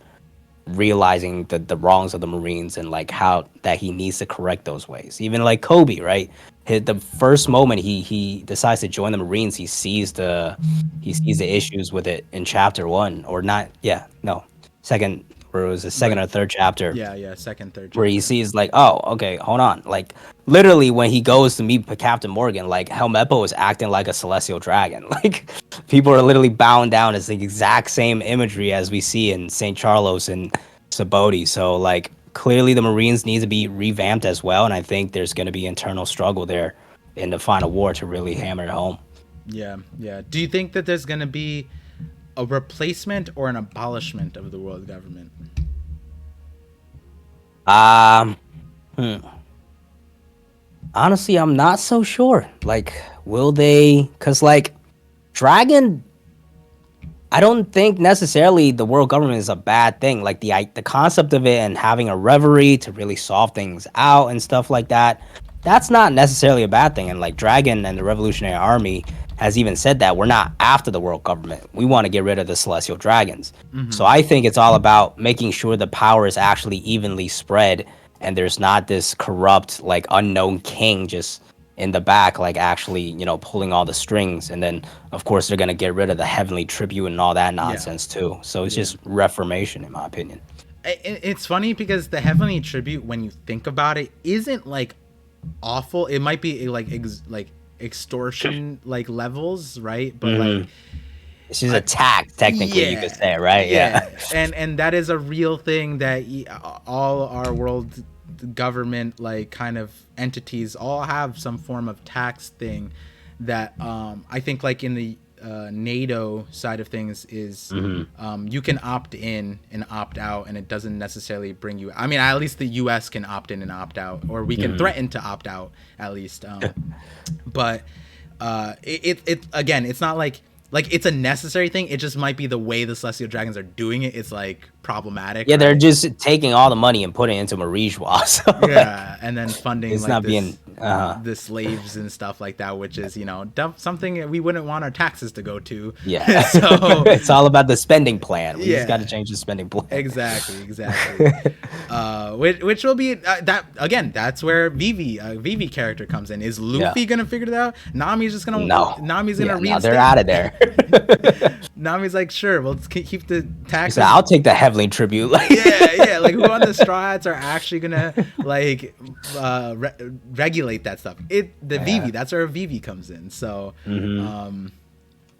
realizing the wrongs of the Marines and like how that he needs to correct those ways. Even like Kobe, right? The first moment he decides to join the Marines, he sees the issues with it in chapter 1 or not. Yeah, no, second. Where it was the second or third chapter. Yeah, second, third chapter. Where he sees like, oh, okay, hold on. Like literally when he goes to meet Captain Morgan, like Helmeppo is acting like a celestial dragon. Like people are literally bowing down. It's the exact same imagery as we see in St. Charlos and Saboti. So like clearly the Marines need to be revamped as well. And I think there's going to be internal struggle there in the final war to really hammer it home. Yeah. Do you think that there's going to be a replacement or an abolishment of the world government? Honestly, I'm not so sure. Like, will they? Because like Dragon, I don't think necessarily the world government is a bad thing. Like the concept of it and having a reverie to really solve things out and stuff like that, that's not necessarily a bad thing. And like Dragon and the Revolutionary Army has even said that we're not after the world government. We want to get rid of the celestial dragons. So Mm-hmm. I think it's all about making sure the power is actually evenly spread and there's not this corrupt, like unknown king just in the back, like actually, pulling all the strings. And then, of course, they're going to get rid of the heavenly tribute and all that Yeah. nonsense too. So it's Yeah. just reformation, in my opinion. It's funny because the heavenly tribute, when you think about it, isn't like awful. It might be like like extortion like levels, right? But like, It's just a tax, technically, you could yeah, say, right? Yeah. yeah, and that is a real thing that all our world government like kind of entities all have some form of tax thing that I think like in the NATO side of things is you can opt in and opt out, and it doesn't necessarily bring you. I mean, at least the U.S. can opt in and opt out, or we can threaten to opt out at least. But it again, it's not like it's a necessary thing. It just might be the way the celestial dragons are doing it is like problematic. Yeah, they're right? just taking all the money and putting it into Marijois. So Yeah, and then funding it's like not this being. the slaves and stuff like that, which is something we wouldn't want our taxes to go to. Yeah. So It's all about the spending plan. We just got to yeah, change the spending plan. exactly. Which will be that again. That's where Vivi character comes in. Is Luffy Yeah. gonna figure it out? Nami's just gonna No. Nami's gonna Yeah, no, reinstate. they're out of there. Nami's like, sure, we'll keep the taxes. So I'll take the heavenly tribute. Yeah, like who on the Straw Hats are actually gonna like regulate that stuff? The Vivi, that's where Vivi comes in. So, And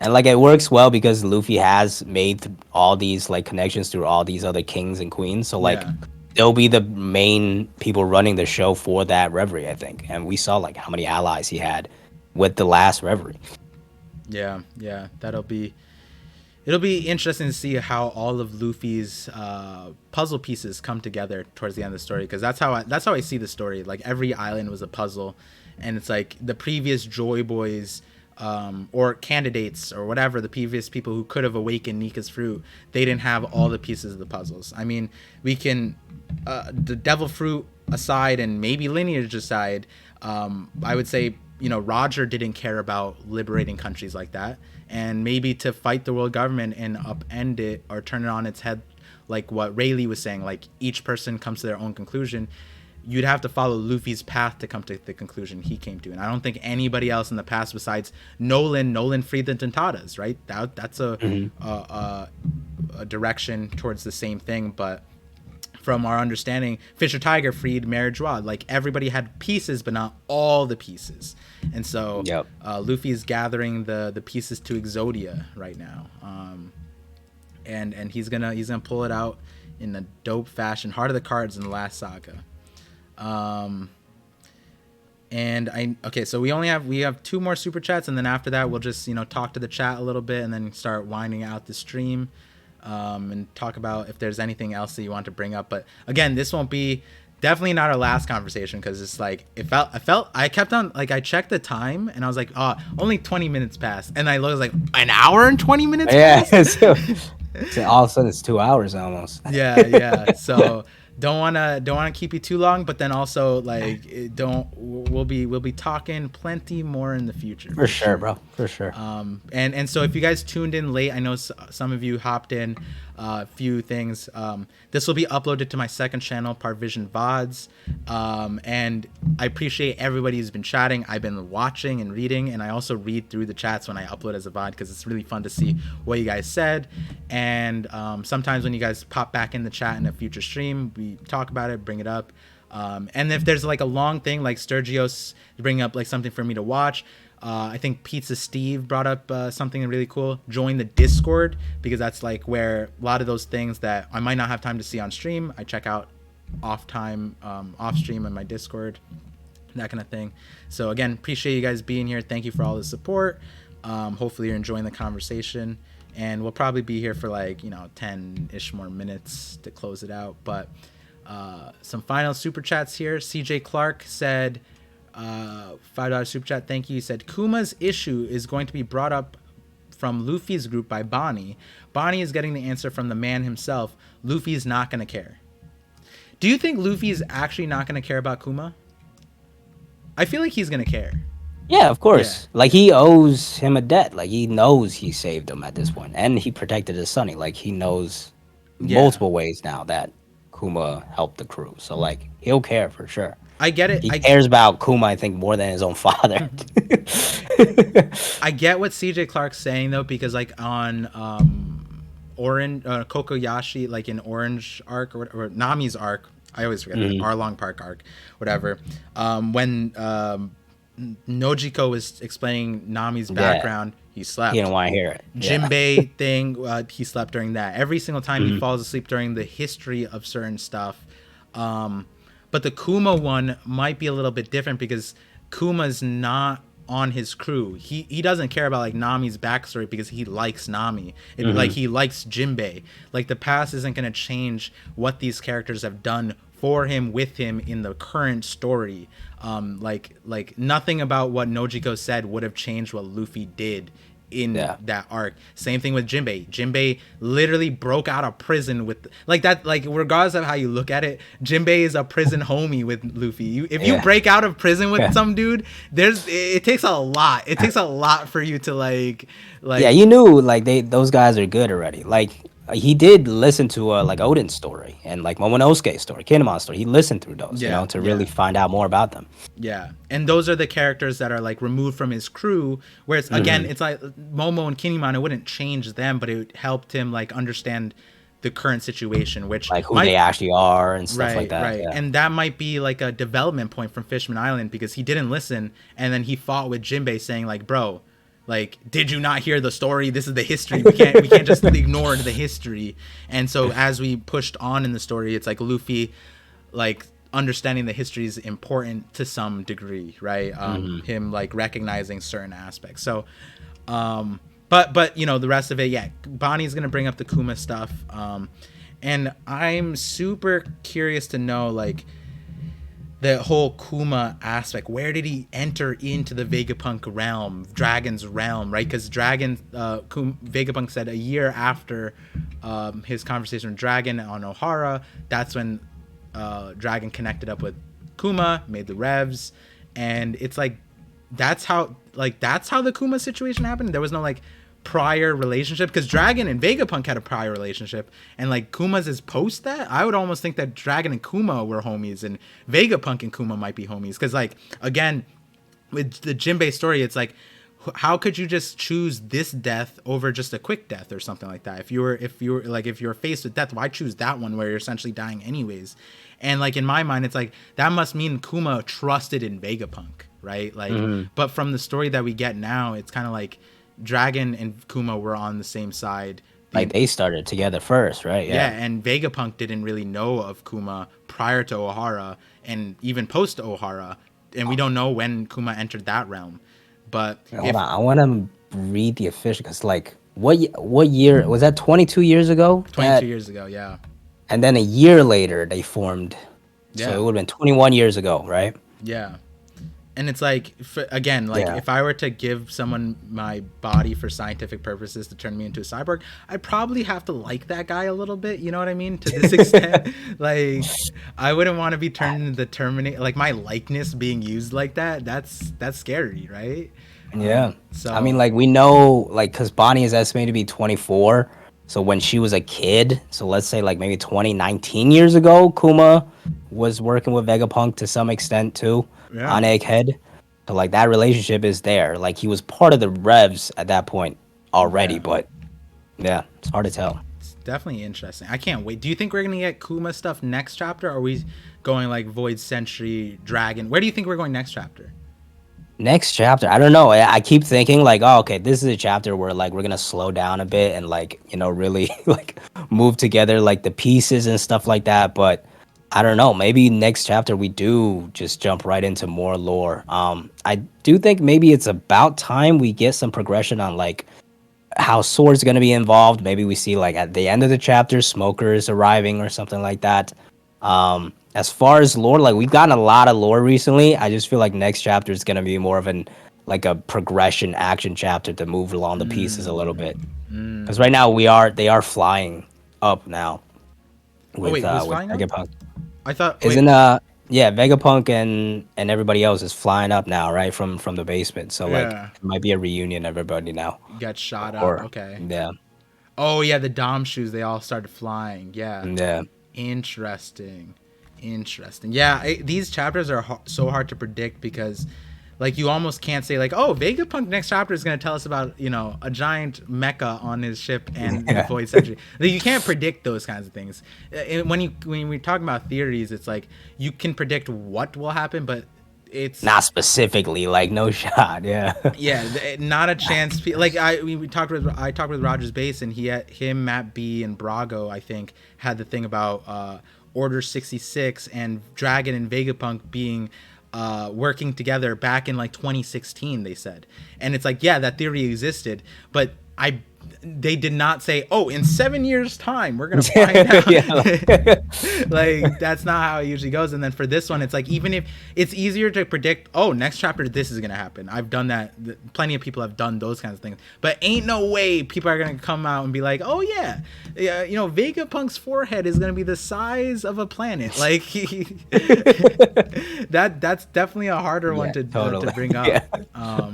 like it works well because Luffy has made all these like connections through all these other kings and queens. So like Yeah. they'll be the main people running the show for that reverie, I think. And we saw like how many allies he had with the last reverie. yeah, it'll be interesting to see how all of Luffy's puzzle pieces come together towards the end of the story, because that's how I see the story. Like every island was a puzzle, and it's like the previous Joy Boys or candidates or whatever, the previous people who could have awakened Nika's fruit, they didn't have all the pieces of the puzzles. I mean, we can the devil fruit aside and maybe lineage aside, I would say Roger didn't care about liberating countries like that, and maybe to fight the world government and upend it or turn it on its head, like what Rayleigh was saying, like each person comes to their own conclusion. You'd have to follow Luffy's path to come to the conclusion he came to, and I don't think anybody else in the past besides Nolan freed the Tentatas, right? That's a direction towards the same thing, but from our understanding, Fisher Tiger freed Mary Joie. Like everybody had pieces, but not all the pieces. And so Yep. Luffy is gathering the pieces to Exodia right now, and he's gonna pull it out in a dope fashion. Heart of the Cards in the last saga. So we have 2 more super chats, and then after that we'll just talk to the chat a little bit, and then start winding out the stream. And talk about if there's anything else that you want to bring up. But again, this won't be definitely not our last conversation, because it's like I kept on, like I checked the time and I was like, oh, only 20 minutes passed, and I was like, an hour and 20 minutes Yeah. passed? So all of a sudden it's 2 hours almost. yeah. So don't wanna keep you too long, but then also like we'll be talking plenty more in the future. For sure, bro. For sure. And so if you guys tuned in late, I know some of you hopped in a few things. This will be uploaded to my second channel, ParVision VODs. And I appreciate everybody who's been chatting. I've been watching and reading, and I also read through the chats when I upload as a VOD, because it's really fun to see what you guys said. And sometimes when you guys pop back in the chat in a future stream, we talk about it, bring it up. And if there's like a long thing, like Sturgios bring up like something for me to watch, I think Pizza Steve brought up something really cool. Join the Discord, because that's like where a lot of those things that I might not have time to see on stream, I check out off stream on my Discord, that kind of thing. So again, appreciate you guys being here. Thank you for all the support. Hopefully you're enjoying the conversation, and we'll probably be here for like 10-ish more minutes to close it out. But some final super chats here. CJ Clark said, $5 super chat, thank you. He said Kuma's issue is going to be brought up from Luffy's group by Bonnie. Bonnie is getting the answer from the man himself. Luffy's not going to care. Do you think Luffy is actually not going to care about Kuma? I feel like he's going to care. Yeah, of Yeah. course. Like he owes him a debt. Like he knows he saved him at this point, and he protected his sonny. Like he knows Yeah. multiple ways now that Kuma helped the crew. So like he'll care for sure. I get it. He cares about Kuma, I think, more than his own father. I get what CJ Clark's saying though, because like on Orange Kokoyashi, like in Orange arc or Nami's arc, I always forget the Mhm. Arlong Park arc, whatever. When Nojiko was explaining Nami's Yeah, background, he he didn't slept. want to hear it. Yeah. Jinbei thing, he slept during that. Every single time he Mhm. falls asleep during the history of certain stuff. Um, but the Kuma one might be a little bit different because Kuma's not on his crew. He doesn't care about like Nami's backstory because he likes Nami. Like Mhm. he likes Jinbei. Like the past isn't gonna change what these characters have done for him with him in the current story. Like nothing about what Nojiko said would have changed what Luffy did in Yeah. that arc. Same thing with Jinbei. Jinbei literally broke out of prison with like that. Like regardless of how you look at it, Jinbei is a prison homie with Luffy. If you Yeah. break out of prison with Yeah. some dude, it takes a lot. It takes a lot for you to Yeah, like you knew like those guys are good already. Like he did listen to like Odin's story and like Momonosuke's story, Kinemon's story. He listened through those, yeah, to really yeah. find out more about them. Yeah, and those are the characters that are like removed from his crew. Where it's again, Mhm. it's like Momo and Kinemon. It wouldn't change them, but it helped him like understand the current situation, which Like who they might actually are and stuff like right, that. right, Yeah. and that might be like a development point from Fishman Island because he didn't listen, and then he fought with Jinbei, saying like, "Bro, like, did you not hear the story? This is the history. We can't just ignore the history." And so as we pushed on in the story, it's like Luffy like understanding the history is important to some degree, right? Mhm. Him like recognizing certain aspects. So, but you know the rest of it, yeah. Bonnie's gonna bring up the Kuma stuff, and I'm super curious to know like the whole Kuma aspect. Where did he enter into the Vegapunk realm, Dragon's realm, right? Because Vegapunk said a year after his conversation with Dragon on Ohara, that's when Dragon connected up with Kuma, made the revs, and it's like that's how the Kuma situation happened. There was no like prior relationship because Dragon and Vegapunk had a prior relationship, and like Kuma's is post that. I would almost think that Dragon and Kuma were homies, and Vegapunk and Kuma might be homies because like again with the Jinbei story, it's like how could you just choose this death over just a quick death or something like that? If you're faced with death, why choose that one where you're essentially dying anyways? And like in my mind, it's like that must mean Kuma trusted in Vegapunk, right? Like, Mhm. but from the story that we get now, it's kind of like Dragon and Kuma were on the same side. Like they started together first, right? Yeah, Yeah. and Vegapunk didn't really know of Kuma prior to Ohara and even post Ohara, and we don't know when Kuma entered that realm. But Hold if on, I want to read the official because like what year was that? 22 years ago. 22 That years ago, yeah, and then a year later they formed. So yeah, it would have been 21 years ago, right? yeah. And it's like again, like Yeah. if I were to give someone my body for scientific purposes to turn me into a cyborg, I'd probably have to like that guy a little bit. You know what I mean? To this extent, like I wouldn't want to be turned into the Terminator. Like my likeness being used like that. That's scary, right? Yeah. I mean, So like we know, like, because Bonnie is estimated to be 24. So when she was a kid, so let's say like maybe 2019 years ago, Kuma was working with Vegapunk to some extent too on yeah, Egghead. So like that relationship is there. Like he was part of the Revs at that point already, yeah. but yeah, it's hard to tell. It's definitely interesting. I can't wait. Do you think we're gonna get Kuma stuff next chapter? Or are we going like Void Century Dragon? Where do you think we're going next chapter? Next chapter, I don't know. I keep thinking like, oh, okay, this is a chapter where like we're gonna slow down a bit and like really like move together like the pieces and stuff like that. But I don't know. Maybe next chapter we do just jump right into more lore. I do think maybe it's about time we get some progression on like how Sword's gonna be involved. Maybe we see like at the end of the chapter, Smoker is arriving or something like that. As far as lore, like we've gotten a lot of lore recently. I just feel like next chapter is gonna be more of an like a progression action chapter to move along the pieces a little bit. Because right now they are flying up now Oh wait, who's with flying up? Vegapunk. I thought. Wait. Isn't yeah, Vegapunk and everybody else is flying up now, right, from the basement. So like, Yeah. it might be a reunion of everybody now, Got shot up. or Okay. yeah, Oh yeah, the Dom shoes. They all started flying. Yeah. yeah. Interesting. Interesting. Yeah, these chapters are so hard to predict because, like, you almost can't say like, oh, Vegapunk next chapter is going to tell us about a giant mecha on his ship and the Yeah. Void Century. Like, you can't predict those kinds of things. When we talk about theories, it's like you can predict what will happen, but it's Not specifically, like no shot. Yeah. yeah, not a chance. Like I talked with Rogers Base, and him, Matt B, and Brago, I think, had the thing about Order 66 and Dragon and Vegapunk being working together back in like 2016. They said, and it's like, yeah, that theory existed, but they did not say, oh, in 7 years time we're gonna find out. Yeah. Like, that's not how it usually goes. And then for this one, it's like, even if it's easier to predict, oh, next chapter this is gonna happen. I've done that. Plenty of people have done those kinds of things, but ain't no way people are gonna come out and be like, oh yeah, Vegapunk's forehead is gonna be the size of a planet. Like, that's definitely a harder one Yeah, to totally. bring up. Yeah.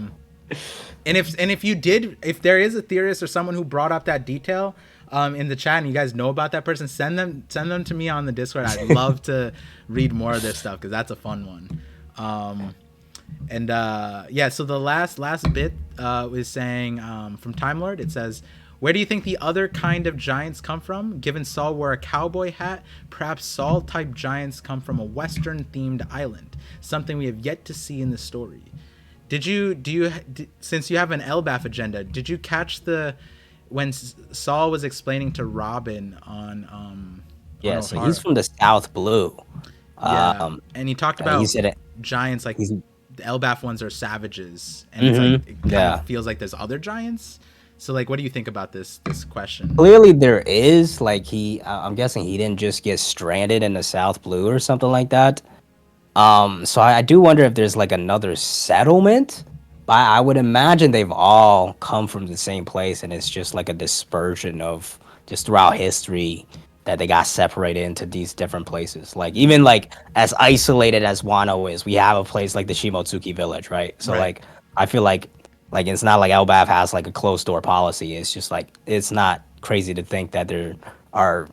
And if there is a theorist or someone who brought up that detail in the chat, and you guys know about that person, send them to me on the Discord. I'd love to read more of their stuff because that's a fun one. And yeah, so the last bit was saying, from Time Lord, it says, where do you think the other kind of giants come from? Given Saul wore a cowboy hat, perhaps Saul type giants come from a Western themed island, something we have yet to see in the story. Since you have an LBAF agenda, did you catch when Saul was explaining to Robin on Yeah. So Ohara? he's from the South Blue. Yeah, and he talked He about said it. giants, like He's the LBAF ones are savages, and it's like, it kind yeah. of feels like there's other giants. So like, what do you think about this question? Clearly, there is like I'm guessing he didn't just get stranded in the South Blue or something like that. So I do wonder if there's like another settlement. But I would imagine they've all come from the same place, and it's just like a dispersion of just throughout history that they got separated into these different places. Like even like as isolated as Wano is, we have a place like the Shimotsuki village, right? So Right. like I feel like it's not like Elbaf has like a closed door policy. It's just like it's not crazy to think that there are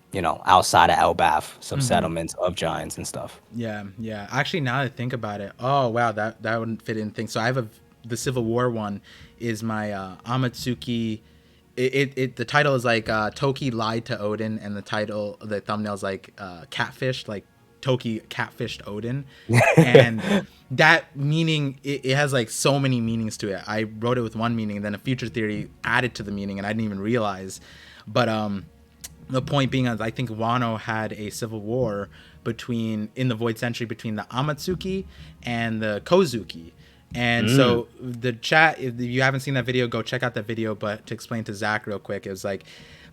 outside of Elbaf some settlements of giants and stuff. Yeah, yeah. Actually, now that I think about it, oh wow, that wouldn't fit in things. So I have the Civil War one is my Amatsuki. The title is like Toki lied to Odin, and the thumbnail is like catfish, like Toki catfished Odin, and that meaning it has like so many meanings to it. I wrote it with one meaning, and then a future theory added to the meaning, and I didn't even realize. But the point being is, I think Wano had a civil war in the Void Century between the Amatsuki and the Kozuki. And so the chat, if you haven't seen that video, go check out that video. But to explain to Zach real quick, it was like,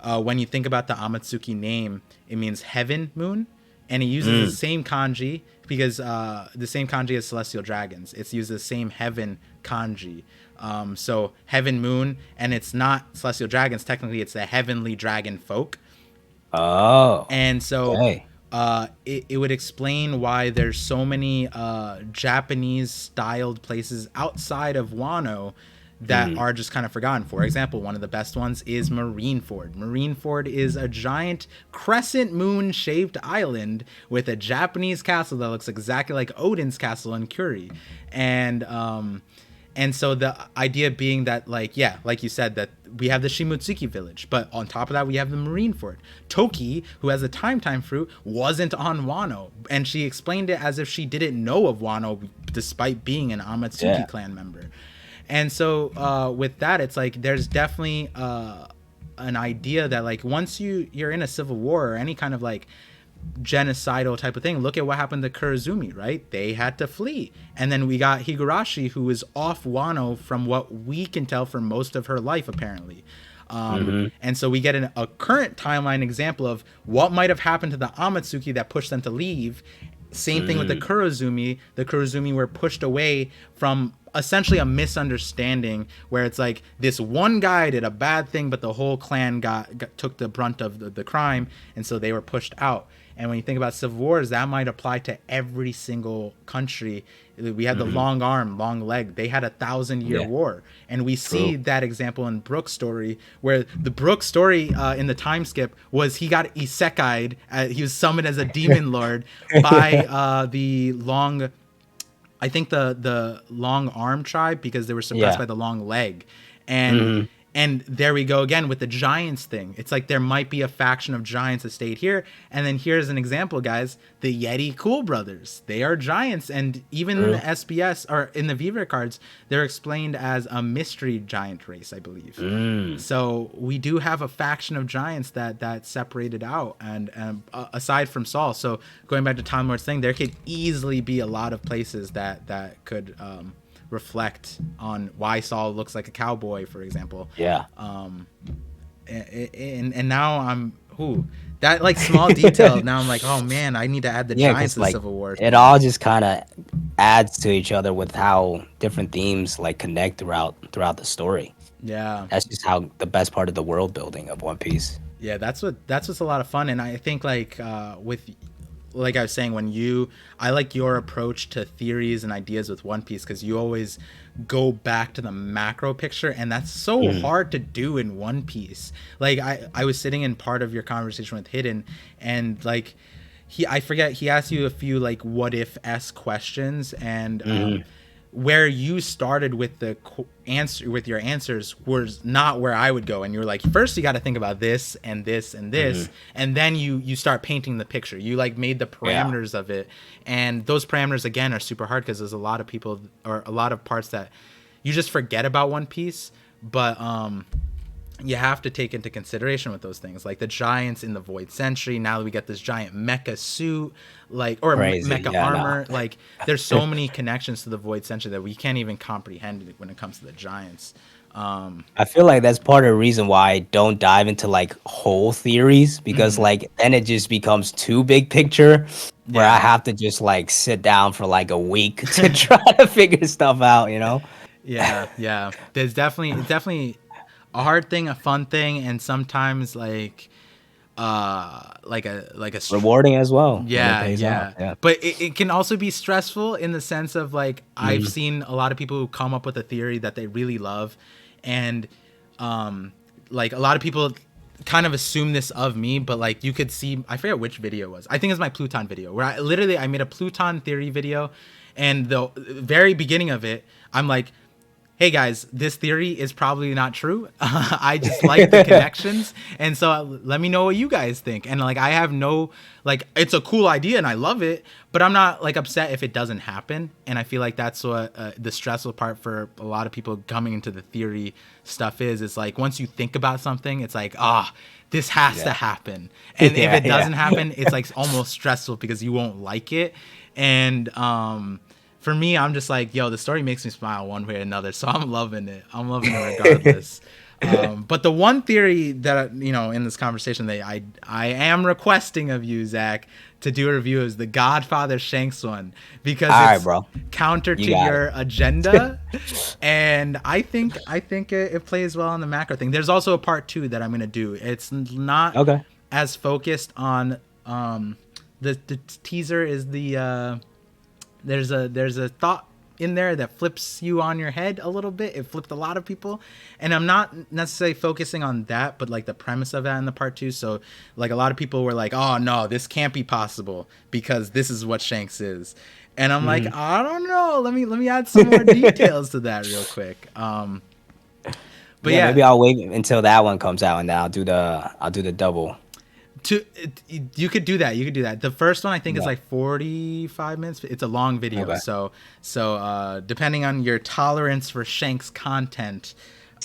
when you think about the Amatsuki name, it means heaven moon, and it uses the same kanji because the same kanji as celestial dragons. It's used the same heaven kanji. So heaven moon, and it's not celestial dragons. Technically, it's the heavenly dragon folk. Oh, And so okay. it would explain why there's so many Japanese styled places outside of Wano that are just kind of forgotten. For example, one of the best ones is Marineford. Marineford is a giant crescent moon shaped island with a Japanese castle that looks exactly like Odin's castle in Kuri. And so the idea being that, like, yeah, like you said, that we have the Shimotsuki village, but on top of that, we have the Marineford. Toki, who has a time fruit, wasn't on Wano, and she explained it as if she didn't know of Wano despite being an Amatsuki clan member. And so with that, it's like there's definitely an idea that, like, once you're in a civil war or any kind of like genocidal type of thing, look at what happened to Kurozumi, right? They had to flee, and then we got Higurashi, who was off Wano from what we can tell for most of her life, apparently. And so we get a current timeline example of what might have happened to the Amatsuki that pushed them to leave. Same thing with the Kurozumi. The Kurozumi were pushed away from essentially a misunderstanding where it's like this one guy did a bad thing, but the whole clan took the brunt of the crime, and so they were pushed out. And when you think about civil wars, that might apply to every single country. We had the long arm, long leg. They had 1,000-year Yeah. war, and we see True. that example in Brooks' story, where the Brooks story in the time skip was he got isekai'd. He was summoned as a demon lord by the long, I think the long arm tribe, because they were suppressed Yeah. by the long leg. And Hmm. and there we go again with the giants thing. It's like there might be a faction of giants that stayed here. And then here's an example, guys. The Yeti Cool Brothers. They are giants. And even in True. the SBS or in the Viva cards, they're explained as a mystery giant race, I believe. Mm. So we do have a faction of giants that separated out, and aside from Saul. So going back to Time Lord's thing, there could easily be a lot of places that could reflect on why Saul looks like a cowboy, for example. Yeah. And now I'm that like small detail. Now I'm like, oh man, I need to add the Yeah, giants because to the like Civil War it thing. all just kind of adds to each other with how different themes like connect throughout the story. Yeah. That's just how the best part of the world building of One Piece. Yeah, that's what's a lot of fun. And I think like with like I was saying, I like your approach to theories and ideas with One Piece, because you always go back to the macro picture, and that's so hard to do in One Piece. Like I was sitting in part of your conversation with Hidden, and like I forget, he asked you a few like what if s questions, and where you started with the answer with your answers was not where I would go. And you're like, first you got to think about this and this and this, and then you start painting the picture. You like made the Yeah. parameters of it, and those parameters again are super hard, because there's a lot of people or a lot of parts that you just forget about One Piece. But you have to take into consideration with those things, like the giants in the Void Century. Now that we get this giant mecha suit, like, or Crazy. mecha Yeah, armor, like there's so many connections to the Void Century that we can't even comprehend it when it comes to the giants. I feel like that's part of the reason why I don't dive into like whole theories, because like then it just becomes too big picture where I Yeah. have to just like sit down for like a week to try to figure stuff out, you know? Yeah. There's definitely, it's definitely a hard thing, a fun thing, and sometimes like a Rewarding as well when it yeah, pays off. yeah. Yeah. But it can also be stressful in the sense of like I've seen a lot of people who come up with a theory that they really love, and like a lot of people kind of assume this of me, but like you could see, I forget which video it was. I think it's my Pluton video, where I made a Pluton theory video, and the very beginning of it, I'm like, hey guys, this theory is probably not true. I just like the connections, and so let me know what you guys think. And like I have no, like, it's a cool idea and I love it, but I'm not like upset if it doesn't happen. And I feel like that's what the stressful part for a lot of people coming into the theory stuff is. It's like once you think about something, it's like, this has to happen. And if Yeah, it doesn't yeah. happen, it's like almost stressful because you won't like it. And for me, I'm just like, yo, the story makes me smile one way or another, so I'm loving it. I'm loving it regardless. But the one theory that in this conversation that I am requesting of you, Zach, to do a review is the Godfather Shanks one, because All right, it's bro. counter You to got your agenda, and I think it plays well on the macro thing. There's also a part 2 that I'm gonna do. It's not Okay. as focused on the teaser is the there's a thought in there that flips you on your head a little bit. It flipped a lot of people, and I'm not necessarily focusing on that, but like the premise of that in the part 2. So like a lot of people were like, oh no, this can't be possible because this is what Shanks is. And I'm like, I don't know, let me add some more details to that real quick. But Yeah, yeah, maybe I'll wait until that one comes out and then I'll do the double. you could do that. You could do that. The first one I think is Yeah. like 45 minutes. It's a long video, Okay. so depending on your tolerance for Shanks content,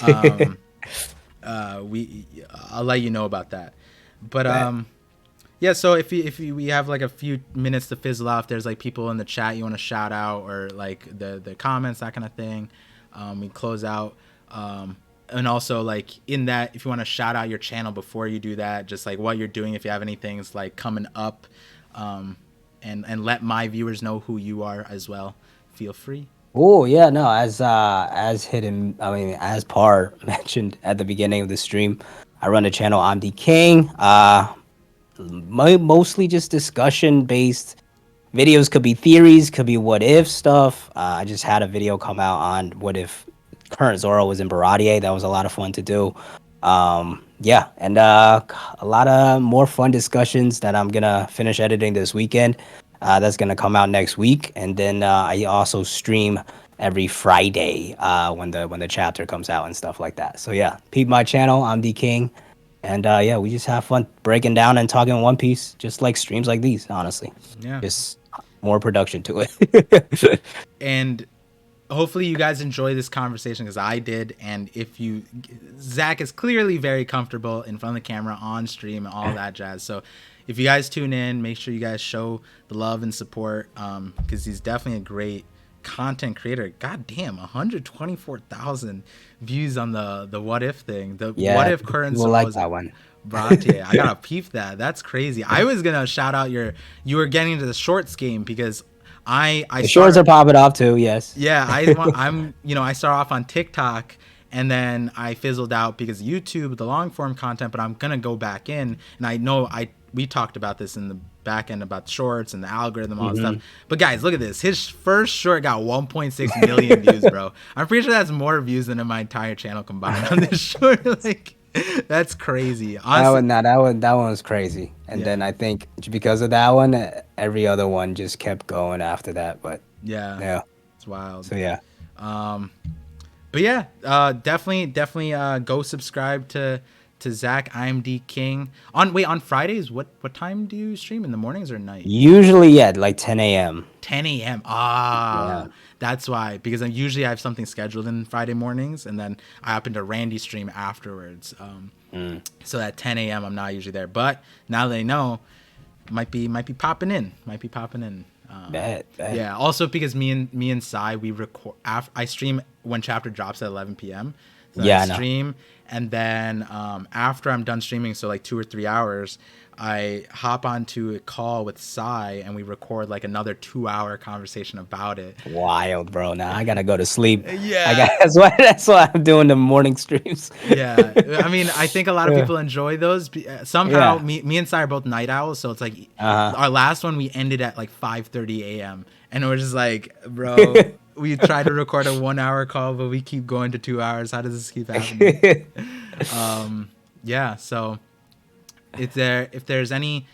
um, I'll let you know about that. But Bet. yeah. So we have like a few minutes to fizzle out, if there's like people in the chat you want to shout out, or like the comments, that kind of thing, we close out. And also like in that, if you want to shout out your channel before you do that, just like what you're doing, if you have any things like coming up, and let my viewers know who you are as well, feel free. Oh yeah, no, as Par mentioned at the beginning of the stream, I run a channel, I'm the King. mostly just discussion based videos. Could be theories, could be what if stuff. I just had a video come out on what if current Zoro was in Baratier. That was a lot of fun to do. Yeah, and a lot of more fun discussions that I'm gonna finish editing this weekend. That's gonna come out next week, and then I also stream every Friday when the chapter comes out and stuff like that. So yeah, peep my channel. I'm D King, and yeah, we just have fun breaking down and talking One Piece, just like streams like these. Honestly, Yeah. just more production to it. And hopefully you guys enjoy this conversation, because I did. And Zach is clearly very comfortable in front of the camera on stream and all that jazz. So if you guys tune in, make sure you guys show the love and support, because he's definitely a great content creator. God damn, 124,000 views on the what if thing. The Yeah, what if current people like Zoro's that one. Brate. I gotta peep that. That's crazy. I was gonna shout out you were getting into the shorts game, because I The shorts are popping off too. Yes. yeah, I start off on TikTok, and then I fizzled out because of YouTube, the long form content, but I'm going to go back in, and I know we talked about this in the back end about shorts and the algorithm, all that stuff. But guys, look at this. His first short got 1.6 million views, bro. I'm pretty sure that's more views than in my entire channel combined on this short. Like, that's crazy. Honestly, That one was crazy. And then I think because of that one, every other one just kept going after that. But yeah, it's wild. so yeah, But yeah, definitely go subscribe to Zach IMD King on Fridays. What time do you stream, in the mornings or at night? usually like 10 a.m. 10 a.m. That's why, because I have something scheduled in Friday mornings, and then I hop into Randy's stream afterwards. So at 10 a.m. I'm not usually there, but now they know, might be popping in. Bet. Yeah. Also, because me and Sai, we record. I stream when chapter drops at 11 p.m. So Yeah, I I know. stream, and then after I'm done streaming, so like 2 or 3 hours, I hop onto a call with Sai, and we record like another 2-hour conversation about it. Wild, bro. Now I gotta go to sleep. Yeah. That's why I'm doing the morning streams. Yeah, I mean, I think a lot of people enjoy those. Somehow, Yeah. me and Sai are both night owls, so it's like Uh-huh. our last one we ended at like 5:30 a.m. and we're just like, bro, we tried to record a 1-hour call, but we keep going to 2 hours. How does this keep happening? Yeah. So, if there's any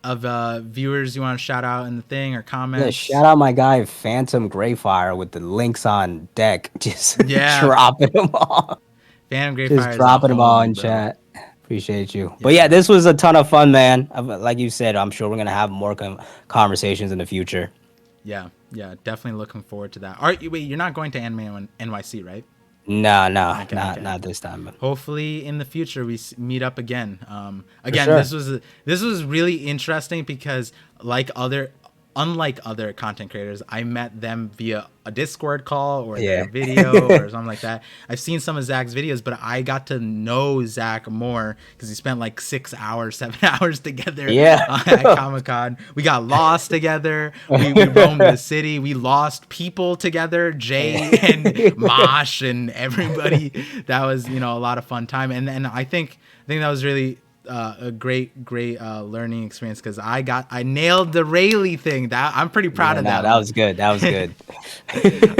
of viewers you want to shout out in the thing or Yeah, comments, shout out my guy Phantom Greyfire with the links on deck. Just Yeah. dropping them all. Phantom Greyfire Just is a dropping them all homie, in bro. chat. Appreciate you. But yeah, this was a ton of fun, man. Like you said, I'm sure we're gonna have more conversations in the future. Yeah, definitely looking forward to that. Wait, you're not going to Anime NYC, right? No, Okay. not this time. Hopefully in the future we meet up again. Again, sure. this was really interesting, because unlike other content creators, I met them via a Discord call or their video or something like that. I've seen some of Zach's videos, but I got to know Zach more because he spent like 6 hours, 7 hours together at Comic-Con. We got lost together. We roamed the city. We lost people together, Jay and Mosh and everybody. That was, a lot of fun time. And I think that was really a great learning experience, because I nailed the Rayleigh thing. That I'm pretty proud of that. That was good. That was good.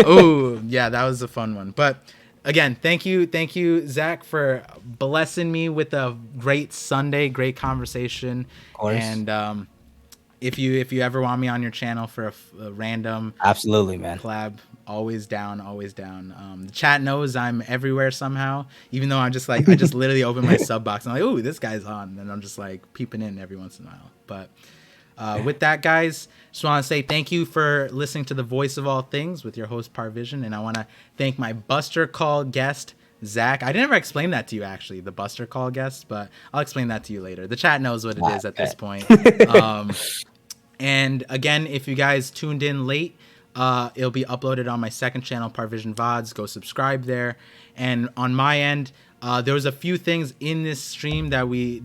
Oh yeah, that was a fun one. But again, thank you, Zach, for blessing me with a great Sunday, great conversation. Of course. And if you ever want me on your channel for a random Absolutely, man. collab, always down. The chat knows I'm everywhere somehow, even though I just literally open my sub box and I'm like, ooh, this guy's on, and I'm just like peeping in every once in a while. But with that, guys, just want to say thank you for listening to The Voice of All Things with your host ParVision, and I want to thank my Buster Call guest, Zach. I didn't ever explain that to you, actually, the Buster Call guest, but I'll explain that to you later. The chat knows what it is at this point. And again, if you guys tuned in late, it'll be uploaded on my second channel, ParVision VODs. Go subscribe there. And on my end, there was a few things in this stream that we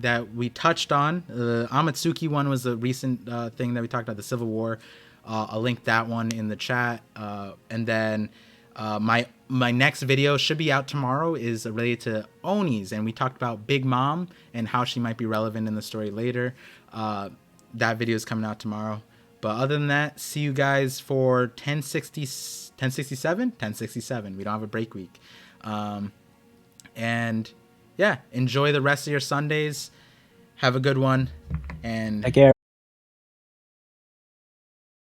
touched on. The Amatsuki one was a recent thing that we talked about, the Civil War. I'll link that one in the chat. And then my my next video should be out tomorrow is related to Onis, and we talked about Big Mom and how she might be relevant in the story later. That video is coming out tomorrow. But other than that, see you guys for 1067. We don't have a break week. And yeah, enjoy the rest of your Sundays. Have a good one. And take care.